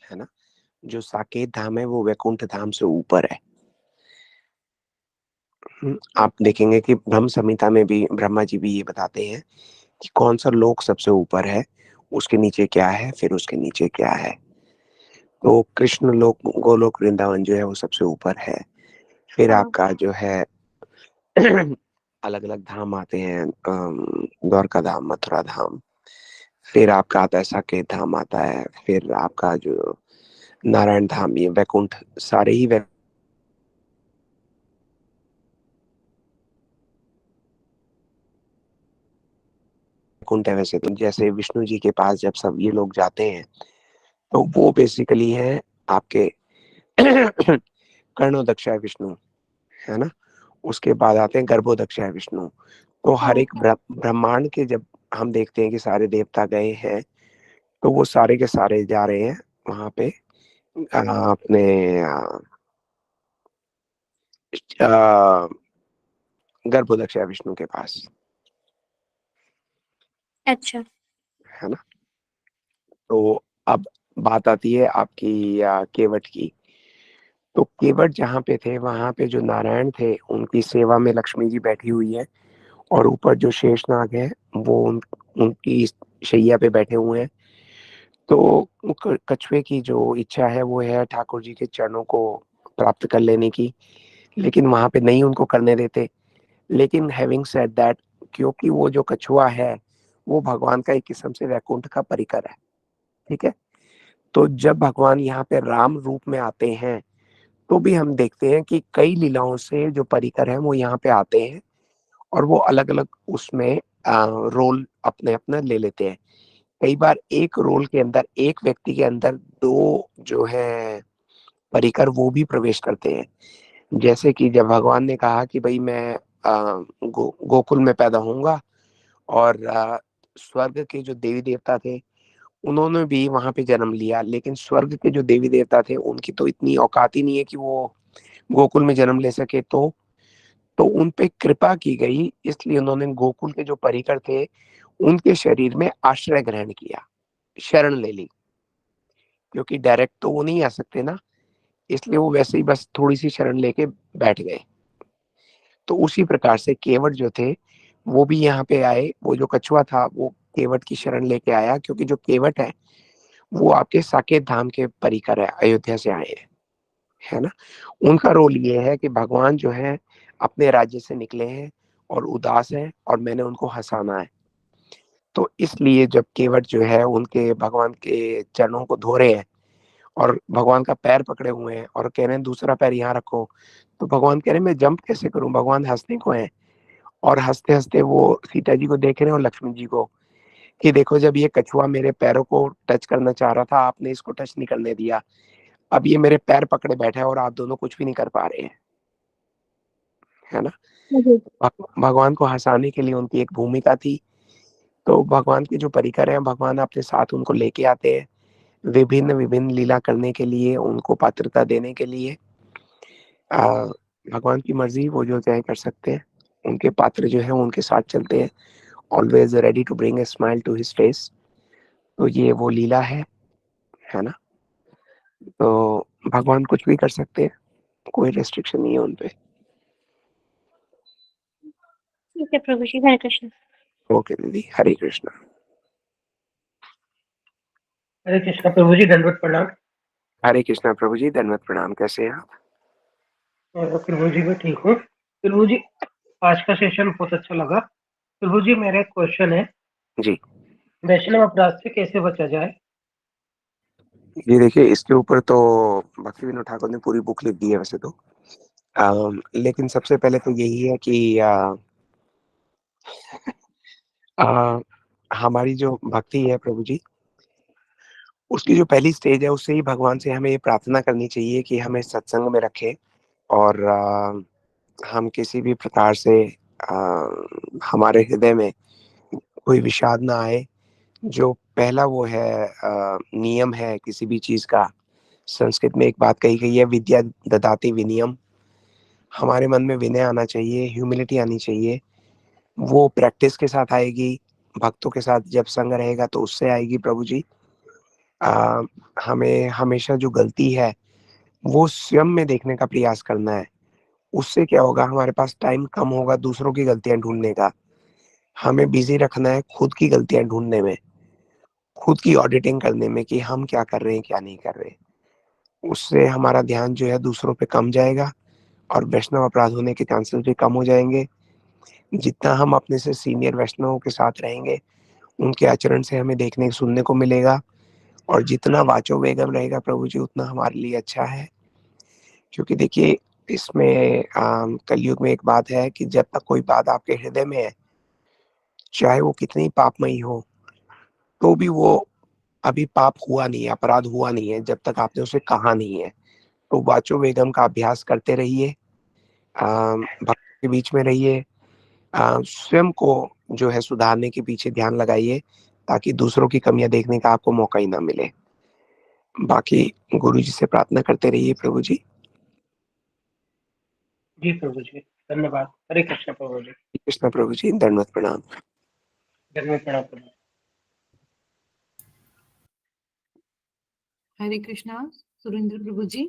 है ना? जो साकेत धाम है वो वैकुंठ धाम से ऊपर है। आप अच्छा। देखेंगे कि ब्रह्म संहिता में भी ब्रह्मा जी भी ये बताते हैं कि कौन सा लोक सबसे ऊपर है, उसके नीचे क्या है, फिर उसके नीचे क्या है। तो कृष्ण लोक, गोलोक वृंदावन जो है वो सबसे ऊपर है। फिर हाँ। आपका जो है अलग अलग धाम आते हैं, द्वारका धाम, मथुरा धाम। फिर आपका आता है साकेत धाम आता है, फिर आपका जो नारायण धाम, ये वैकुंठ, सारे ही वैकुंठ है। वैसे तो जैसे विष्णु जी के पास जब सब ये लोग जाते हैं तो वो बेसिकली है आपके कर्णोदक्षाय विष्णु, है ना? उसके बाद आते हैं गर्भोदक्षाय विष्णु। तो हर हाँ। एक ब्रह्मांड के जब हम देखते हैं कि सारे देवता गए हैं तो वो सारे के सारे जा रहे हैं वहां पे अपने अ, गर्भोदक्षाय विष्णु के पास, अच्छा। है ना? तो अब बात आती है आपकी केवट की। तो केवट जहाँ पे थे वहां पे जो नारायण थे उनकी सेवा में लक्ष्मी जी बैठी हुई है, और ऊपर जो शेषनाग है वो उनकी शैया पे बैठे हुए हैं। तो कछुए की जो इच्छा है वो है ठाकुर जी के चरणों को प्राप्त कर लेने की, लेकिन वहां पे नहीं उनको करने देते। लेकिन हैविंग सेड दैट, क्योंकि वो जो कछुआ है वो भगवान का एक किस्म से वैकुंठ का परिकर है, ठीक है। तो जब भगवान यहाँ पे राम रूप में आते हैं तो भी हम देखते हैं कि कई लीलाओं से जो परिकर हैं वो यहाँ पे आते हैं, और वो अलग अलग उसमें रोल अपने अपने ले लेते हैं। कई बार एक रोल के अंदर, एक व्यक्ति के अंदर दो जो है परिकर वो भी प्रवेश करते हैं। जैसे कि जब भगवान ने कहा कि भाई मैं गोकुल में पैदा होऊंगा, और स्वर्ग के जो देवी देवता थे उन्होंने भी वहां पे जन्म लिया, लेकिन स्वर्ग के जो देवी देवता थे उनकी तो इतनी औकात ही नहीं है कि वो गोकुल में जन्म ले सके। तो उन पे कृपा की गई, इसलिए उन्होंने गोकुल के जो परिकर थे उनके शरीर में आश्रय ग्रहण किया, शरण ले ली, क्योंकि डायरेक्ट तो वो नहीं आ सकते ना, इसलिए वो वैसे ही बस थोड़ी सी शरण लेके बैठ गए। तो उसी प्रकार से केवट जो थे वो भी यहाँ पे आए। वो जो कछुआ था वो केवट की शरण लेके आया, क्योंकि जो केवट है वो आपके साकेत धाम के परिकर है, अयोध्या से आए हैं, है ना। उनका रोल ये है कि भगवान जो है अपने राज्य से निकले हैं और उदास हैं, और मैंने उनको हंसाना है। तो इसलिए जब केवट जो है उनके भगवान के चरणों को धो रहे हैं और भगवान का पैर पकड़े हुए हैं और कह रहे हैं दूसरा पैर यहाँ रखो, तो भगवान कह रहे हैं मैं जंप कैसे करूं, भगवान हंसने को है। और हंसते हंसते वो सीता जी को देख रहे हैं और लक्ष्मण जी को, कि देखो जब ये कछुआ मेरे पैरों को टच करना चाह रहा था आपने इसको टच नहीं करने दिया, अब ये मेरे पैर पकड़े बैठा है और आप दोनों कुछ भी नहीं कर पा रहे हैं, है ना। भगवान को हंसाने के लिए उनकी एक भूमिका थी। तो भगवान के जो परिकर हैं भगवान अपने साथ उनको लेके आते हैं विभिन्न विभिन्न लीला करने के लिए, उनको पात्रता देने के लिए। आ, भगवान की मर्जी, वो जो चाहे कर सकते हैं। उनके पात्र जो है उनके साथ चलते हैं, always ready to bring a smile to his face. तो ये वो लीला है ना। तो भगवान कुछ भी कर सकते हैं, कोई रेस्ट्रिक्शन नहीं है उनपे। ठीक है प्रभु जी, हरे कृष्ण। ओके दीदी, हरे कृष्णा। हरे कृष्णा प्रभु जी, दंडवत प्रणाम। हरे कृष्णा प्रभु जी, दंडवत प्रणाम। कैसे हैं आप? प्रभु जी मैं ठीक हूँ। प्रभु जी आज का सेशन बहुत अच्छा लगा। प्रभु जी मेरा एक क्वेश्चन है जी वैष्णव अपराध से कैसे बचा जाए? ये देखिए, इसके ऊपर तो भक्ति विनोद ठाकुर ने पूरी बुक लिख दी है वैसे तो। लेकिन सबसे पहले तो यही है कि हमारी जो भक्ति है प्रभु जी, उसकी जो पहली स्टेज है उससे ही भगवान से हमें ये प्रार्थना करनी चाहिए कि हमें सत्संग में रखे, और हम किसी भी प्रकार से हमारे हृदय में कोई विषाद ना आए। जो पहला वो है नियम है किसी भी चीज का। संस्कृत में एक बात कही गई है, विद्या ददाति विनयम। हमारे मन में विनय आना चाहिए, ह्यूमिलिटी आनी चाहिए। वो प्रैक्टिस के साथ आएगी, भक्तों के साथ जब संग रहेगा तो उससे आएगी प्रभु जी। आ, हमें हमेशा जो गलती है वो स्वयं में देखने का प्रयास करना है। उससे क्या होगा, हमारे पास टाइम कम होगा दूसरों की गलतियां ढूंढने का। हमें बिजी रखना है खुद की गलतियां ढूंढने में, खुद की ऑडिटिंग करने में कि हम क्या कर रहे हैं क्या नहीं कर रहे। उससे हमारा ध्यान जो है दूसरों पे कम जाएगा और वैष्णव अपराध होने के चांसेस भी कम हो जाएंगे। जितना हम अपने से सीनियर वैष्णवों के साथ रहेंगे उनके आचरण से हमें देखने सुनने को मिलेगा, और जितना वाचो वेगम रहेगा प्रभु जी उतना हमारे लिए अच्छा है। क्योंकि देखिए इसमें कलयुग में एक बात है कि जब तक कोई बात आपके हृदय में है, चाहे वो कितनी पापमयी हो, तो भी वो अभी पाप हुआ नहीं है, अपराध हुआ नहीं है जब तक आपने उसे कहा नहीं है। तो वाचो वेगम का अभ्यास करते रहिए, भक्त के बीच में रहिए, स्वयं को जो है सुधारने के पीछे ध्यान लगाइए, ताकि दूसरों की कमियां देखने का आपको मौका ही ना मिले। बाकी गुरु जी से प्रार्थना करते रहिए प्रभु जी। जी प्रभु जी, धन्यवाद। हरे कृष्ण प्रभु जी। कृष्ण प्रभु जी, दंडवत प्रणाम। दंडवत प्रणाम प्रभु। हरे कृष्णा सुरेंद्र प्रभु ji.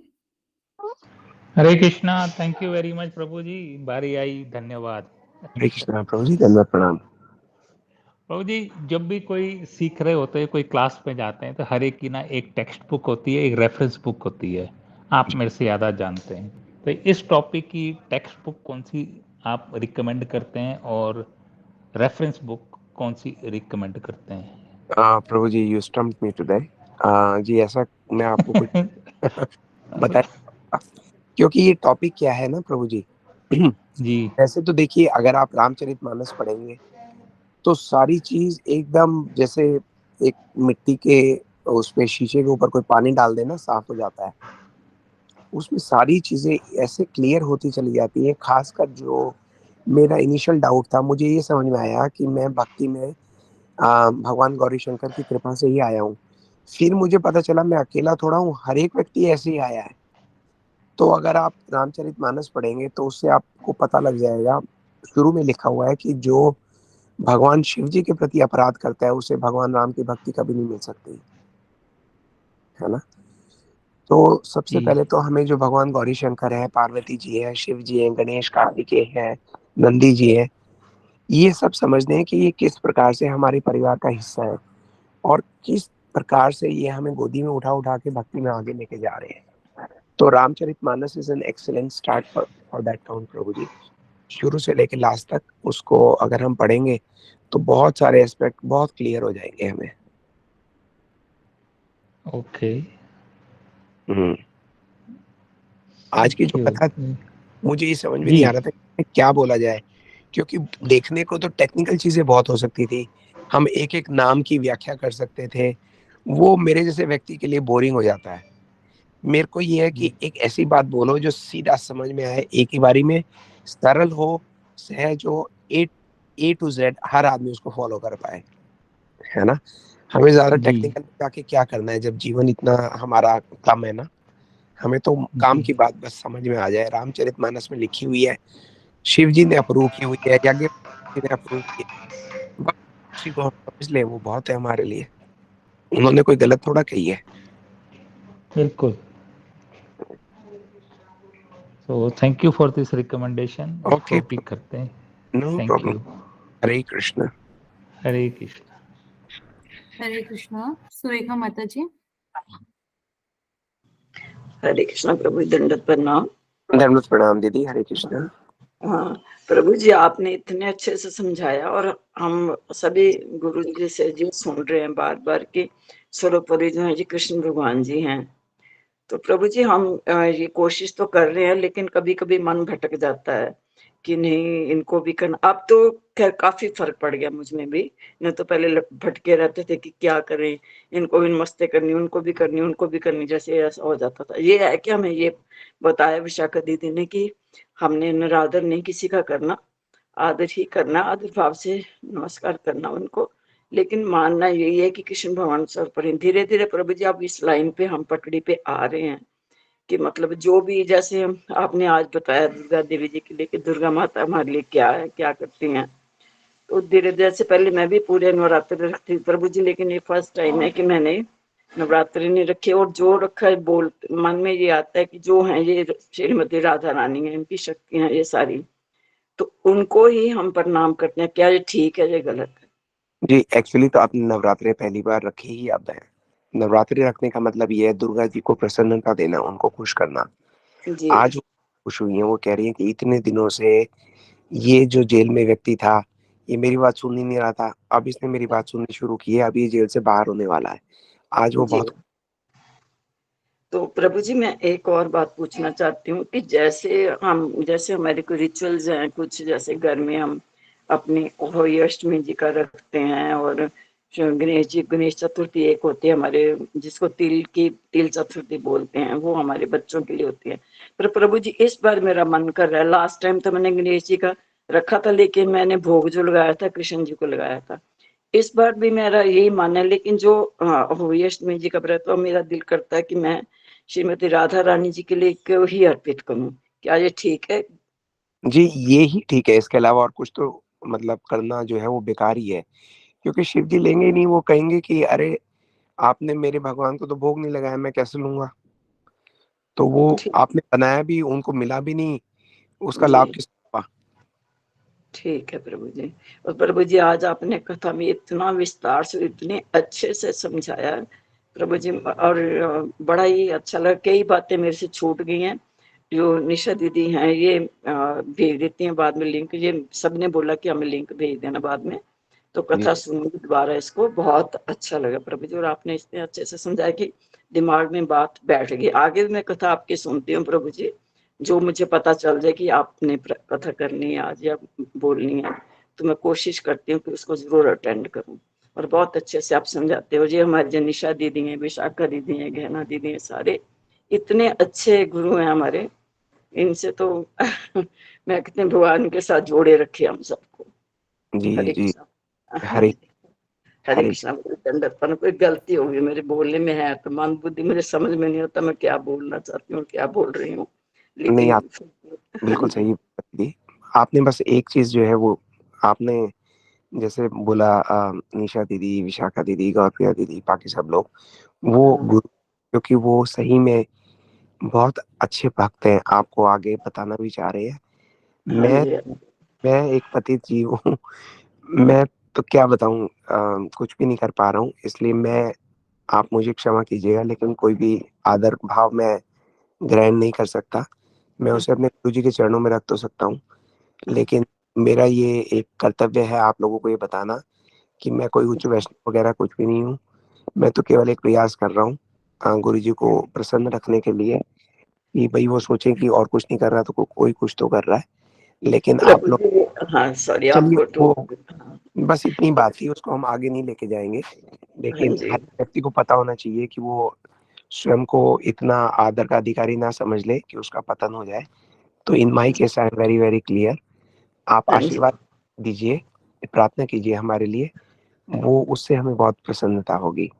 Hare Krishna, thank you very much प्रभु जी, बारी आई, धन्यवाद। हरे कृष्णा प्रभु जी, धन्यवाद, प्रणाम। प्रभु जी, जब भी कोई सीख रहे होते हैं, कोई क्लास में जाते हैं, तो हर एक की ना एक टेक्स्ट बुक होती है, एक रेफरेंस बुक होती है। आप मेरे से ज़्यादा जानते हैं, तो इस टॉपिक की टेक्स्ट बुक कौन सी आप रिकमेंड करते हैं और रेफरेंस बुक कौन सी रिकमेंड करते हैं? प्रभु जी, यू स्टम्प्ड मी टुडे। जी, ऐसा मैं आपको कुछ बताया, क्योंकि ये टॉपिक क्या है ना प्रभु जी। जी वैसे तो देखिए, अगर आप रामचरितमानस पढ़ेंगे तो सारी चीज एकदम जैसे एक मिट्टी के उसमें शीशे के ऊपर कोई पानी डाल देना, साफ हो जाता है। उसमें सारी चीजें ऐसे क्लियर होती चली जाती हैं। खासकर जो मेरा इनिशियल डाउट था, मुझे ये समझ में आया कि मैं भक्ति में भगवान गौरी शंकर की कृपा से ही आया हूँ। फिर मुझे पता चला मैं अकेला थोड़ा हूँ, हर एक व्यक्ति ऐसे ही आया है। तो अगर आप रामचरितमानस पढ़ेंगे तो उससे आपको पता लग जाएगा, शुरू में लिखा हुआ है कि जो भगवान शिव जी के प्रति अपराध करता है उसे भगवान राम की भक्ति कभी नहीं मिल सकती, है ना। तो सबसे जी पहले तो हमें जो भगवान गौरी शंकर है, पार्वती जी है, शिव जी है, गणेश कार्तिकेय है, नंदी जी है, ये सब समझते हैं कि ये किस प्रकार से हमारे परिवार का हिस्सा है और किस प्रकार से ये हमें गोदी में उठा उठा के भक्ति में आगे लेके जा रहे हैं। तो Ramcharitmanas is an excellent start for that count प्रभु जी। शुरू से लेकर लास्ट तक उसको अगर हम पढ़ेंगे तो बहुत सारे एस्पेक्ट बहुत क्लियर हो जाएंगे हमें। ओके। आज की जो कथा, मुझे ये समझ में नहीं आ रहा था कि क्या बोला जाए, क्योंकि देखने को तो टेक्निकल चीजें बहुत हो सकती थी, हम एक एक नाम की व्याख्या कर सकते थे, वो मेरे जैसे व्यक्ति के लिए बोरिंग हो जाता है। मेरे को ये है कि एक ऐसी बात बोलो जो सीधा समझ में आए, एक ही बारी में सरल हो, सहज हो, ए टू जेड हर आदमी उसको फॉलो कर पाए, है ना। हमें ज्यादा टेक्निकल में जाके क्या करना है जब जीवन इतना हमारा कम है ना। हमें तो काम की बात बस समझ में आ जाए। रामचरितमानस में लिखी हुई है, शिव जी ने अप्रूव की हुई है, यज्ञ जी ने अप्रूव की है, बस उसी को हम समझ ले, वो बहुत है हमारे लिए। उन्होंने कोई गलत थोड़ा कही है। बिल्कुल। So thank you for this recommendation. Okay, topic करते हैं। No thank problem. You. Hare Krishna. Hare Krishna. Hare Krishna. Surekha माता जी। हरे कृष्णा प्रभु, दंडवत प्रणाम। दंडवत प्रणाम दीदी, हरे कृष्ण। हाँ प्रभु जी, आपने इतने अच्छे से समझाया और हम सभी गुरु जी से जो सुन रहे हैं बार बार कि सर्वोपरि जो है जी कृष्ण भगवान जी हैं। तो प्रभु जी, हम ये कोशिश तो कर रहे हैं, लेकिन कभी कभी मन भटक जाता है कि नहीं इनको भी करना। अब तो खैर काफी फर्क पड़ गया मुझ में भी, नहीं तो पहले भटके रहते थे कि क्या करें, इनको भी नमस्ते करनी, उनको भी करनी, उनको भी करनी, जैसे ऐसा हो जाता था। ये है कि हमें ये बताया विशाखा दीदी ने कि हमने निरादर नहीं किसी का करना, आदर ही करना, आदर भाव से नमस्कार करना उनको। लेकिन मानना यही है कि कृष्ण भगवान सर पर धीरे धीरे प्रभु जी अब इस लाइन पे हम पटड़ी पे आ रहे हैं कि मतलब जो भी, जैसे आपने आज बताया दुर्गा देवी जी के लिए कि दुर्गा माता हमारे लिए क्या है, क्या करती हैं। तो धीरे धीरे से पहले मैं भी पूरे नवरात्र रखती प्रभु जी, लेकिन ये फर्स्ट टाइम है कि मैंने नवरात्रि नहीं रखे। और जो रखा है बोल मन में ये आता है कि जो है ये श्रीमती राधा रानी है, इनकी शक्तियां ये सारी, तो उनको ही हम प्रणाम करते हैं। क्या ये ठीक है, ये गलत है? जी, एक्चुअली तो आपने नवरात्रि पहली बार रखी ही आप है। नवरात्रि रखने का मतलब ये है दुर्गा जी को प्रसन्नता देना, उनको खुश करना। जी आज वो खुश हुई है, वो कह रही है कि इतने दिनों से ये जो जेल में व्यक्ति था, ये मेरी बात सुन ही नहीं रहा था, अब इसने मेरी बात सुननी शुरू की है, अब ये जेल से बाहर होने वाला है। आज वो जी। बहुत। तो प्रभु जी, मैं एक और बात पूछना चाहती हूँ कि जैसे हमारे को रिचुअल्स हैं कुछ, जैसे घर में हम अपनी होली अष्टमी जी का रखते हैं, और गणेश चतुर्थी एक होती है हमारे, जिसको तिल चतुर्थी बोलते हैं, वो हमारे बच्चों के लिए होती है। पर प्रभु जी, इस बार मेरा मन कर रहा है, लास्ट टाइम तो मैंने गणेश जी का रखा था, लेकिन मैंने भोग जो लगाया था कृष्ण जी को लगाया था। इस बार भी मेरा यही मन है, लेकिन जो होली अष्टमी जी का व्रत है, मेरा दिल करता है कि मैं श्रीमती राधा रानी जी के लिए क्यों ही अर्पित करूं। क्या ये ठीक है? जी, ये ही ठीक है, इसके अलावा और कुछ तो मतलब करना जो है वो बेकार ही है, क्योंकि शिव जी लेंगे ही नहीं। वो कहेंगे कि अरे आपने मेरे भगवान को तो भोग नहीं लगाया, मैं कैसे लूंगा। तो वो ठीक आपने बनाया भी, उनको मिला भी नहीं, उसका लाभ जी किसको हुआ? ठीक है प्रभु जी। और प्रभु जी आज आपने कथा में इतना विस्तार से इतने अच्छे से समझाया प्रभु जी, और बड़ा ही अच्छा लगा। कई बातें मेरे से छूट गई हैं, जो निशा दीदी हैं ये भेज देती हैं बाद में लिंक। ये सबने बोला कि हमें लिंक भेज देना बाद में, तो जी कथा सुनूंगी दोबारा इसको। बहुत अच्छा लगा प्रभु जी, और आपने इतने अच्छे से समझाया कि दिमाग में बात बैठ गई। आगे भी मैं कथा आपकी सुनती हूँ प्रभु जी, जो मुझे पता चल जाए कि आपने कथा करनी है आज या बोलनी है, तो मैं कोशिश करती हूँ कि उसको जरूर अटेंड करूँ। और बहुत अच्छे से आप समझाते हो जी। हमारी जनिशा दीदी हैं, विशाखा दीदी हैं, गहना दीदी हैं, सारे इतने अच्छे गुरु हैं हमारे। इनसे तो मैं कहती हूँ भगवान के साथ जोड़े रखे हम सबको। जी हरे जी। कृष्णा। हाँ हरे जी, हरे हरे कृष्णा। दंडवत प्रणाम। कोई गलती होगी मेरे बोलने में है तो मन बुद्धि मुझे समझ में नहीं होता मैं क्या बोलना चाहती हूँ, क्या बोल रही हूँ, नहीं, लेकिन आप हाँ बिल्कुल जी सही बात की। आपने बस एक चीज जो है वो आपने जैसे बोला, निशा दीदी, विशाखा दीदी, गौरप्रिया दीदी, बाकी सब लोग वो हाँ गुरु, क्योंकि वो सही में बहुत अच्छे भक्त हैं, आपको आगे बताना भी चाह रहे हैं। हाँ मैं जी मैं एक पतित जीव हूँ। मैं तो क्या बताऊं, कुछ भी नहीं कर पा रहा हूँ, इसलिए मैं, आप मुझे क्षमा कीजिएगा, लेकिन कोई भी आदर भाव मैं ग्रहण नहीं कर सकता। मैं उसे अपने गुरु जी के चरणों में रख तो सकता हूँ, लेकिन मेरा ये एक कर्तव्य है आप लोगों को ये बताना कि मैं कोई उच्च वैष्णव वगैरह कुछ भी नहीं हूँ। मैं तो केवल एक प्रयास कर रहा हूँ गुरु जी को प्रसन्न रखने के लिए, कि भाई वो सोचें कि और कुछ नहीं कर रहा तो कोई कुछ तो कर रहा है। लेकिन आप प्रभु लोग, जी। हाँ सॉरी चलिए आपको वो टोक। हाँ बस इतनी बात थी, उसको हम आगे नहीं लेके जाएंगे। हाँ लेकिन जी हर व्यक्ति को पता होना चाहिए कि वो स्वयं को इतना आदर का अधिकारी ना समझ ले कि उसका पतन हो जाए। तो in my case I am very very clear. आप हाँ जी आशीर्वाद दीजिए, प्रार्थना कीजिए हमारे लिए, वो उससे हमें बहुत प्रसन्नता होगी।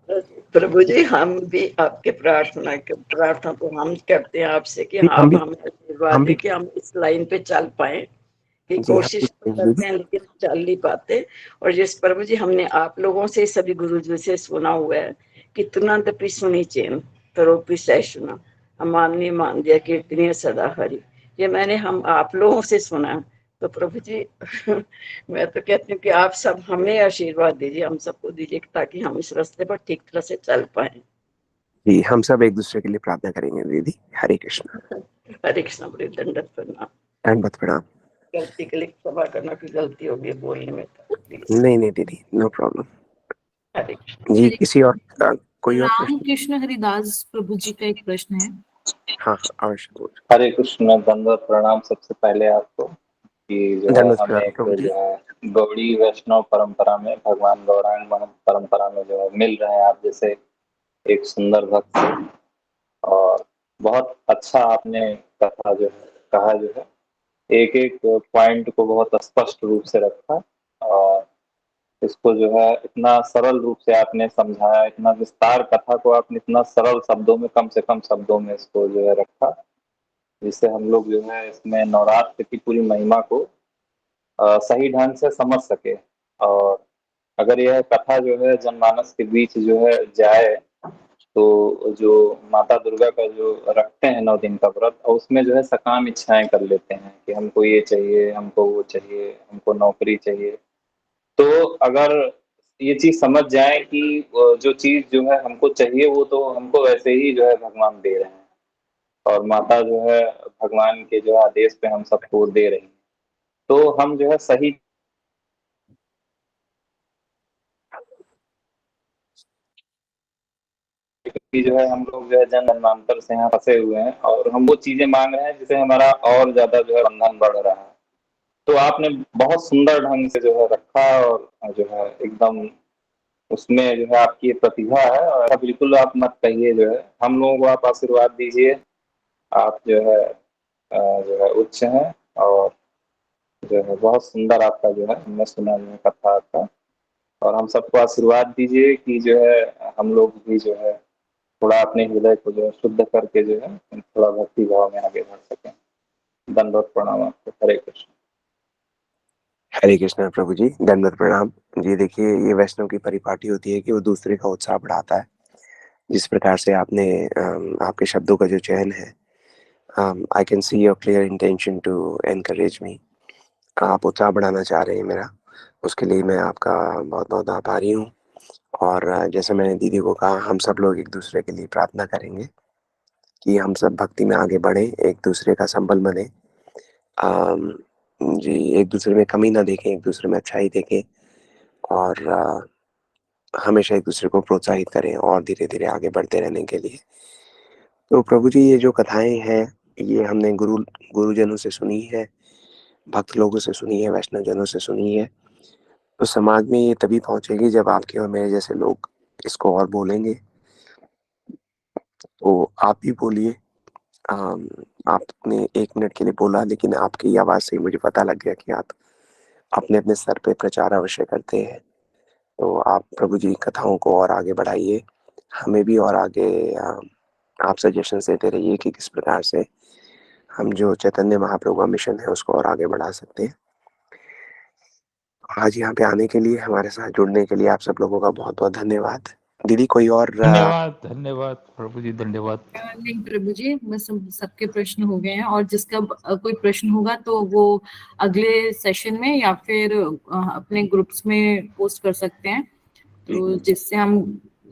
प्रभु जी, हम भी आपके प्रार्थना तो हम करते हैं आपसे कि जी, आप हमें आशीर्वाद हम भी दें कि हम इस लाइन पे चल पाए। कि जी हम कोशिश तो भी करते हैं लेकिन चल नहीं पाते। और जिस प्रभु जी हमने आप लोगों से सभी गुरु जी से सुना हुआ है कि तुरंत भी सुनी चेन करो सैशुना, अमान ने मान दिया कीर्तनीय सदा हरि। ये मैंने हम आप लोगों से सुना। तो प्रभु जी मैं तो कहती हूँ कि आप सब हमें आशीर्वाद दीजिए, हम सबको दीजिए ताकि हम इस रास्ते पर ठीक तरह से चल पाए। जी, हम सब एक दूसरे के लिए प्रार्थना करेंगे दीदी। हरे कृष्ण। हरे कृष्ण। बड़े दंडवत प्रणाम। दंडवत प्रणाम। गलती के लिए क्षमा करना, कोई गलती होगी बोलने में तो प्लीज। नहीं नहीं दीदी, नो प्रॉब्लम। हरे कृष्ण। जी, हरे किसी और कोई और प्रश्न? रामकृष्ण हरिदास प्रभु जी का एक प्रश्न है। हाँ अवश्य बोल। हरे कृष्ण। दंडवत प्रणाम सबसे पहले आपको कि जो है दंडवत हम प्रणाम एक प्रभु जी। जो है गौड़ी वैष्णव परंपरा में, भगवान गौरांग परंपरा में जो है मिल रहे हैं आप जैसे एक सुंदर भक्त से। और बहुत अच्छा आपने कथा जो है कहा, जो है एक एक पॉइंट को बहुत स्पष्ट रूप से रखा, और इसको जो है इतना सरल रूप से आपने समझाया, इतना विस्तार कथा को आपने इतना सरल शब्दों में, कम से कम शब्दों में इसको जो है रखा, जिससे हम लोग जो है इसमें नवरात्र की पूरी महिमा को सही ढंग से समझ सके। और अगर यह कथा जो है जनमानस के बीच जो है जाए, तो जो माता दुर्गा का जो रखते हैं 9 दिन का व्रत, और उसमें जो है सकाम इच्छाएं कर लेते हैं कि हमको ये चाहिए, हमको वो चाहिए, हमको नौकरी चाहिए। तो अगर ये चीज समझ जाए कि जो चीज जो है हमको चाहिए वो तो हमको वैसे ही जो है भगवान दे रहे हैं, और माता जो है भगवान के जो आदेश पे हम सबको दे रही हैं, तो हम जो है सही कि जो है हम लोग जो है जन्मांतर से यहाँ फंसे हुए हैं, और हम वो चीजें मांग रहे हैं जिससे हमारा और ज्यादा जो है बंधन बढ़ रहा है। तो आपने बहुत सुंदर ढंग से जो है रखा, और जो है एकदम उसमें जो है आपकी ये प्रतिभा है, और ऐसा बिल्कुल आप मत कहिए। जो है हम लोगों को आप आशीर्वाद दीजिए। आप जो है उच्च हैं, और जो है बहुत सुंदर आपका जो है हमने सुना जो है कथा आपका। और हम सबको आशीर्वाद दीजिए कि जो है हम लोग भी जो है थोड़ा अपने हृदय को जो है शुद्ध करके जो है थोड़ा भक्ति भाव में आगे बढ़ सकें। दंडवत प्रणाम आपको। हरे कृष्ण। हरे कृष्ण प्रभु जी, दंडवत प्रणाम। जी देखिए, ये वैष्णव की परिपाटी होती है कि वो दूसरे का उत्साह बढ़ाता है। जिस प्रकार से आपने आपके शब्दों का जो चयन है I can see your clear intention to encourage me. आप उत्साह बढ़ाना चाह रहे हैं मेरा, उसके लिए मैं आपका बहुत बहुत आभारी हूँ। और जैसे मैंने दीदी को कहा, हम सब लोग एक दूसरे के लिए प्रार्थना करेंगे कि हम सब भक्ति में आगे बढ़े, एक दूसरे का संबल बने, जी, एक दूसरे में कमी ना देखें, एक दूसरे में अच्छाई देखें और हमेशा एक दूसरे को प्रोत्साहित करें और धीरे धीरे आगे बढ़ते रहने के लिए। तो प्रभु जी, ये जो कथाएं हैं ये हमने गुरुजनों से सुनी है, भक्त लोगों से सुनी है, वैष्णव जनों से सुनी है। तो समाज में ये तभी पहुंचेगी जब आपके और मेरे जैसे लोग इसको और बोलेंगे। तो आप भी बोलिए। आपने 1 मिनट के लिए बोला, लेकिन आपकी आवाज़ से मुझे पता लग गया कि आप अपने अपने स्तर पे प्रचार अवश्य करते हैं। तो आप प्रभु जी कथाओं को और आगे बढ़ाइए, हमें भी और आगे आप सजेशंस देते रहिए कि किस प्रकार से हम जो चैतन्य महाप्रभु का मिशन है उसको और आगे बढ़ा सकते हैं। आज यहाँ पे आने के लिए, हमारे साथ जुड़ने के लिए आप सब लोगों का बहुत बहुत धन्यवाद। दीदी कोई और? धन्यवाद प्रभु जी, धन्यवाद। नहीं प्रभु जी, बस सबके प्रश्न हो गए हैं, और जिसका कोई प्रश्न होगा तो वो अगले सेशन में या फिर अपने ग्रुप्स में पोस्ट कर सकते हैं, तो जिससे हम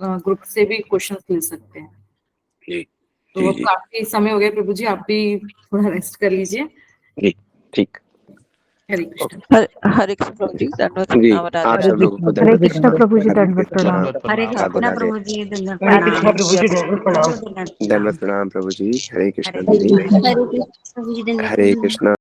ग्रुप से भी क्वेश्चंस ले सकते हैं। तो अब काफी समय हो गया प्रभु जी, आप भी थोड़ा रेस्ट कर लीजिए। जी ठीक। हरे कृष्ण प्रभु जी, दंडवत प्रणाम। आप सब लोगों को हरे कृष्ण प्रभु जी, दंडवत प्रणाम। हरे कृष्ण प्रभु जी, दंडवत प्रणाम प्रभु जी। हरे कृष्ण दीदी, हरे कृष्ण प्रभु जी, हरे कृष्ण।